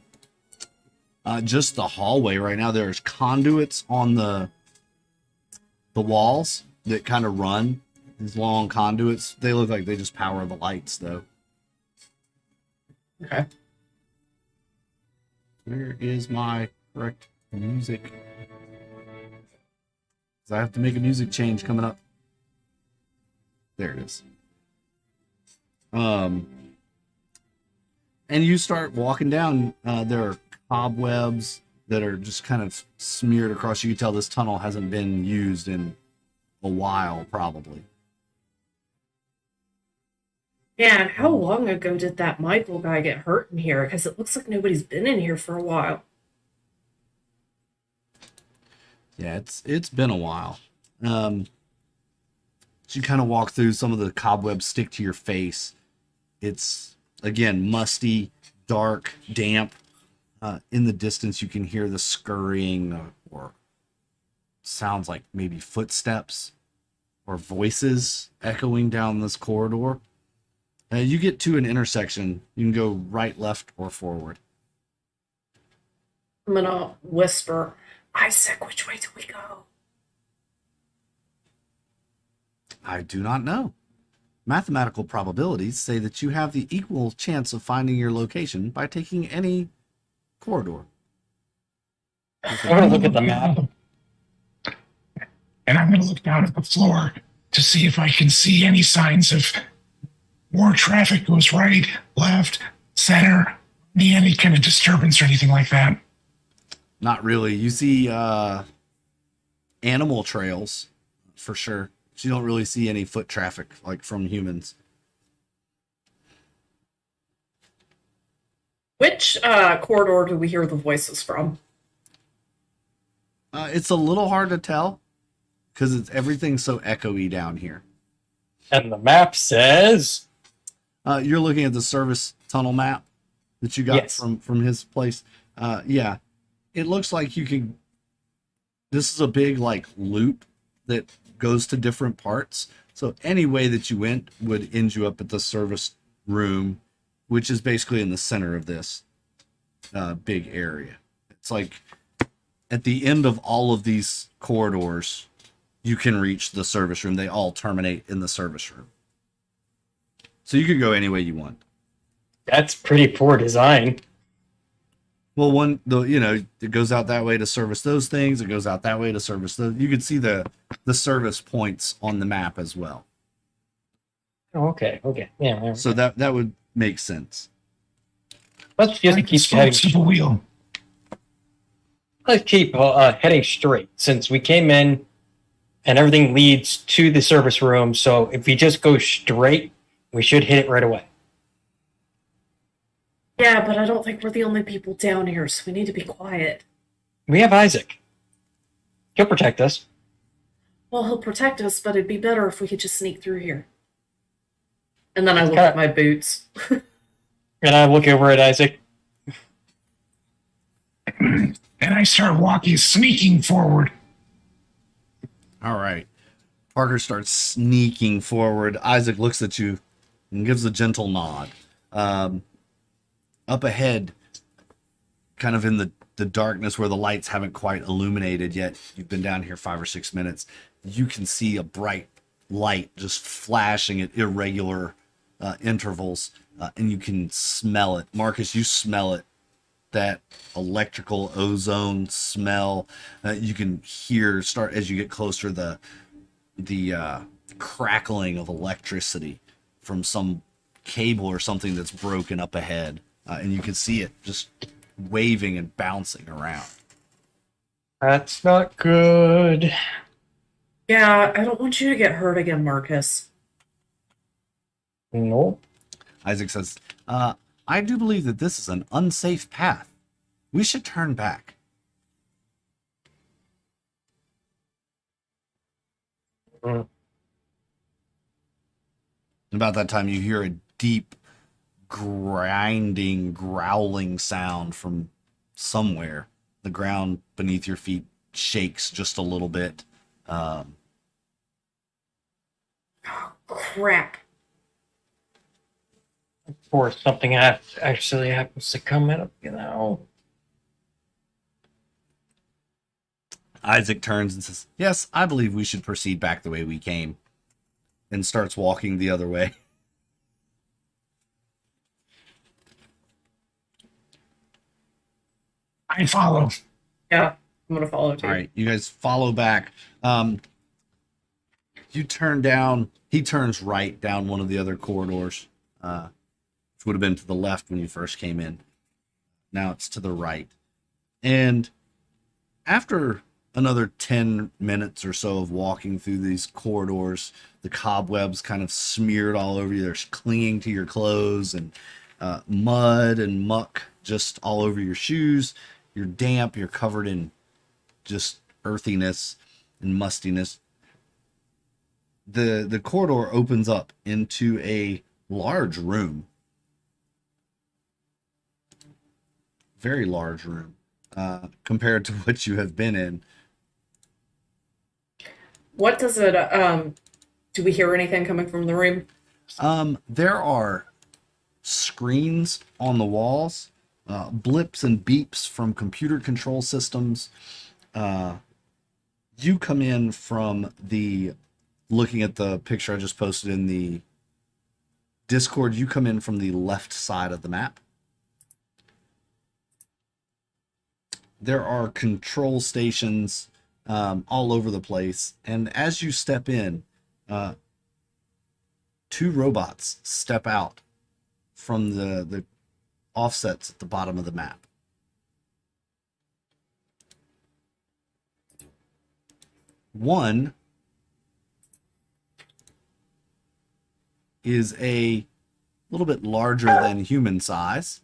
Just the hallway right now. There's conduits on the walls that kind of run these long conduits. They look like they just power the lights, though. Okay. Where is my correct music? 'Cause I have to make a music change coming up. There it is. And you start walking down. There are cobwebs that are just kind of smeared across. You can tell this tunnel hasn't been used in a while, probably. Yeah, and how long ago did that Michael guy get hurt in here? Because it looks like nobody's been in here for a while. Yeah, it's been a while. So you kind of walk through, some of the cobwebs stick to your face. It's, again, musty, dark, damp. In the distance, you can hear the scurrying or sounds like maybe footsteps or voices echoing down this corridor. You get to an intersection. You can go right, left, or forward. I'm gonna whisper, Isaac, which way do we go? I do not know. Mathematical probabilities say that you have the equal chance of finding your location by taking any corridor. I'm going to look at the map. And I'm going to look down at the floor to see if I can see any signs of more traffic goes right, left, center, any kind of disturbance or anything like that. Not really. You see animal trails for sure. You don't really see any foot traffic like from humans. Which corridor do we hear the voices from? It's a little hard to tell because everything's so echoey down here. And the map says... You're looking at the service tunnel map that you got Yes. from his place. Yeah, it looks like you can. This is a big like loop that goes to different parts. So any way that you went would end you up at the service room, which is basically in the center of this big area. It's like at the end of all of these corridors, you can reach the service room. They all terminate in the service room. So you could go any way you want. That's pretty poor design. Well, it goes out that way to service those things. It goes out that way to service those. You could see the service points on the map as well. Oh, okay. Yeah. So that would make sense. Let's just Like keep the heading. spokes of a wheel. Let's keep heading straight since we came in and everything leads to the service room. So if we just go straight, we should hit it right away. Yeah, but I don't think we're the only people down here, so we need to be quiet. We have Isaac. He'll protect us. Well, he'll protect us, but it'd be better if we could just sneak through here. And then I It's look kinda- at my boots. And I look over at Isaac. And I start sneaking forward. All right. Parker starts sneaking forward. Isaac looks at you and gives a gentle nod. Up ahead, kind of in the darkness where the lights haven't quite illuminated yet, you've been down here 5 or 6 minutes, you can see a bright light just flashing at irregular intervals, and you can smell it. Marcus, you smell it. That electrical ozone smell. You can hear, start as you get closer, the crackling of electricity from some cable or something that's broken up ahead. And you can see it just waving and bouncing around. That's not good. Yeah, I don't want you to get hurt again, Marcus. Nope. Isaac says, I do believe that this is an unsafe path. We should turn back. Mm. And about that time, you hear a deep, grinding, growling sound from somewhere. The ground beneath your feet shakes just a little bit. Crap. Before something actually happens to come up, you know. Isaac turns and says, "Yes, I believe we should proceed back the way we came," and starts walking the other way. I follow. Yeah, I'm gonna follow too. All right, you guys follow back. You turn down. He turns right down one of the other corridors, which would have been to the left when you first came in. Now it's to the right. And after another 10 minutes or so of walking through these corridors, the cobwebs kind of smeared all over you. They're clinging to your clothes, and mud and muck just all over your shoes. You're damp. You're covered in just earthiness and mustiness. The corridor opens up into a large room. Very large room compared to what you have been in. What does it, do we hear anything coming from the room? There are screens on the walls, blips and beeps from computer control systems. You come in from looking at the picture I just posted in the Discord, you come in from the left side of the map. There are control stations all over the place, and as you step in, two robots step out from the offsets at the bottom of the map. One is a little bit larger than human size.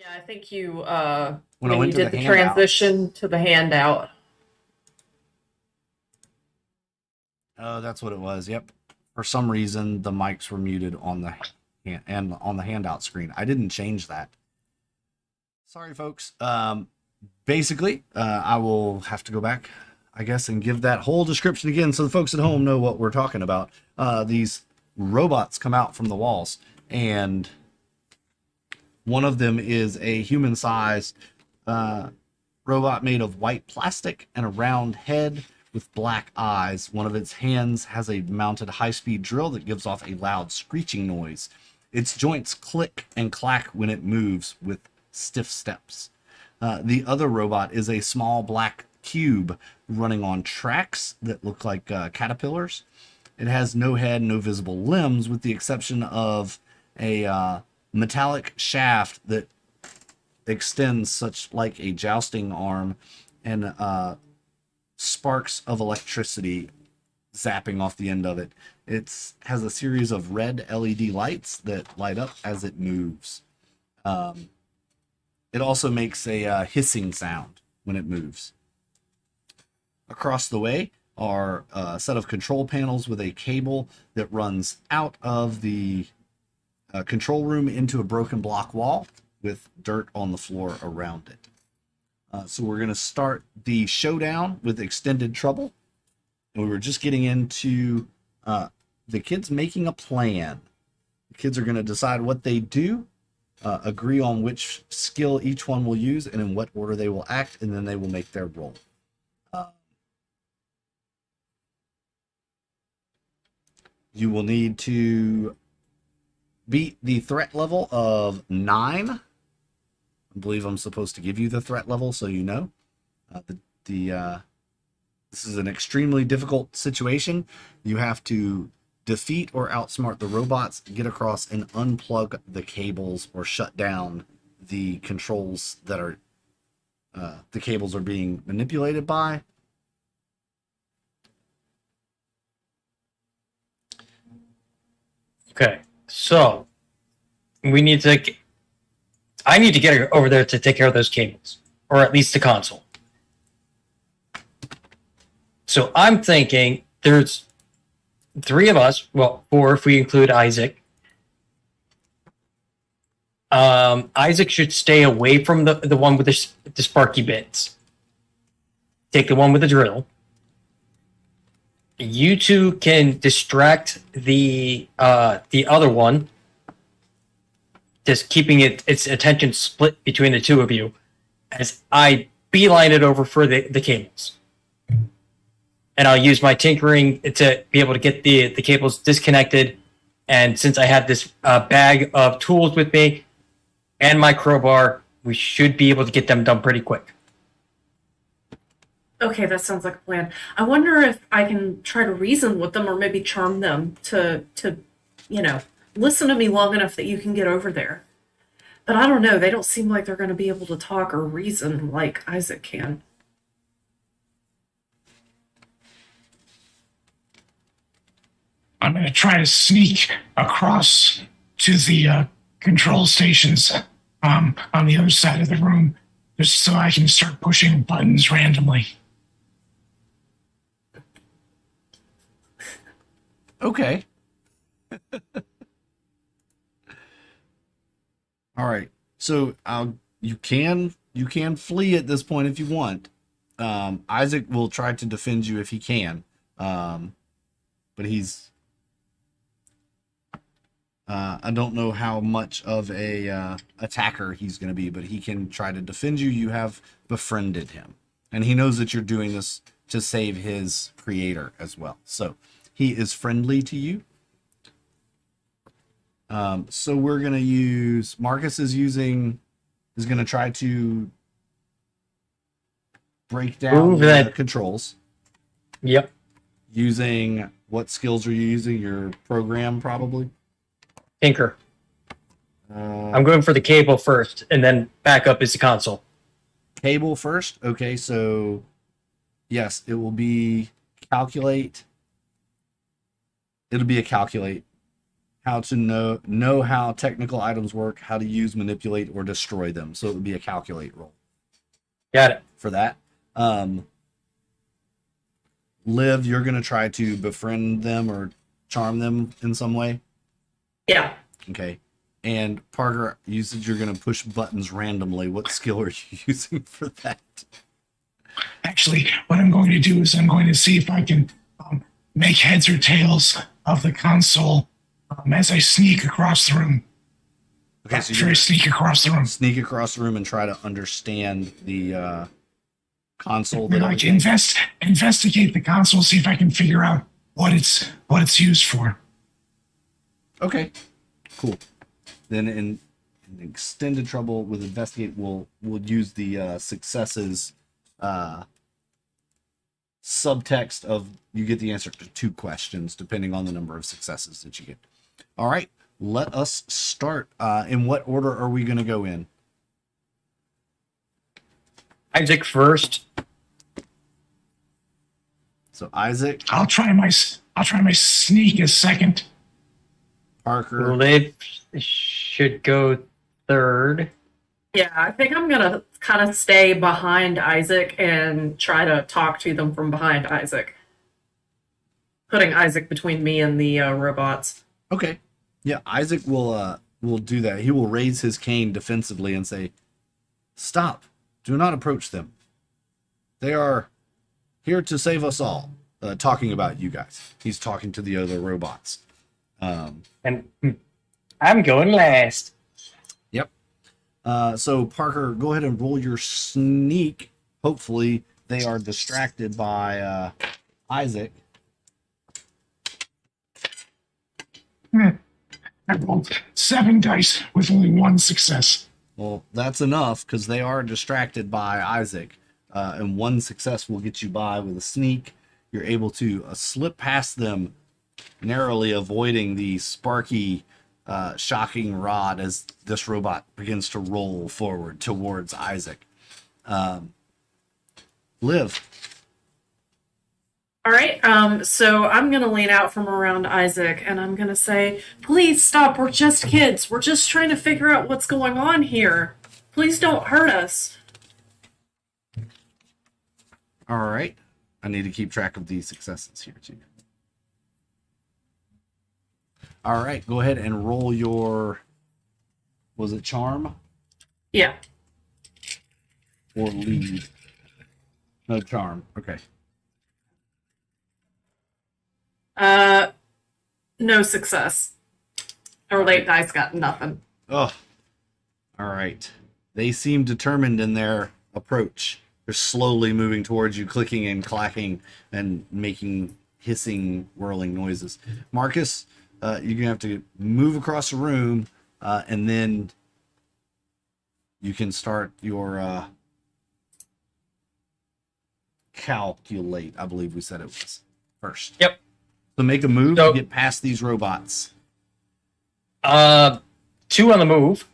Yeah, I think you When I when went you to did the the handout. transition to the handout. Oh, that's what it was. Yep. For some reason, the mics were muted on the and on the handout screen. I didn't change that. Sorry, folks. Basically, I will have to go back, I guess, and give that whole description again so the folks at home know what we're talking about. These robots come out from the walls, and one of them is a human-sized robot made of white plastic and a round head with black eyes. One of its hands has a mounted high-speed drill that gives off a loud screeching noise. Its joints click and clack when it moves with stiff steps. The other robot is a small black cube running on tracks that look like caterpillars. It has no head, no visible limbs, with the exception of a metallic shaft that extends such like a jousting arm and sparks of electricity zapping off the end of it. It has a series of red LED lights that light up as it moves. It also makes a hissing sound when it moves. Across the way are a set of control panels with a cable that runs out of the control room into a broken block wall with dirt on the floor around it. So we're going to start the showdown with extended trouble. And we were just getting into the kids making a plan. The kids are going to decide what they do, agree on which skill each one will use, and in what order they will act, and then they will make their roll. You will need to beat the threat level of 9. I believe I'm supposed to give you the threat level so you know. This is an extremely difficult situation. You have to defeat or outsmart the robots, get across and unplug the cables or shut down the controls that are the cables are being manipulated by. Okay, so we need to. I need to get over there to take care of those cables, or at least the console. So I'm thinking there's 3 of us. Well, 4 if we include Isaac. Isaac should stay away from the one with the sparky bits. Take the one with the drill. You 2 can distract the other one, just keeping its attention split between the 2 of you, as I beeline it over for the cables. And I'll use my tinkering to be able to get the cables disconnected. And since I have this bag of tools with me and my crowbar, we should be able to get them done pretty quick. Okay, that sounds like a plan. I wonder if I can try to reason with them or maybe charm them to listen to me long enough that you can get over there. But I don't know. They don't seem like they're going to be able to talk or reason like Isaac can. I'm going to try to sneak across to the control stations on the other side of the room, just so I can start pushing buttons randomly. Okay. All right. So you can flee at this point if you want. Isaac will try to defend you if he can. But he's I don't know how much of a attacker he's going to be, but he can try to defend you. You have befriended him, and he knows that you're doing this to save his creator as well. So he is friendly to you. So we're going to use, Marcus is going to try to break down the controls. Yep. Using, what skills are you using? Your program, probably? Tinker. I'm going for the cable first, and then backup is the console. Cable first? Okay, so yes, it will be calculate. It'll be a calculate. how to know how technical items work, how to use, manipulate, or destroy them. So it would be a calculate roll Got it. for that. Liv, you're going to try to befriend them or charm them in some way. Yeah. Okay. And Parker, you said you're going to push buttons randomly. What skill are you using for that? Actually, what I'm going to do is I'm going to see if I can make heads or tails of the console as I sneak across the room. Okay, so Sure, you're sneak across the room. sneak across the room and try to understand the console. That Like everything- investigate the console, see if I can figure out what it's used for. Okay, cool. Then in extended trouble with investigate, we'll use the successes subtext of you get the answer to 2 questions depending on the number of successes that you get. All right, let us start. In what order are we going to go in? Isaac first. So Isaac, I'll try my sneak as second. Parker, Liv should go third. Yeah, I think I'm gonna kind of stay behind Isaac and try to talk to them from behind Isaac. Putting Isaac between me and the robots. Okay. Yeah, Isaac will do that. He will raise his cane defensively and say, "Stop. Do not approach them. They are here to save us all." Talking about you guys. He's talking to the other robots. And I'm going last. Yep. So Parker, go ahead and roll your sneak. Hopefully they are distracted by Isaac. I rolled 7 dice with only 1 success. Well, that's enough because they are distracted by Isaac. And 1 success will get you by with a sneak. You're able to slip past them, narrowly avoiding the sparky, shocking rod as this robot begins to roll forward towards Isaac. Liv. All right, so I'm gonna lean out from around Isaac and I'm gonna say, please stop, we're just kids. We're just trying to figure out what's going on here. Please don't hurt us. All right. I need to keep track of these successes here too. All right, go ahead and roll your, was it charm Yeah. or lead? No, charm. Okay. No success. Our late dice got nothing. Oh, all right. They seem determined in their approach. They're slowly moving towards you, clicking and clacking and making hissing, whirling noises. Marcus, you're going to have to move across the room, and then you can start your calculate, I believe we said it was first. Yep. So make a move So- to get past these robots. 2 on the move.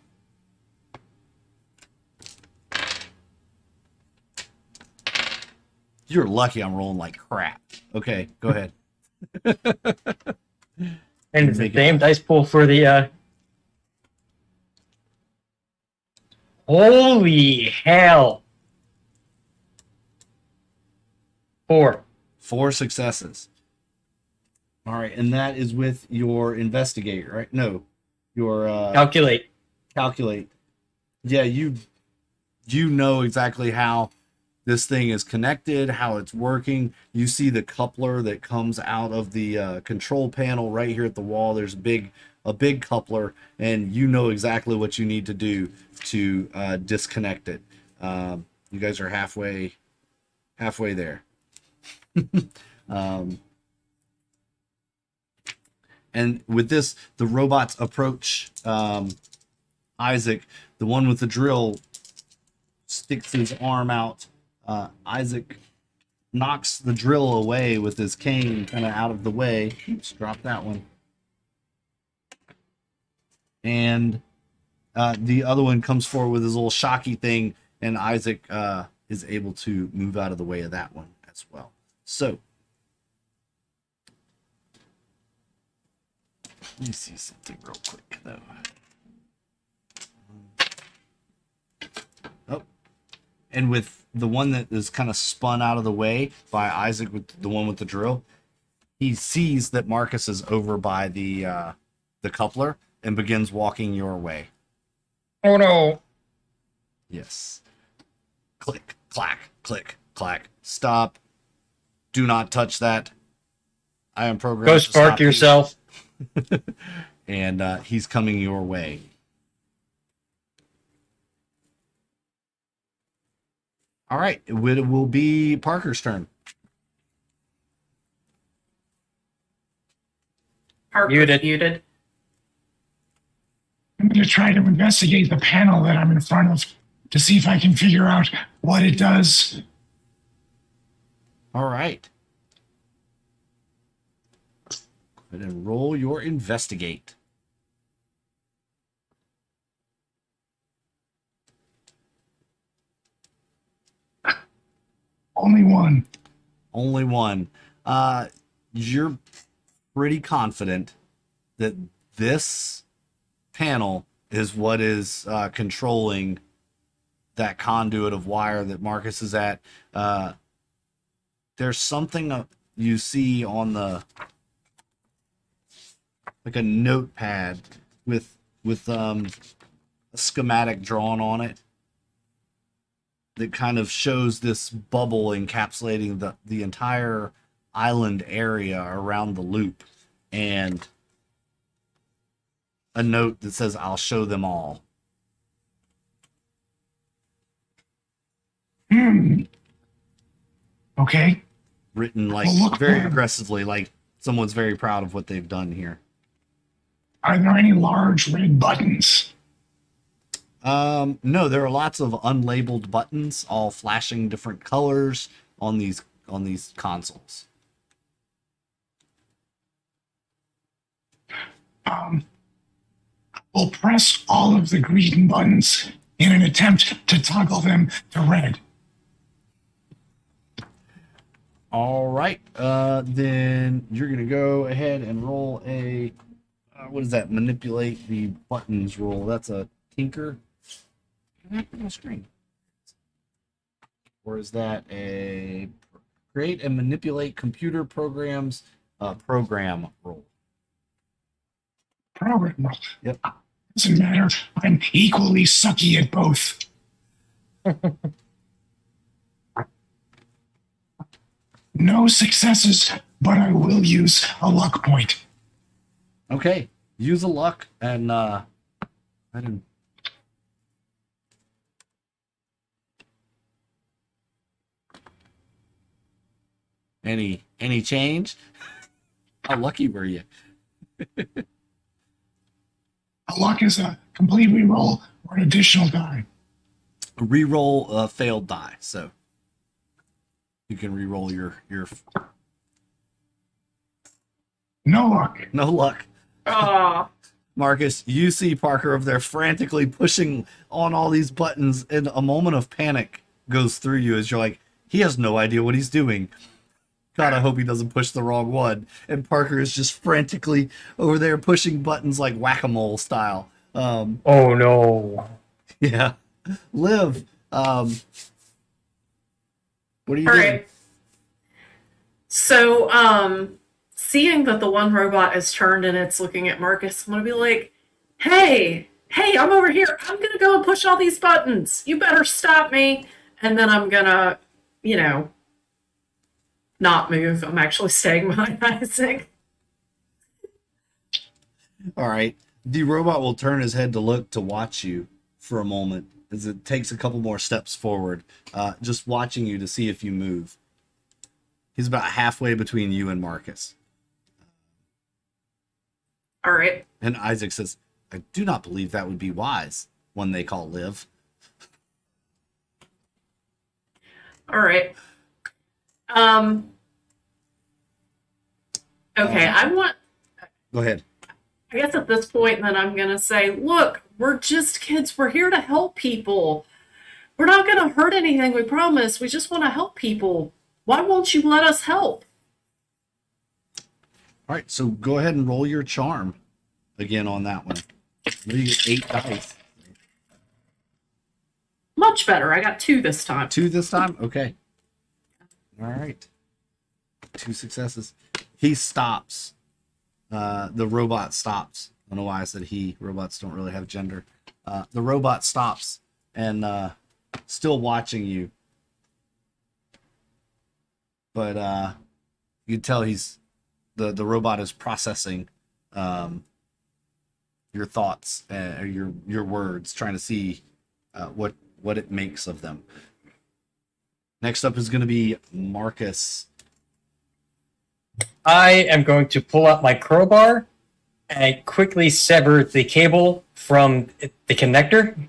You're lucky I'm rolling like crap. Okay, go ahead. And it's the Make it same dice pool for the holy hell. 4. 4 successes. All right, and that is with your investigate, right? No, your Calculate. calculate. Yeah, you know exactly how this thing is connected, how it's working. You see the coupler that comes out of the control panel right here at the wall. There's a big coupler, and you know exactly what you need to do to disconnect it. You guys are halfway there. And with this, the robots approach Isaac. The one with the drill sticks his arm out. Isaac knocks the drill away with his cane kind of out of the way. Oops, drop that one. And the other one comes forward with his little shocky thing, and Isaac is able to move out of the way of that one as well. So Let me see something real quick, though. Oh. And with the one that is kind of spun out of the way by Isaac, with the one with the drill, he sees that Marcus is over by the coupler and begins walking your way. Oh no. Yes. Click, clack, click, clack. Stop. Do not touch that. I am programmed Go to spark stop you. yourself. And he's coming your way. All right. It will be Parker's turn. Parker's Muted. I'm going to try to investigate the panel that I'm in front of to see if I can figure out what it does. All right. Go ahead and roll your investigate. Only one. Only one. You're pretty confident that this panel is what is controlling that conduit of wire that Marcus is at. There's something you see on the, like a notepad with a schematic drawn on it that kind of shows this bubble encapsulating the entire island area around the loop, and a note that says, "I'll show them all." Okay. Written like Well, look very there. aggressively, like someone's very proud of what they've done here. Are there any large red buttons? No, there are lots of unlabeled buttons, all flashing different colors on these consoles. We'll press all of the green buttons in an attempt to toggle them to red. All right, then you're gonna go ahead and roll a what is that? Manipulate the buttons roll. That's a tinker. On the screen. Or is that a create and manipulate computer programs program roll? Program. Yep. Doesn't matter. I'm equally sucky at both. No successes, but I will use a luck point. Okay, use a luck and I didn't. Any change? How lucky were you? A luck is a complete reroll or an additional die. Reroll a failed die, so you can reroll your No luck. no luck. Ah, Marcus, you see Parker over there frantically pushing on all these buttons, and a moment of panic goes through you as you're like, he has no idea what he's doing. God, I hope he doesn't push the wrong one. And Parker is just frantically over there pushing buttons like whack-a-mole style. Oh no. Yeah. Liv, what are you all doing? right. So, seeing that the one robot is turned and it's looking at Marcus, I'm gonna be like, hey, I'm over here. I'm gonna go and push all these buttons. You better stop me. And then I'm gonna, not move. I'm actually staying behind Isaac. All right. The robot will turn his head to look to watch you for a moment as it takes a couple more steps forward, just watching you to see if you move. He's about halfway between you and Marcus. All right. And Isaac says, I do not believe that would be wise, one they call Liv. All right. Okay, Go ahead. I guess at this point, then I'm going to say, look, we're just kids. We're here to help people. We're not going to hurt anything, we promise. We just want to help people. Why won't you let us help? All right, so go ahead and roll your charm. again on that one. You get 8 dice. Much better. I got 2 this time. 2 this time? Okay. All right. 2 successes. He stops. The robot stops. I don't know why I said he. Robots don't really have gender. The robot stops and still watching you. But you can tell the robot is processing your thoughts or your words, trying to see what it makes of them. Next up is going to be Marcus. I am going to pull out my crowbar and quickly sever the cable from the connector.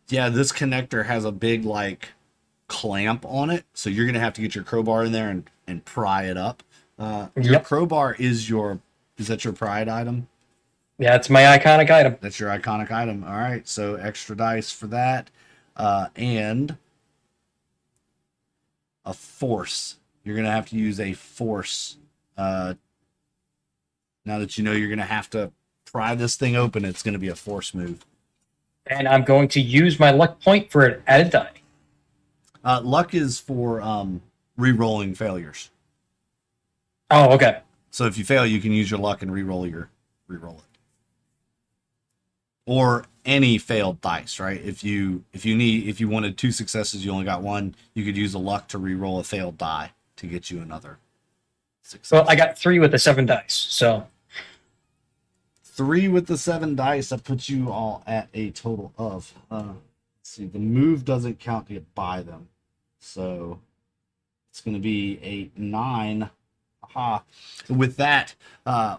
Yeah, this connector has a big clamp on it, so you're going to have to get your crowbar in there and pry it up. Your crowbar is that your pride item? Yeah, it's my iconic item. That's your iconic item. All right, so extra dice for that. And a force. You're going to have to use a force. Now that you know you're going to have to pry this thing open, it's going to be a force move. And I'm going to use my luck point for an added die. Luck is for re-rolling failures. Oh, okay. So if you fail, you can use your luck and re-roll it. Or any failed dice, right? If you wanted 2 successes, you only got 1, you could use a luck to re-roll a failed die to get you another success. Well, I got 3 with the 7 dice, so 3 with the 7 dice, that puts you all at a total of let's see, the move doesn't count to get by them. So it's going to be a 9. Aha. With that,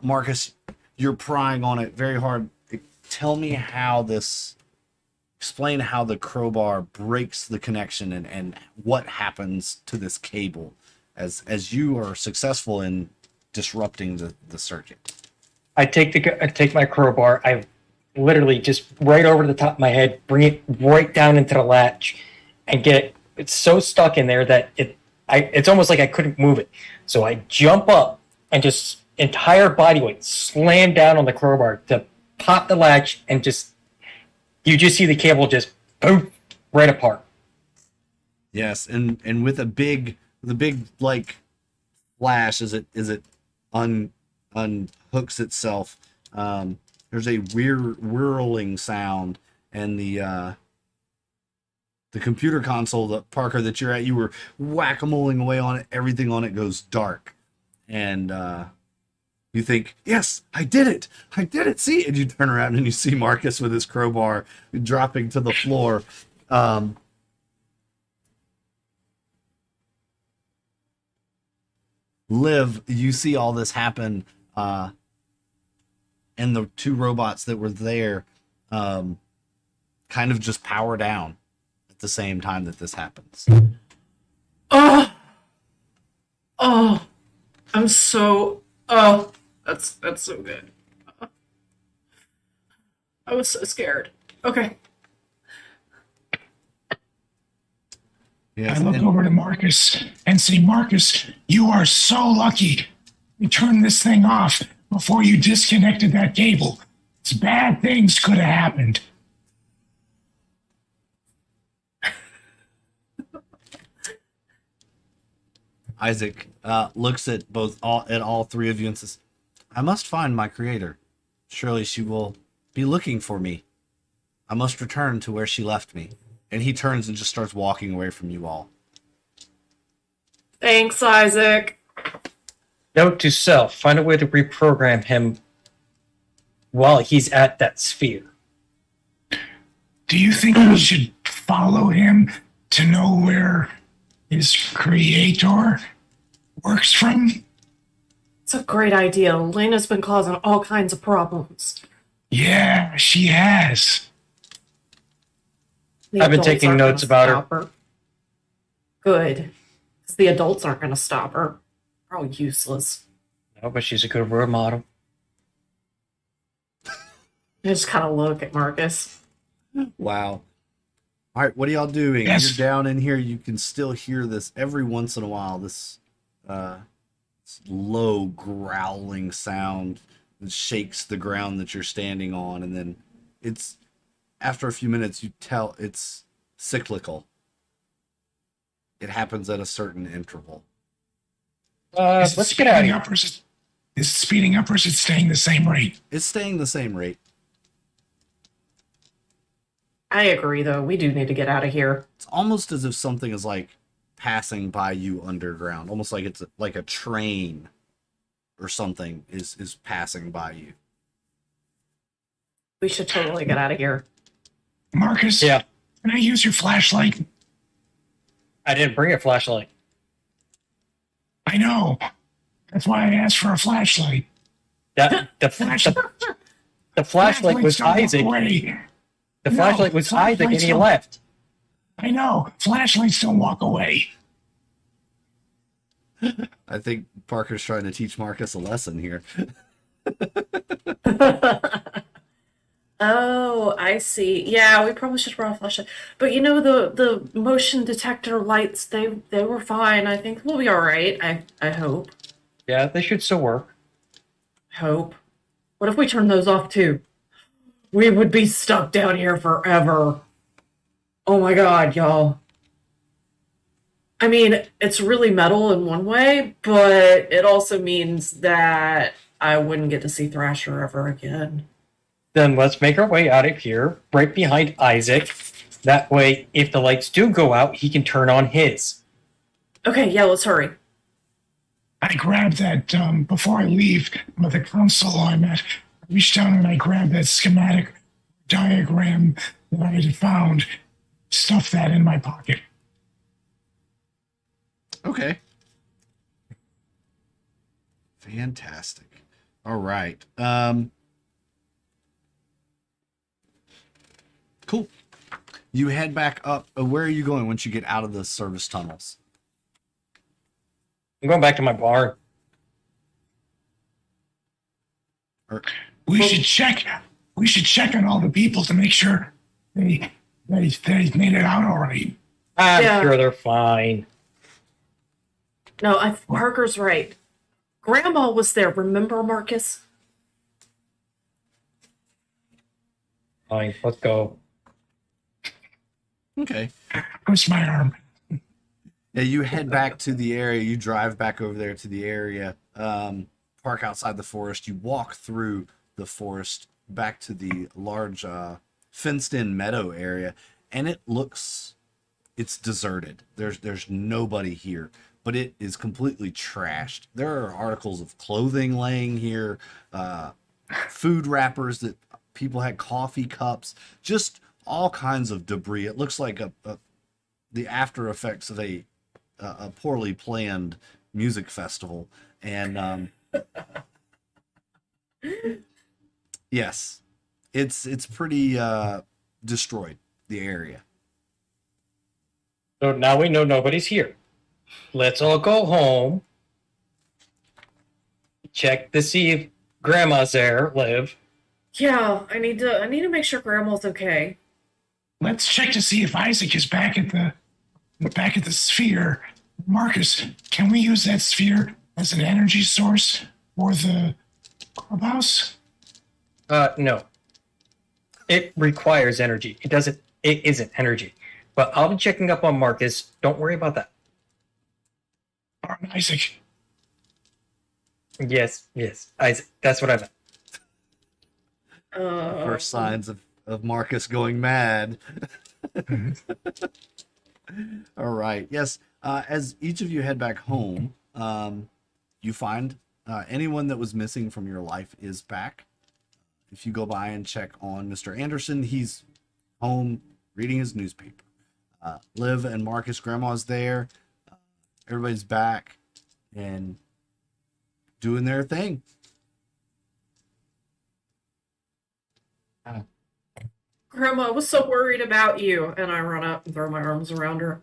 Marcus, you're prying on it very hard. Tell me explain how the crowbar breaks the connection and what happens to this cable as you are successful in disrupting the circuit. I take my crowbar, I literally just right over the top of my head, bring it right down into the latch and it's so stuck in there that it's almost like I couldn't move it. So I jump up and just entire body weight slam down on the crowbar to pop the latch, and you just see the cable just boom right apart. Yes, and with the big flash as it unhooks itself, there's a weird whirling sound, and the computer console, the Parker that you're at, you were whack-a-moling away on it, everything on it goes dark, and you think, yes, I did it, see? And you turn around and you see Marcus with his crowbar dropping to the floor. Liv, you see all this happen, and the 2 robots that were there kind of just power down at the same time that this happens. Oh, I'm so... Oh, that's so good. I was so scared. Okay. Yes, I look over to Marcus and say, Marcus, you are so lucky. You turned this thing off before you disconnected that cable. Bad things could have happened. Isaac looks at all 3 of you and says, I must find my creator. Surely she will be looking for me. I must return to where she left me. And he turns and just starts walking away from you all. Thanks, Isaac. Note to self, find a way to reprogram him while he's at that sphere. Do you think we should follow him to know where his creator works from? It's a great idea. Lena's been causing all kinds of problems. Yeah, she has. The I've been adults taking aren't notes gonna about stop her. Good. Because the adults aren't going to stop her. They're all useless. No, but she's a good role model. I just kind of look at Marcus. Wow. All right, what are y'all doing? Yes. You're down in here. You can still hear this every once in a while. This low growling sound it shakes the ground that you're standing on, and then it's after a few minutes you tell it's cyclical. It happens at a certain interval. Is it Let's get out of speeding here. up or is it speeding up or is it staying the same rate? It's staying the same rate. I agree, though. We do need to get out of here. It's almost as if something is like passing by you underground, almost like it's like a train or something is passing by you. We should totally get out of here. Marcus, Yeah, can I use your flashlight? I didn't bring a flashlight. I know. That's why I asked for a flashlight. The flashlight was Flashlights don't walk Isaac. away. The No, flashlight was Isaac, and flashlights he don't- left. I know. Flashlights don't walk away. I think Parker's trying to teach Marcus a lesson here. Oh, I see. Yeah, we probably should have brought a flashlight. But you know, the motion detector lights, they were fine. I think we'll be all right. I hope. Yeah, they should still work. Hope. What if we turn those off too? We would be stuck down here forever. Oh my God, y'all. I mean, it's really metal in one way, but it also means that I wouldn't get to see Thrasher ever again. Then let's make our way out of here, right behind Isaac. That way, if the lights do go out, he can turn on his. Okay, yeah, let's hurry. I grabbed that before I leave with the console I'm at. I reached down and I grabbed that schematic diagram that I had found, stuffed that in my pocket. Okay. Fantastic. All right. Cool. You head back up. Where are you going once you get out of the service tunnels? I'm going back to my barn. We should check. We should check on all the people to make sure they made it out all right. I'm Yeah. sure they're fine. No, Parker's right. Grandma was there, remember, Marcus? Fine, let's go. Okay. Twist my arm. Yeah, you head back to the area. You drive back over there to the area. Park outside the forest. You walk through the forest back to the large fenced-in meadow area, and it's deserted. There's nobody here, but it is completely trashed. There are articles of clothing laying here, food wrappers that people had, coffee cups, just all kinds of debris. It looks like the after effects of a poorly planned music festival. And yes, it's pretty destroyed, the area. So now we know nobody's here. Let's all go home. Check to see if Grandma's there, Liv. Yeah, I need to make sure Grandma's okay. Let's check to see if Isaac is back at the sphere. Marcus, can we use that sphere as an energy source for the clubhouse? No. It requires energy. It isn't energy. But I'll be checking up on Marcus. Don't worry about that. Or Isaac? Yes, Isaac. That's what I meant. First signs of Marcus going mad. All right. Yes. As each of you head back home, you find anyone that was missing from your life is back. If you go by and check on Mr. Anderson, he's home reading his newspaper. Liv and Marcus, Grandma's there. Everybody's back and doing their thing. Grandma, I was so worried about you. And I run up and throw my arms around her.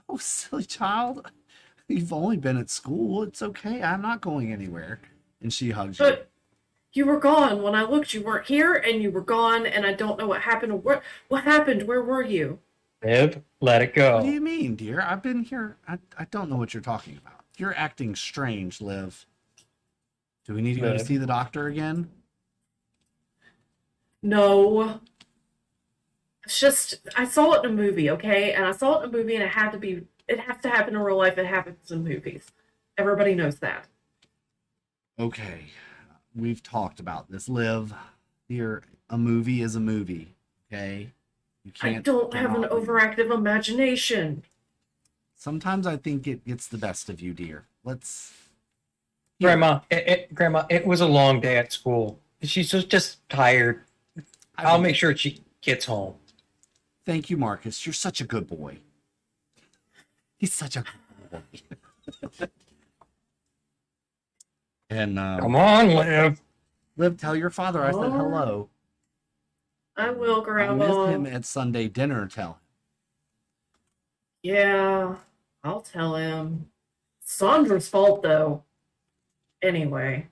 Oh, silly child. You've only been at school. It's okay. I'm not going anywhere. And she hugs you. But you were gone. When I looked, you weren't here and you were gone. And I don't know what happened. What happened? Where were you? Liv, let it go. What do you mean, dear? I've been here. I don't know what you're talking about. You're acting strange, Liv. Do we need to go to Liv. see the doctor again? No. It's just, I saw it in a movie, okay? And I saw it in a movie and it has to happen in real life. It happens in movies. Everybody knows that. Okay. We've talked about this. Liv, here, a movie is a movie, okay? You I don't have an overactive imagination. Sometimes I think it gets the best of you, dear. Let's... Grandma, it was a long day at school. She's just tired. I'll make sure she gets home. Thank you, Marcus. You're such a good boy. He's such a good boy. And Come on, Liv. Liv, tell your father I said hello. I will, I Grandma. missed him at Sunday dinner. Tell him. Yeah, I'll tell him. Sandra's fault, though. Anyway.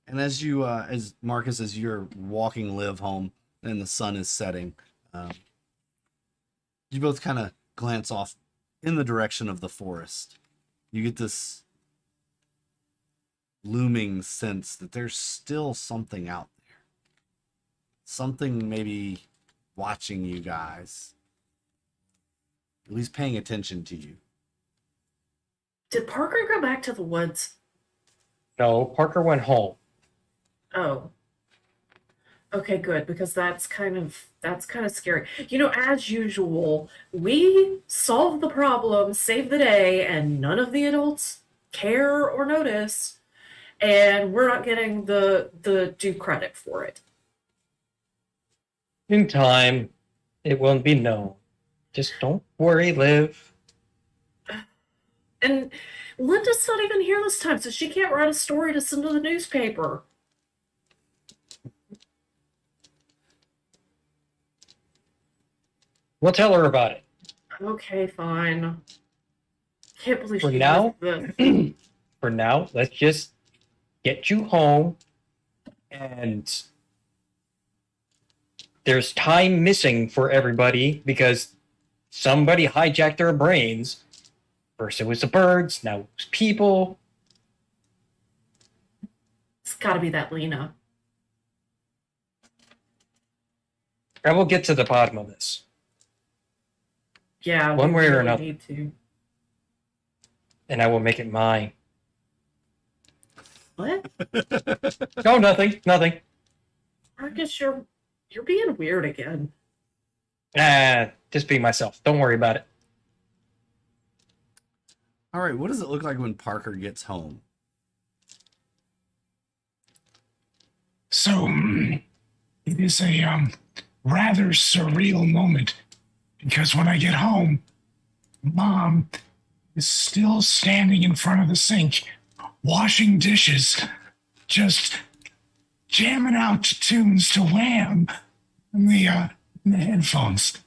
And as you, as Marcus, as you're walking Liv home and the sun is setting, you both kind of glance off in the direction of the forest. You get this looming sense that there's still something out there. Something maybe watching you guys. At least paying attention to you. Did Parker go back to the woods? No, Parker went home. Oh. Okay, good, because that's kind of scary. You know, as usual, we solve the problem, save the day, and none of the adults care or notice, and we're not getting the due credit for it. In time, it won't be known. Just don't worry, Liv. And Linda's not even here this time, so she can't write a story to send to the newspaper. We'll tell her about it. Okay, fine. Can't believe For she now? does this. For now, let's just get you home. And there's time missing for everybody because somebody hijacked their brains. First it was the birds, now it was people. It's gotta be that Lena. I will get to the bottom of this. Yeah, One we way or really another. need to. And I will make it mine. What? No, nothing. Marcus, you're being weird again. Just be myself. Don't worry about it. All right, what does it look like when Parker gets home? So it is a rather surreal moment because when I get home, Mom is still standing in front of the sink, washing dishes, just jamming out tunes to Wham in the headphones.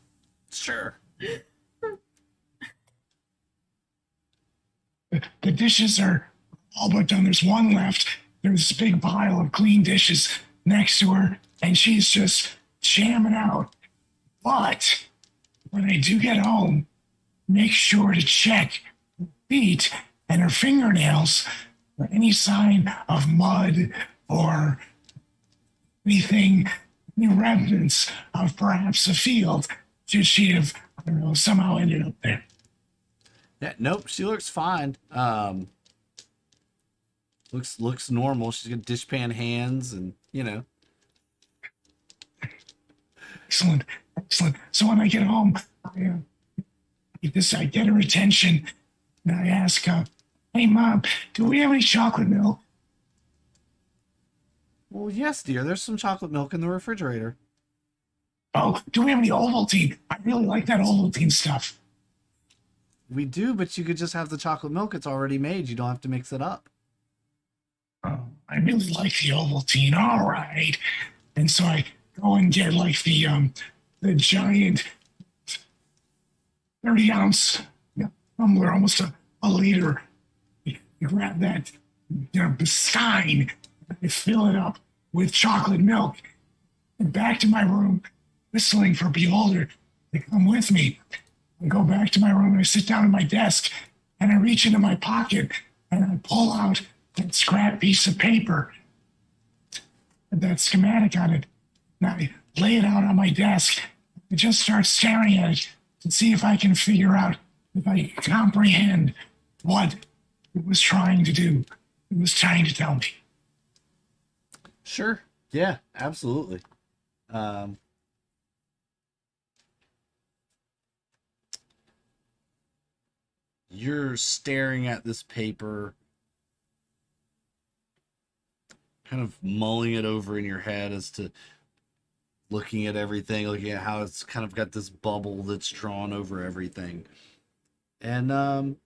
Sure. The dishes are all but done. There's one left. There's this big pile of clean dishes next to her, and she's just jamming out. But when I do get home, make sure to check her feet and her fingernails for any sign of mud or anything, any remnants of perhaps a field. Should she have, I don't know, somehow ended up there? Yeah, nope, she looks fine. Looks normal. She's got dishpan hands and, you know. Excellent. So when I get home, I get her attention and I ask her, "Hey, Mom, do we have any chocolate milk?" Well, yes, dear. There's some chocolate milk in the refrigerator. "Oh, do we have any Ovaltine? I really like that Ovaltine stuff." We do, but you could just have the chocolate milk. It's already made. You don't have to mix it up. "Oh, I really like the Ovaltine. All right." And so I go and get like the giant 30-ounce tumbler, almost a liter. You grab that stein, I fill it up with chocolate milk, and back to my room, whistling for Beholder to come with me. I go back to my room and I sit down at my desk and I reach into my pocket and I pull out that scrap piece of paper, that schematic on it, and I lay it out on my desk. I just start staring at it to see if I can figure out, if I comprehend what it was trying to do. It was trying to tell me. Sure. Yeah, absolutely. You're staring at this paper, kind of mulling it over in your head as to looking at everything, looking at how it's kind of got this bubble that's drawn over everything. And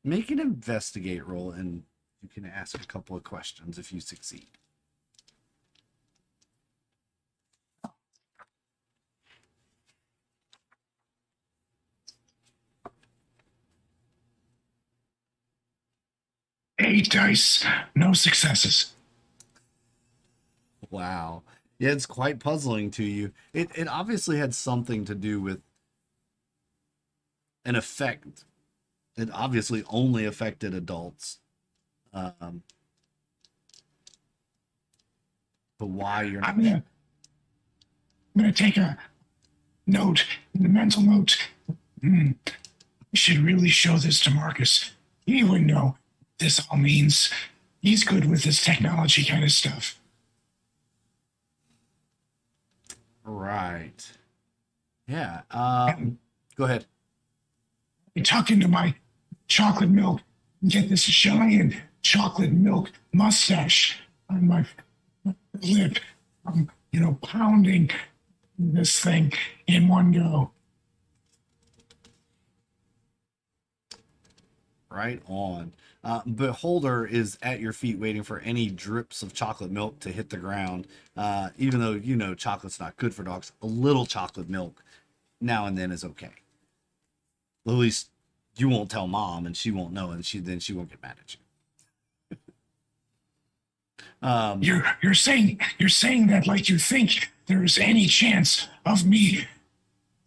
make an investigate roll, and you can ask a couple of questions if you succeed. Eight dice, no successes. Wow. Yeah, it's quite puzzling to you. It obviously had something to do with an effect. It obviously only affected adults. But why you're not... I'm gonna take a note, a mental note. I should really show this to Marcus. He would know what this all means. He's good with this technology kind of stuff. Right. Yeah. Go ahead. I tuck into my chocolate milk and get this giant chocolate milk mustache on my lip. I'm, pounding this thing in one go. Right on. Beholder is at your feet waiting for any drips of chocolate milk to hit the ground. Even though chocolate's not good for dogs, a little chocolate milk now and then is okay. At least you won't tell mom and she won't know, and she won't get mad at you. You're saying that like you think there's any chance of me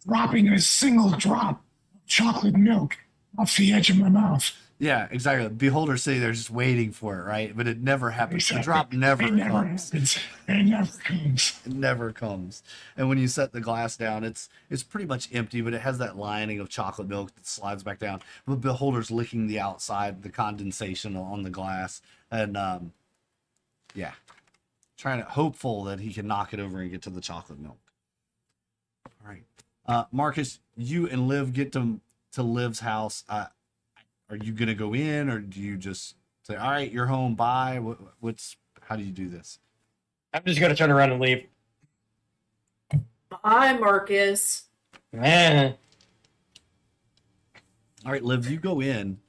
dropping a single drop of chocolate milk off the edge of my mouth. Yeah, exactly. Beholder's sitting there just waiting for it, right? But it never happens. Exactly. The drop never It never comes. happens. It never comes. It never comes. And when you set the glass down, it's pretty much empty, but it has that lining of chocolate milk that slides back down. But Beholder's licking the outside, the condensation on the glass, and yeah, hopeful that he can knock it over and get to the chocolate milk. All right, Marcus, you and Liv get to Liv's house. Are you gonna go in, or do you just say, "All right, you're home, bye"? How do you do this? I'm just gonna turn around and leave. Bye, Marcus. Eh. All right, Liv, you go in.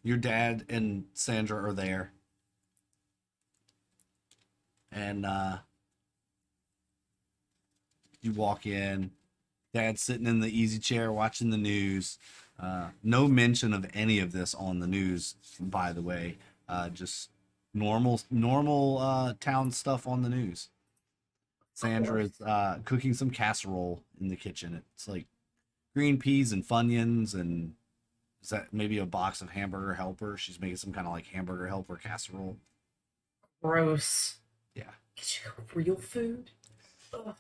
Your dad and Sandra are there, and you walk in. Dad's sitting in the easy chair watching the news. No mention of any of this on the news, by the way. Just normal town stuff on the news. Sandra is cooking some casserole in the kitchen. It's like green peas and Funyuns, and is that maybe a box of hamburger helper? She's making some kind of like hamburger helper casserole. Gross. Yeah. Get you real food. Ugh.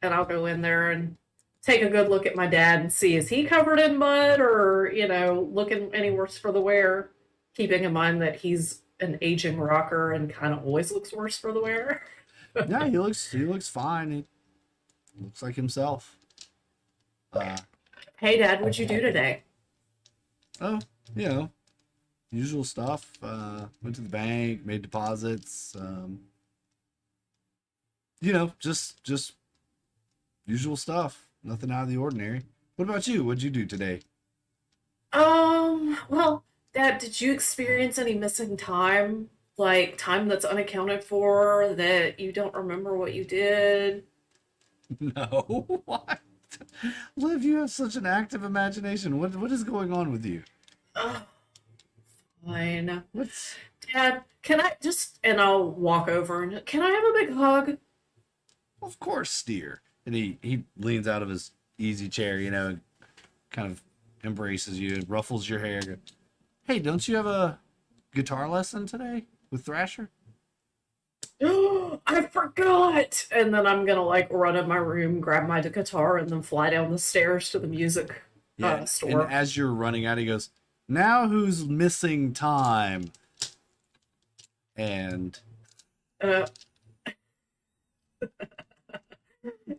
And I'll go in there and take a good look at my dad and see, is he covered in mud or, looking any worse for the wear? Keeping in mind that he's an aging rocker and kind of always looks worse for the wear. Yeah, he looks fine. He looks like himself. Hey, Dad, what'd you do today? Oh, usual stuff. Went to the bank, made deposits. Just usual stuff. Nothing out of the ordinary. What about you? What'd you do today? Well, Dad, did you experience any missing time? Like time that's unaccounted for, that you don't remember what you did? No. What? Liv, you have such an active imagination. What is going on with you? Fine. What's... Dad, can I just, and I'll walk over and, can I have a big hug? Of course, dear. And he leans out of his easy chair, you know, kind of embraces you, ruffles your hair. Hey, don't you have a guitar lesson today with Thrasher? I forgot. And then I'm gonna like run in my room, grab my guitar, and then fly down the stairs to the music Yeah. store. And as you're running out, he goes, "Now who's missing time?" And Uh,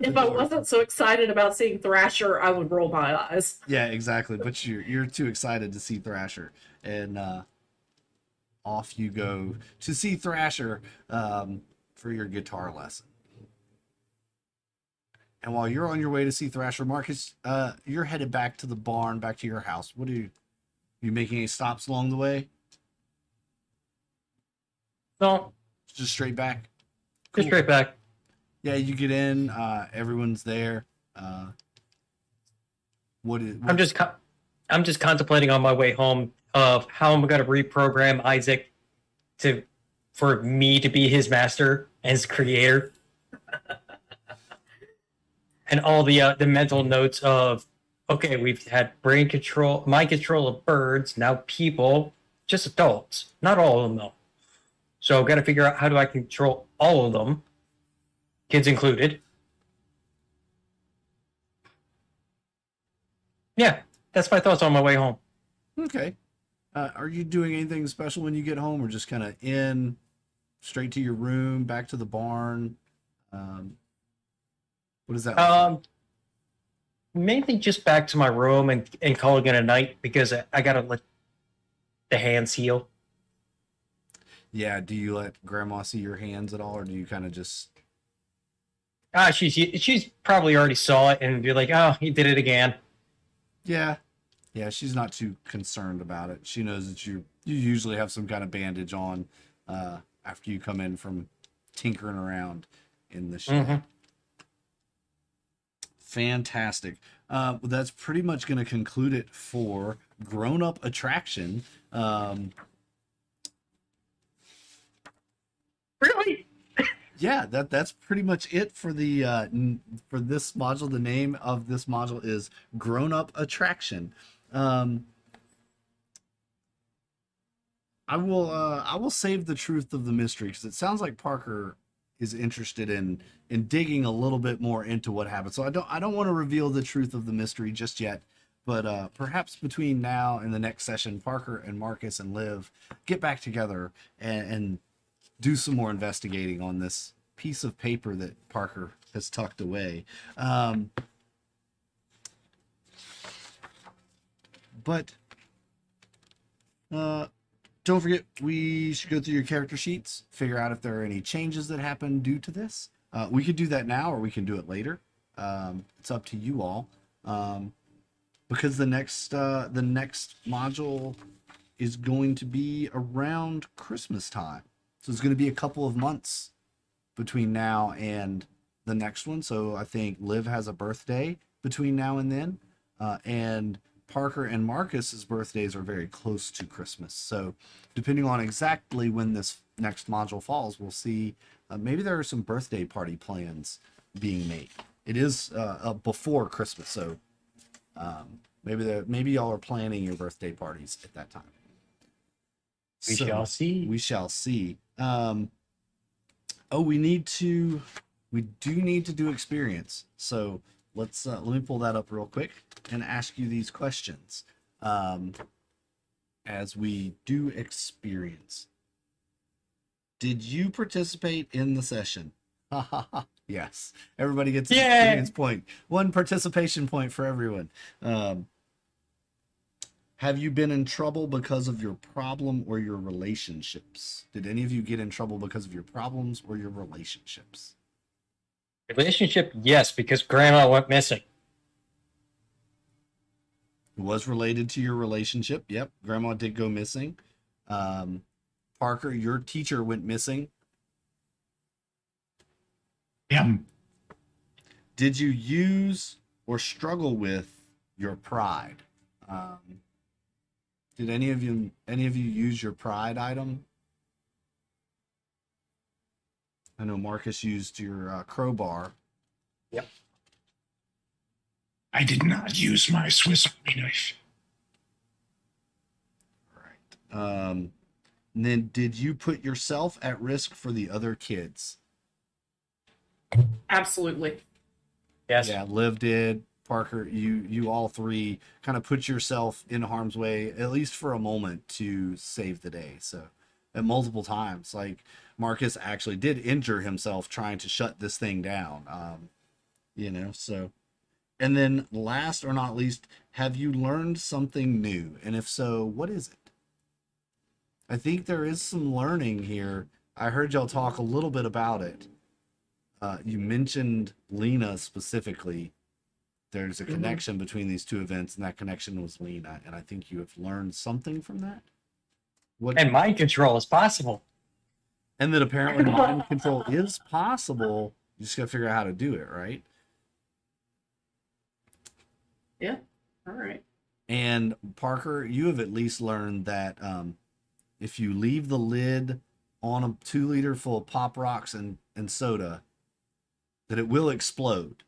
if I wasn't so excited about seeing Thrasher, I would roll my eyes. yeah, exactly. But you're too excited to see Thrasher, and off you go to see Thrasher for your guitar lesson. And while you're on your way to see Thrasher, Marcus, you're headed back to the barn, back to your house. What are you making any stops along the way? No, Just straight back? just straight back. Yeah, you get in, everyone's there. I'm just contemplating on my way home of how I'm going to reprogram Isaac for me to be his master and his creator, and all the mental notes of, okay, we've had brain control, mind control of birds, now people, just adults, not all of them though. So I've got to figure out how do I control all of them, kids included. Yeah, that's my thoughts on my way home. Okay. Are you doing anything special when you get home, or just kind of in, straight to your room, back to the barn? What is that? Mainly just back to my room and calling it a night because I gotta let the hands heal. Yeah. Do you let Grandma see your hands at all, or do you kind of just? She's probably already saw it and be like, oh, he did it again. Yeah. Yeah, she's not too concerned about it. She knows that you usually have some kind of bandage on after you come in from tinkering around in the shed. Mm-hmm. Fantastic. Well, that's pretty much going to conclude it for Grownup Attraction. Really? Yeah, that's pretty much it for the for this module. The name of this module is Grownup Attraction. I will save the truth of the mystery because it sounds like Parker is interested in digging a little bit more into what happened. So I don't want to reveal the truth of the mystery just yet. But perhaps between now and the next session, Parker and Marcus and Liv get back together and do some more investigating on this piece of paper that Parker has tucked away. But don't forget, we should go through your character sheets, figure out if there are any changes that happen due to this. We could do that now, or we can do it later. It's up to you all. Because the next module is going to be around Christmas time, so it's going to be a couple of months between now and the next one. So I think Liv has a birthday between now and then, and Parker and Marcus's birthdays are very close to Christmas. So depending on exactly when this next module falls, we'll see. Maybe there are some birthday party plans being made. It is before Christmas, so maybe y'all are planning your birthday parties at that time. We shall see. We shall see. We do need to do experience. So let me pull that up real quick and ask you these questions as we do experience. Did you participate in the session? Yes. Everybody gets an experience point. One participation point for everyone. Have you been in trouble because of your problem or your relationships? Did any of you get in trouble because of your problems or your relationships? Relationship, yes, because Grandma went missing. It was related to your relationship. Yep, Grandma did go missing. Parker, your teacher went missing. Yeah. Did you use or struggle with your pride? Did any of you use your pride item? I know Marcus used your crowbar. Yep. I did not use my Swiss Army knife. And then did you put yourself at risk for the other kids? Absolutely. Yes. Yeah, Liv did. Parker, you all three kind of put yourself in harm's way, at least for a moment, to save the day. So, at multiple times, like Marcus actually did injure himself trying to shut this thing down. So. And then, last or not least, have you learned something new? And if so, what is it? I think there is some learning here. I heard y'all talk a little bit about it. You mentioned Lena specifically. There's a connection between these two events, and that connection was Lena. And I think you have learned something from that. What? And mind control is possible. And that apparently mind control is possible. You just got to figure out how to do it, right? Yeah. All right. And Parker, you have at least learned that if you leave the lid on a 2-liter full of Pop Rocks and soda, that it will explode.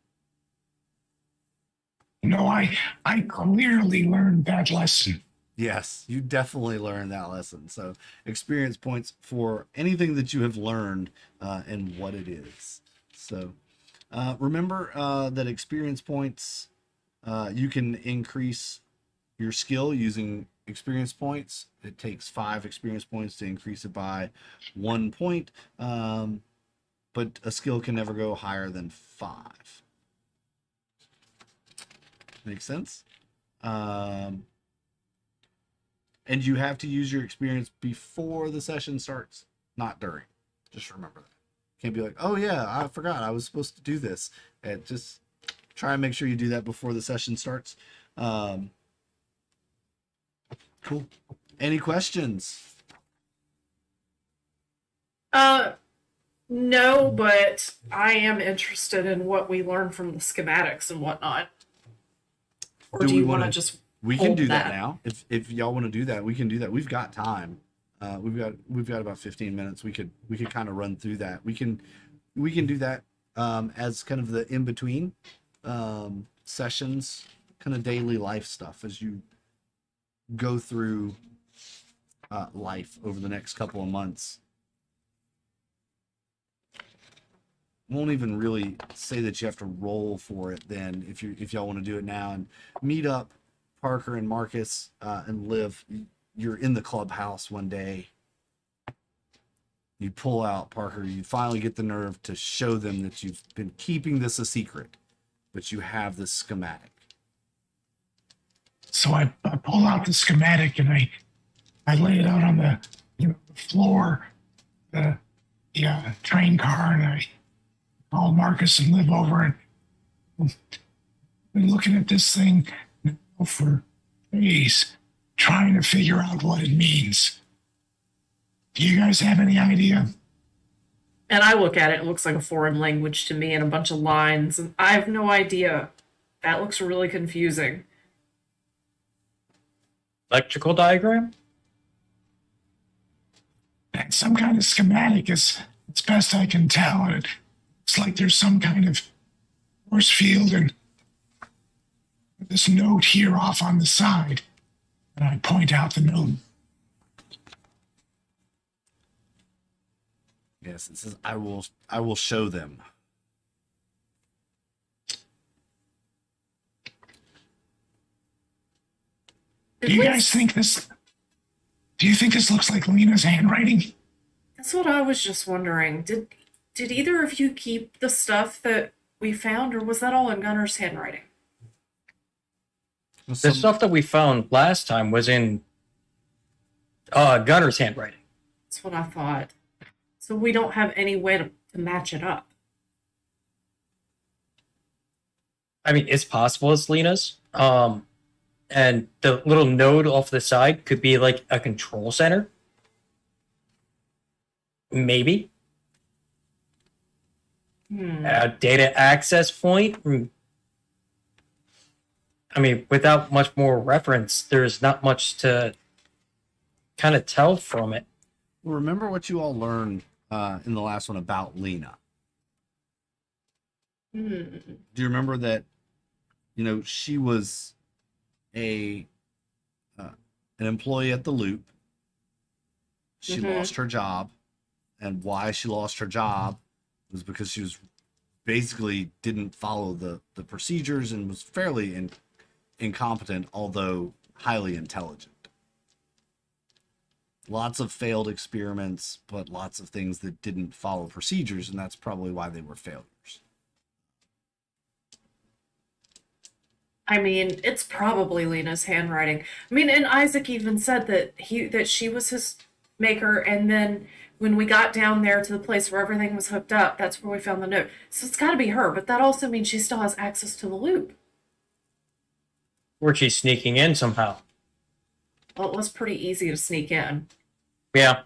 No, I clearly learned that lesson. Yes, you definitely learned that lesson. So experience points for anything that you have learned and what it is. So remember that experience points, you can increase your skill using experience points. It takes 5 experience points to increase it by 1 point, but a skill can never go higher than 5. Makes sense? And you have to use your experience before the session starts, not during. Just remember that. Can't be like, oh yeah, I forgot I was supposed to do this. And just try and make sure you do that before the session starts. Cool. Any questions? No, but I am interested in what we learn from the schematics and whatnot. Or do you want to just We can hold do that that now. If y'all want to do that, we can do that. We've got time. We've got about 15 minutes. We could kind of run through that. We can do that as kind of the in between sessions, kind of daily life stuff as you go through life over the next couple of months. Won't even really say that you have to roll for it then if y'all want to do it now and meet up. Parker and Marcus and Liv, you're in the clubhouse one day. You pull out Parker. You finally get the nerve to show them that you've been keeping this a secret, but you have this schematic. So I pull out the schematic and I lay it out on the floor, the train car, and I call Marcus and Liv over and been looking at this thing for days, trying to figure out what it means. Do you guys have any idea? And I look at it, it looks like a foreign language to me and a bunch of lines, and I have no idea. That looks really confusing. Electrical diagram? And some kind of schematic is best I can tell. And it's like there's some kind of force field and this note here off on the side. And I point out the note. Yes, it says, I will show them. Do you guys think this? Do you think this looks like Lena's handwriting? That's what I was just wondering. Did either of you keep the stuff that we found, or was that all in Gunner's handwriting? The stuff that we found last time was in Gunner's handwriting. That's what I thought. So we don't have any way to match it up. I mean, it's possible it's Lena's. And the little node off the side could be like a control center. Maybe. A data access point. I mean, without much more reference, there's not much to kind of tell from it. Remember what you all learned in the last one about Lena. Do you remember that she was a an employee at the Loop. She lost her job, and why she lost her job was because she was basically didn't follow the procedures and was fairly incompetent, although highly intelligent. Lots of failed experiments, but lots of things that didn't follow procedures, and that's probably why they were failures. I mean, it's probably Lena's handwriting. I mean, and Isaac even said that she was his maker, and then when we got down there to the place where everything was hooked up, that's where we found the note. So it's got to be her, but that also means she still has access to the loop. Or she's sneaking in somehow. Well, it was pretty easy to sneak in. Yeah.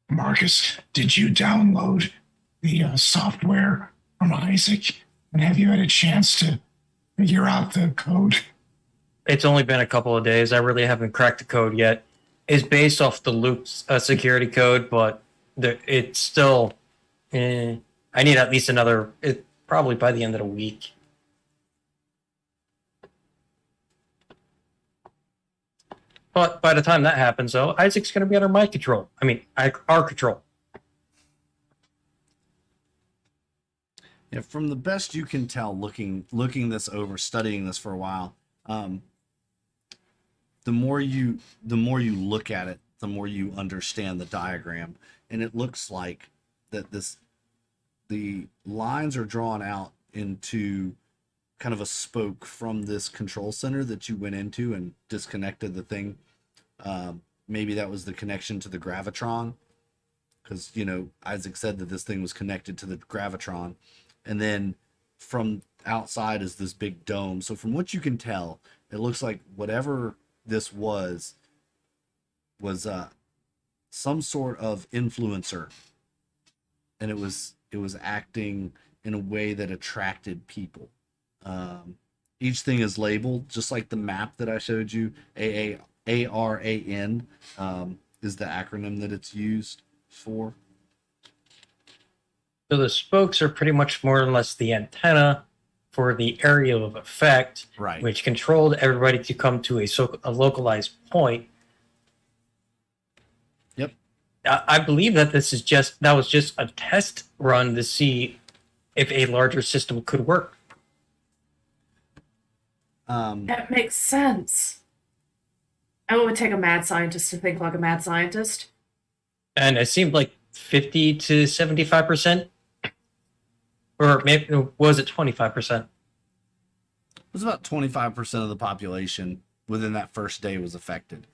Marcus, did you download the software from Isaac? And have you had a chance to figure out the code? It's only been a couple of days. I really haven't cracked the code yet. It's based off the Loop's security code, but it's still... I need at least probably by the end of the week. But by the time that happens, though, Isaac's going to be under my control. I mean, our control. Yeah, from the best you can tell, looking this over, studying this for a while, the more you look at it, the more you understand the diagram, and it looks like that the lines are drawn out into kind of a spoke from this control center that you went into and disconnected the thing. Maybe that was the connection to the Gravitron, because Isaac said that this thing was connected to the Gravitron, and then from outside is this big dome. So from what you can tell, it looks like whatever this was some sort of influencer, and it was acting in a way that attracted people. Each thing is labeled just like the map that I showed you. ARAN is the acronym that it's used for. So the spokes are pretty much more or less the antenna for the area of effect, Right. which controlled everybody to come to a localized point. Yep. I believe that that was just a test run to see if a larger system could work. That makes sense. And it would take a mad scientist to think like a mad scientist. And it seemed like 50 to 75%, or maybe was it 25%? It was about 25% of the population within that first day was affected.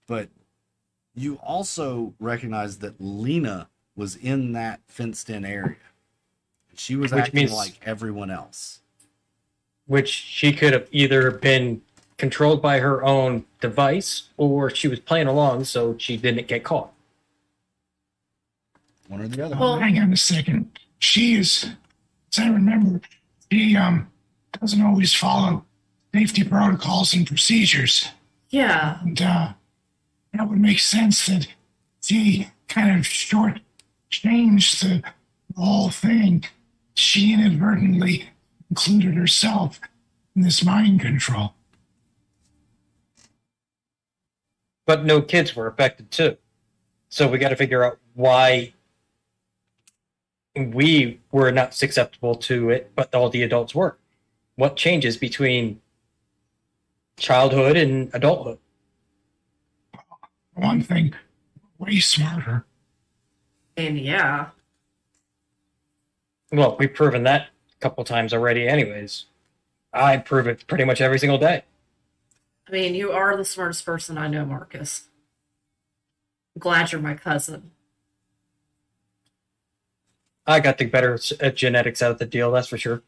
But you also recognize that Lena was in that fenced-in area. She was acting like everyone else. Which she could have either been controlled by her own device, or she was playing along so she didn't get caught. One or the other. Well, hang on a second. She is, as I remember, she doesn't always follow safety protocols and procedures. Yeah. And that would make sense that she kind of changed the whole thing. She inadvertently included herself in this mind control. But no kids were affected too. So we got to figure out why we were not susceptible to it, but all the adults were. What changes between childhood and adulthood? One thing, way smarter. And yeah. Well, we've proven that a couple times already anyways. I prove it pretty much every single day. I mean, you are the smartest person I know, Marcus. I'm glad you're my cousin. I got the better genetics out of the deal, that's for sure.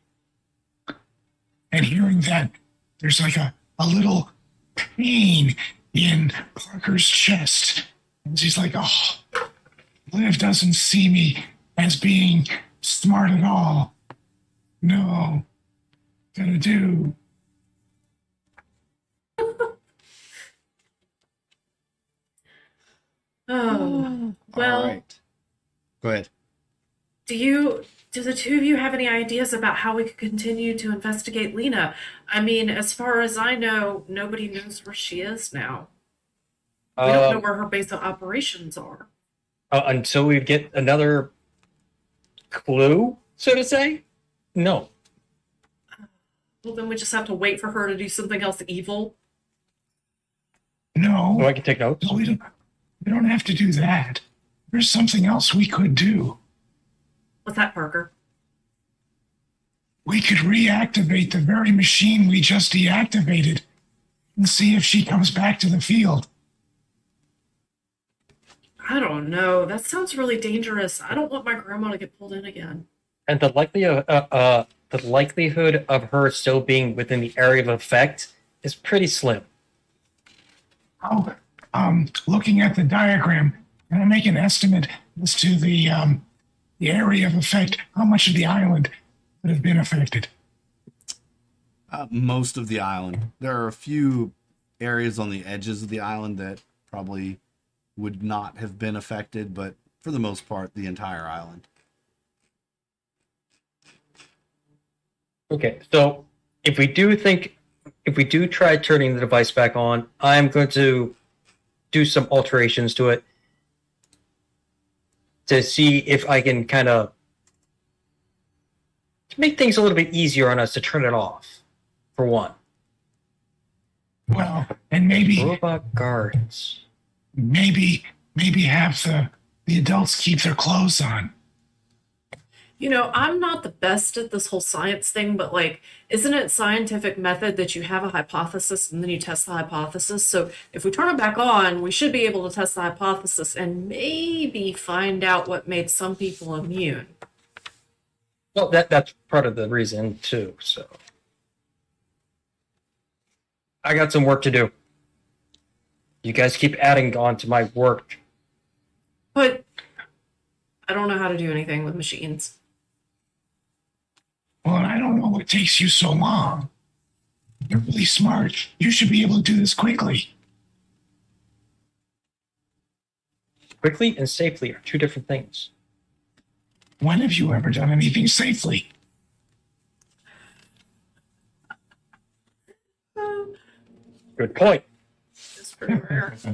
And hearing that, there's like a little pain in Parker's chest. And she's like, oh, Liv doesn't see me as being smart at all. No, gonna do. Oh, well, All right. Go ahead. Do the two of you have any ideas about how we could continue to investigate Lena? I mean, as far as I know, nobody knows where she is now. We don't know Um, where her base of operations are. until we get another clue, so to say. No. Well, then we just have to wait for her to do something else evil. No, Oh, I can take notes. no, we don't have to do that. There's something else we could do. What's that, Parker? We could reactivate the very machine we just deactivated and see if she comes back to the field. I don't know. That sounds really dangerous. I don't want my grandma to get pulled in again. And the likelihood of her still being within the area of effect is pretty slim. Oh, looking at the diagram, can I make an estimate as to the area of effect? How much of the island would have been affected? Most of the island. There are a few areas on the edges of the island that probably would not have been affected, but for the most part, the entire island. Okay, so if we do try turning the device back on, I'm going to do some alterations to it to see if I can kind of make things a little bit easier on us to turn it off, for one. Well, and maybe Robot guards. have the adults keep their clothes on. You know, I'm not the best at this whole science thing, but like, isn't it scientific method that you have a hypothesis and then you test the hypothesis? So if we turn it back on, we should be able to test the hypothesis and maybe find out what made some people immune. Well, that's part of the reason too. So I got some work to do. You guys keep adding on to my work. But I don't know how to do anything with machines. Well, I don't know what takes you so long. You're really smart. You should be able to do this quickly. Quickly and safely are two different things. When have you ever done anything safely? Good point. It's pretty rare. It's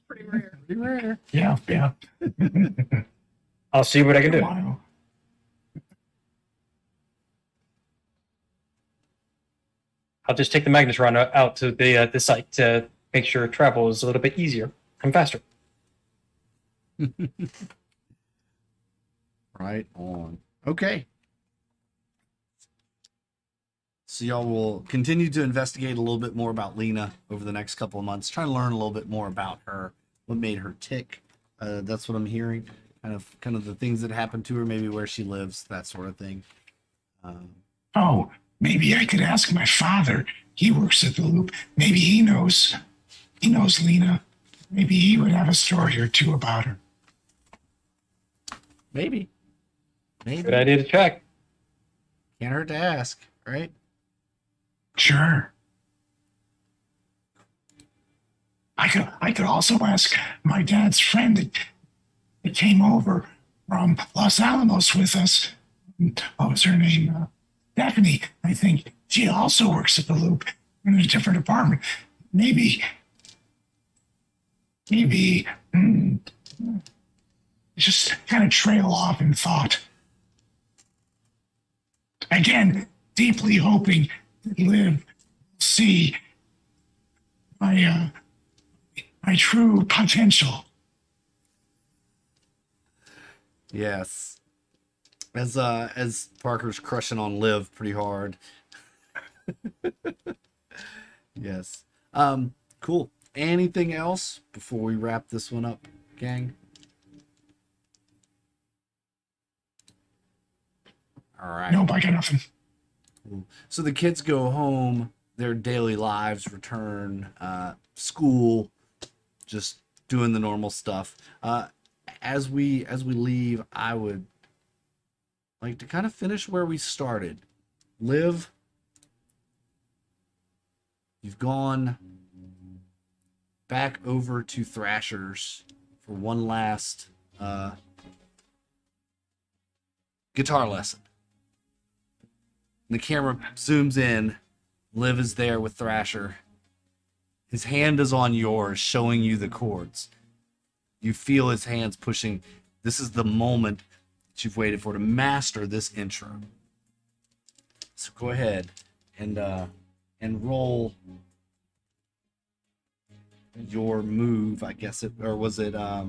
pretty rare. Pretty rare. Yeah. I'll see what I can do. Wow. I'll just take the magnetron out to the site to make sure travel is a little bit easier and faster. Right on. Okay. So y'all will continue to investigate a little bit more about Lena over the next couple of months, try to learn a little bit more about her, what made her tick. That's what I'm hearing. Kind of the things that happened to her, maybe where she lives, that sort of thing. Oh, maybe I could ask my father. He works at the Loop. Maybe he knows. He knows Lena. Maybe he would have a story or two about her. Maybe. Good idea to check. Can't hurt to ask, right? Sure. I could also ask my dad's friend that came over from Los Alamos with us. What was her name? Daphne, I think. She also works at the Loop in a different department. Maybe just kind of trail off in thought. Again, deeply hoping that Liv will see my true potential. Yes. As Parker's crushing on Liv pretty hard. Yes. Cool. Anything else before we wrap this one up, gang? All right. Nope, I got nothing. Cool. So the kids go home, their daily lives return, school, just doing the normal stuff. As we leave, I would like to kind of finish where we started. Liv, you've gone back over to Thrasher's for one last guitar lesson. The camera zooms in. Liv is there with Thrasher. His hand is on yours, showing you the chords. You feel his hands pushing. This is the moment that you've waited for to master this intro. So go ahead and roll your move. I guess it, or was it? I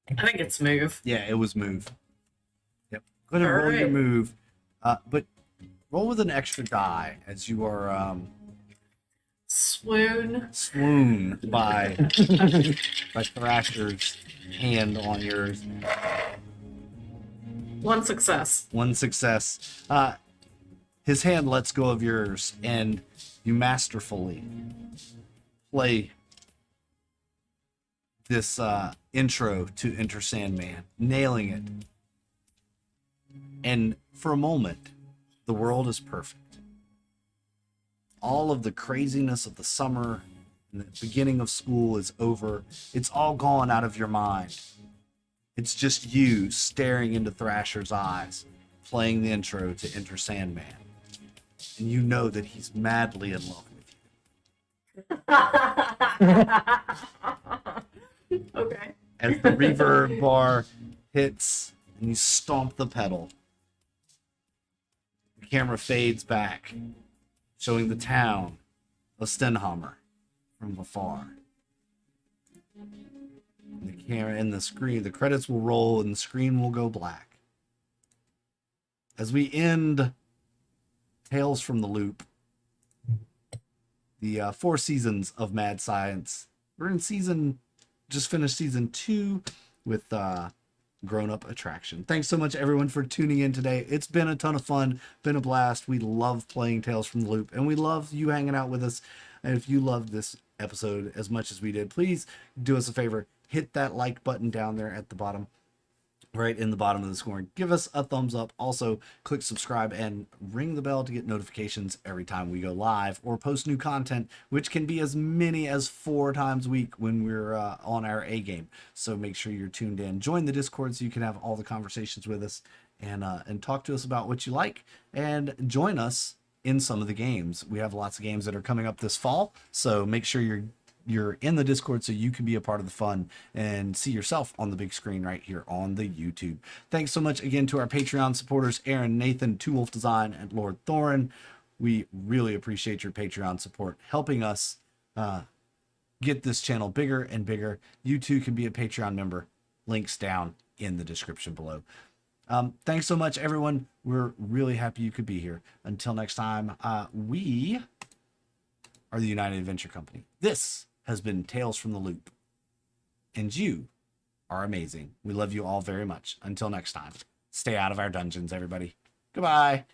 think it's move. Yeah, it was move. Yep. Go ahead and roll your Alright. move, but roll with an extra die as you are Swoon. swooned by Thrasher's hand on yours. One success. One success. His hand lets go of yours, and you masterfully play this intro to Enter Sandman, nailing it. And for a moment, the world is perfect. All of the craziness of the summer and the beginning of school is over. It's all gone out of your mind. It's just you staring into Thrasher's eyes, playing the intro to Enter Sandman. And you know that he's madly in love with you. Okay. As the reverb bar hits and you stomp the pedal, the camera fades back, showing the town of Stenhammer from afar. And the camera and the screen, the credits will roll and the screen will go black. As we end Tales from the Loop, the 4 seasons of Mad Science. We're in just finished season 2 with Grownup Attraction. Thanks so much, everyone, for tuning in today. It's been a ton of fun, been a blast. We love playing Tales from the Loop, and we love you hanging out with us. And if you loved this episode as much as we did, please do us a favor. Hit that like button down there at the bottom, right in the bottom of the screen. Give us a thumbs up. Also, click subscribe and ring the bell to get notifications every time we go live or post new content, which can be as many as 4 times a week when we're on our A game. So make sure you're tuned in. Join the Discord so you can have all the conversations with us and talk to us about what you like, and join us in some of the games. We have lots of games that are coming up this fall, so make sure you're in the Discord so you can be a part of the fun and see yourself on the big screen right here on the YouTube. Thanks so much again to our Patreon supporters, Aaron, Nathan, Two Wolf Design, and Lord Thorin. We really appreciate your Patreon support, helping us get this channel bigger and bigger. You too can be a Patreon member. Links down in the description below. Thanks so much, everyone. We're really happy you could be here. Until next time, we are the United Adventure Company. This has been Tales from the Loop, and you are amazing. We love you all very much. Until next time, stay out of our dungeons, everybody. Goodbye.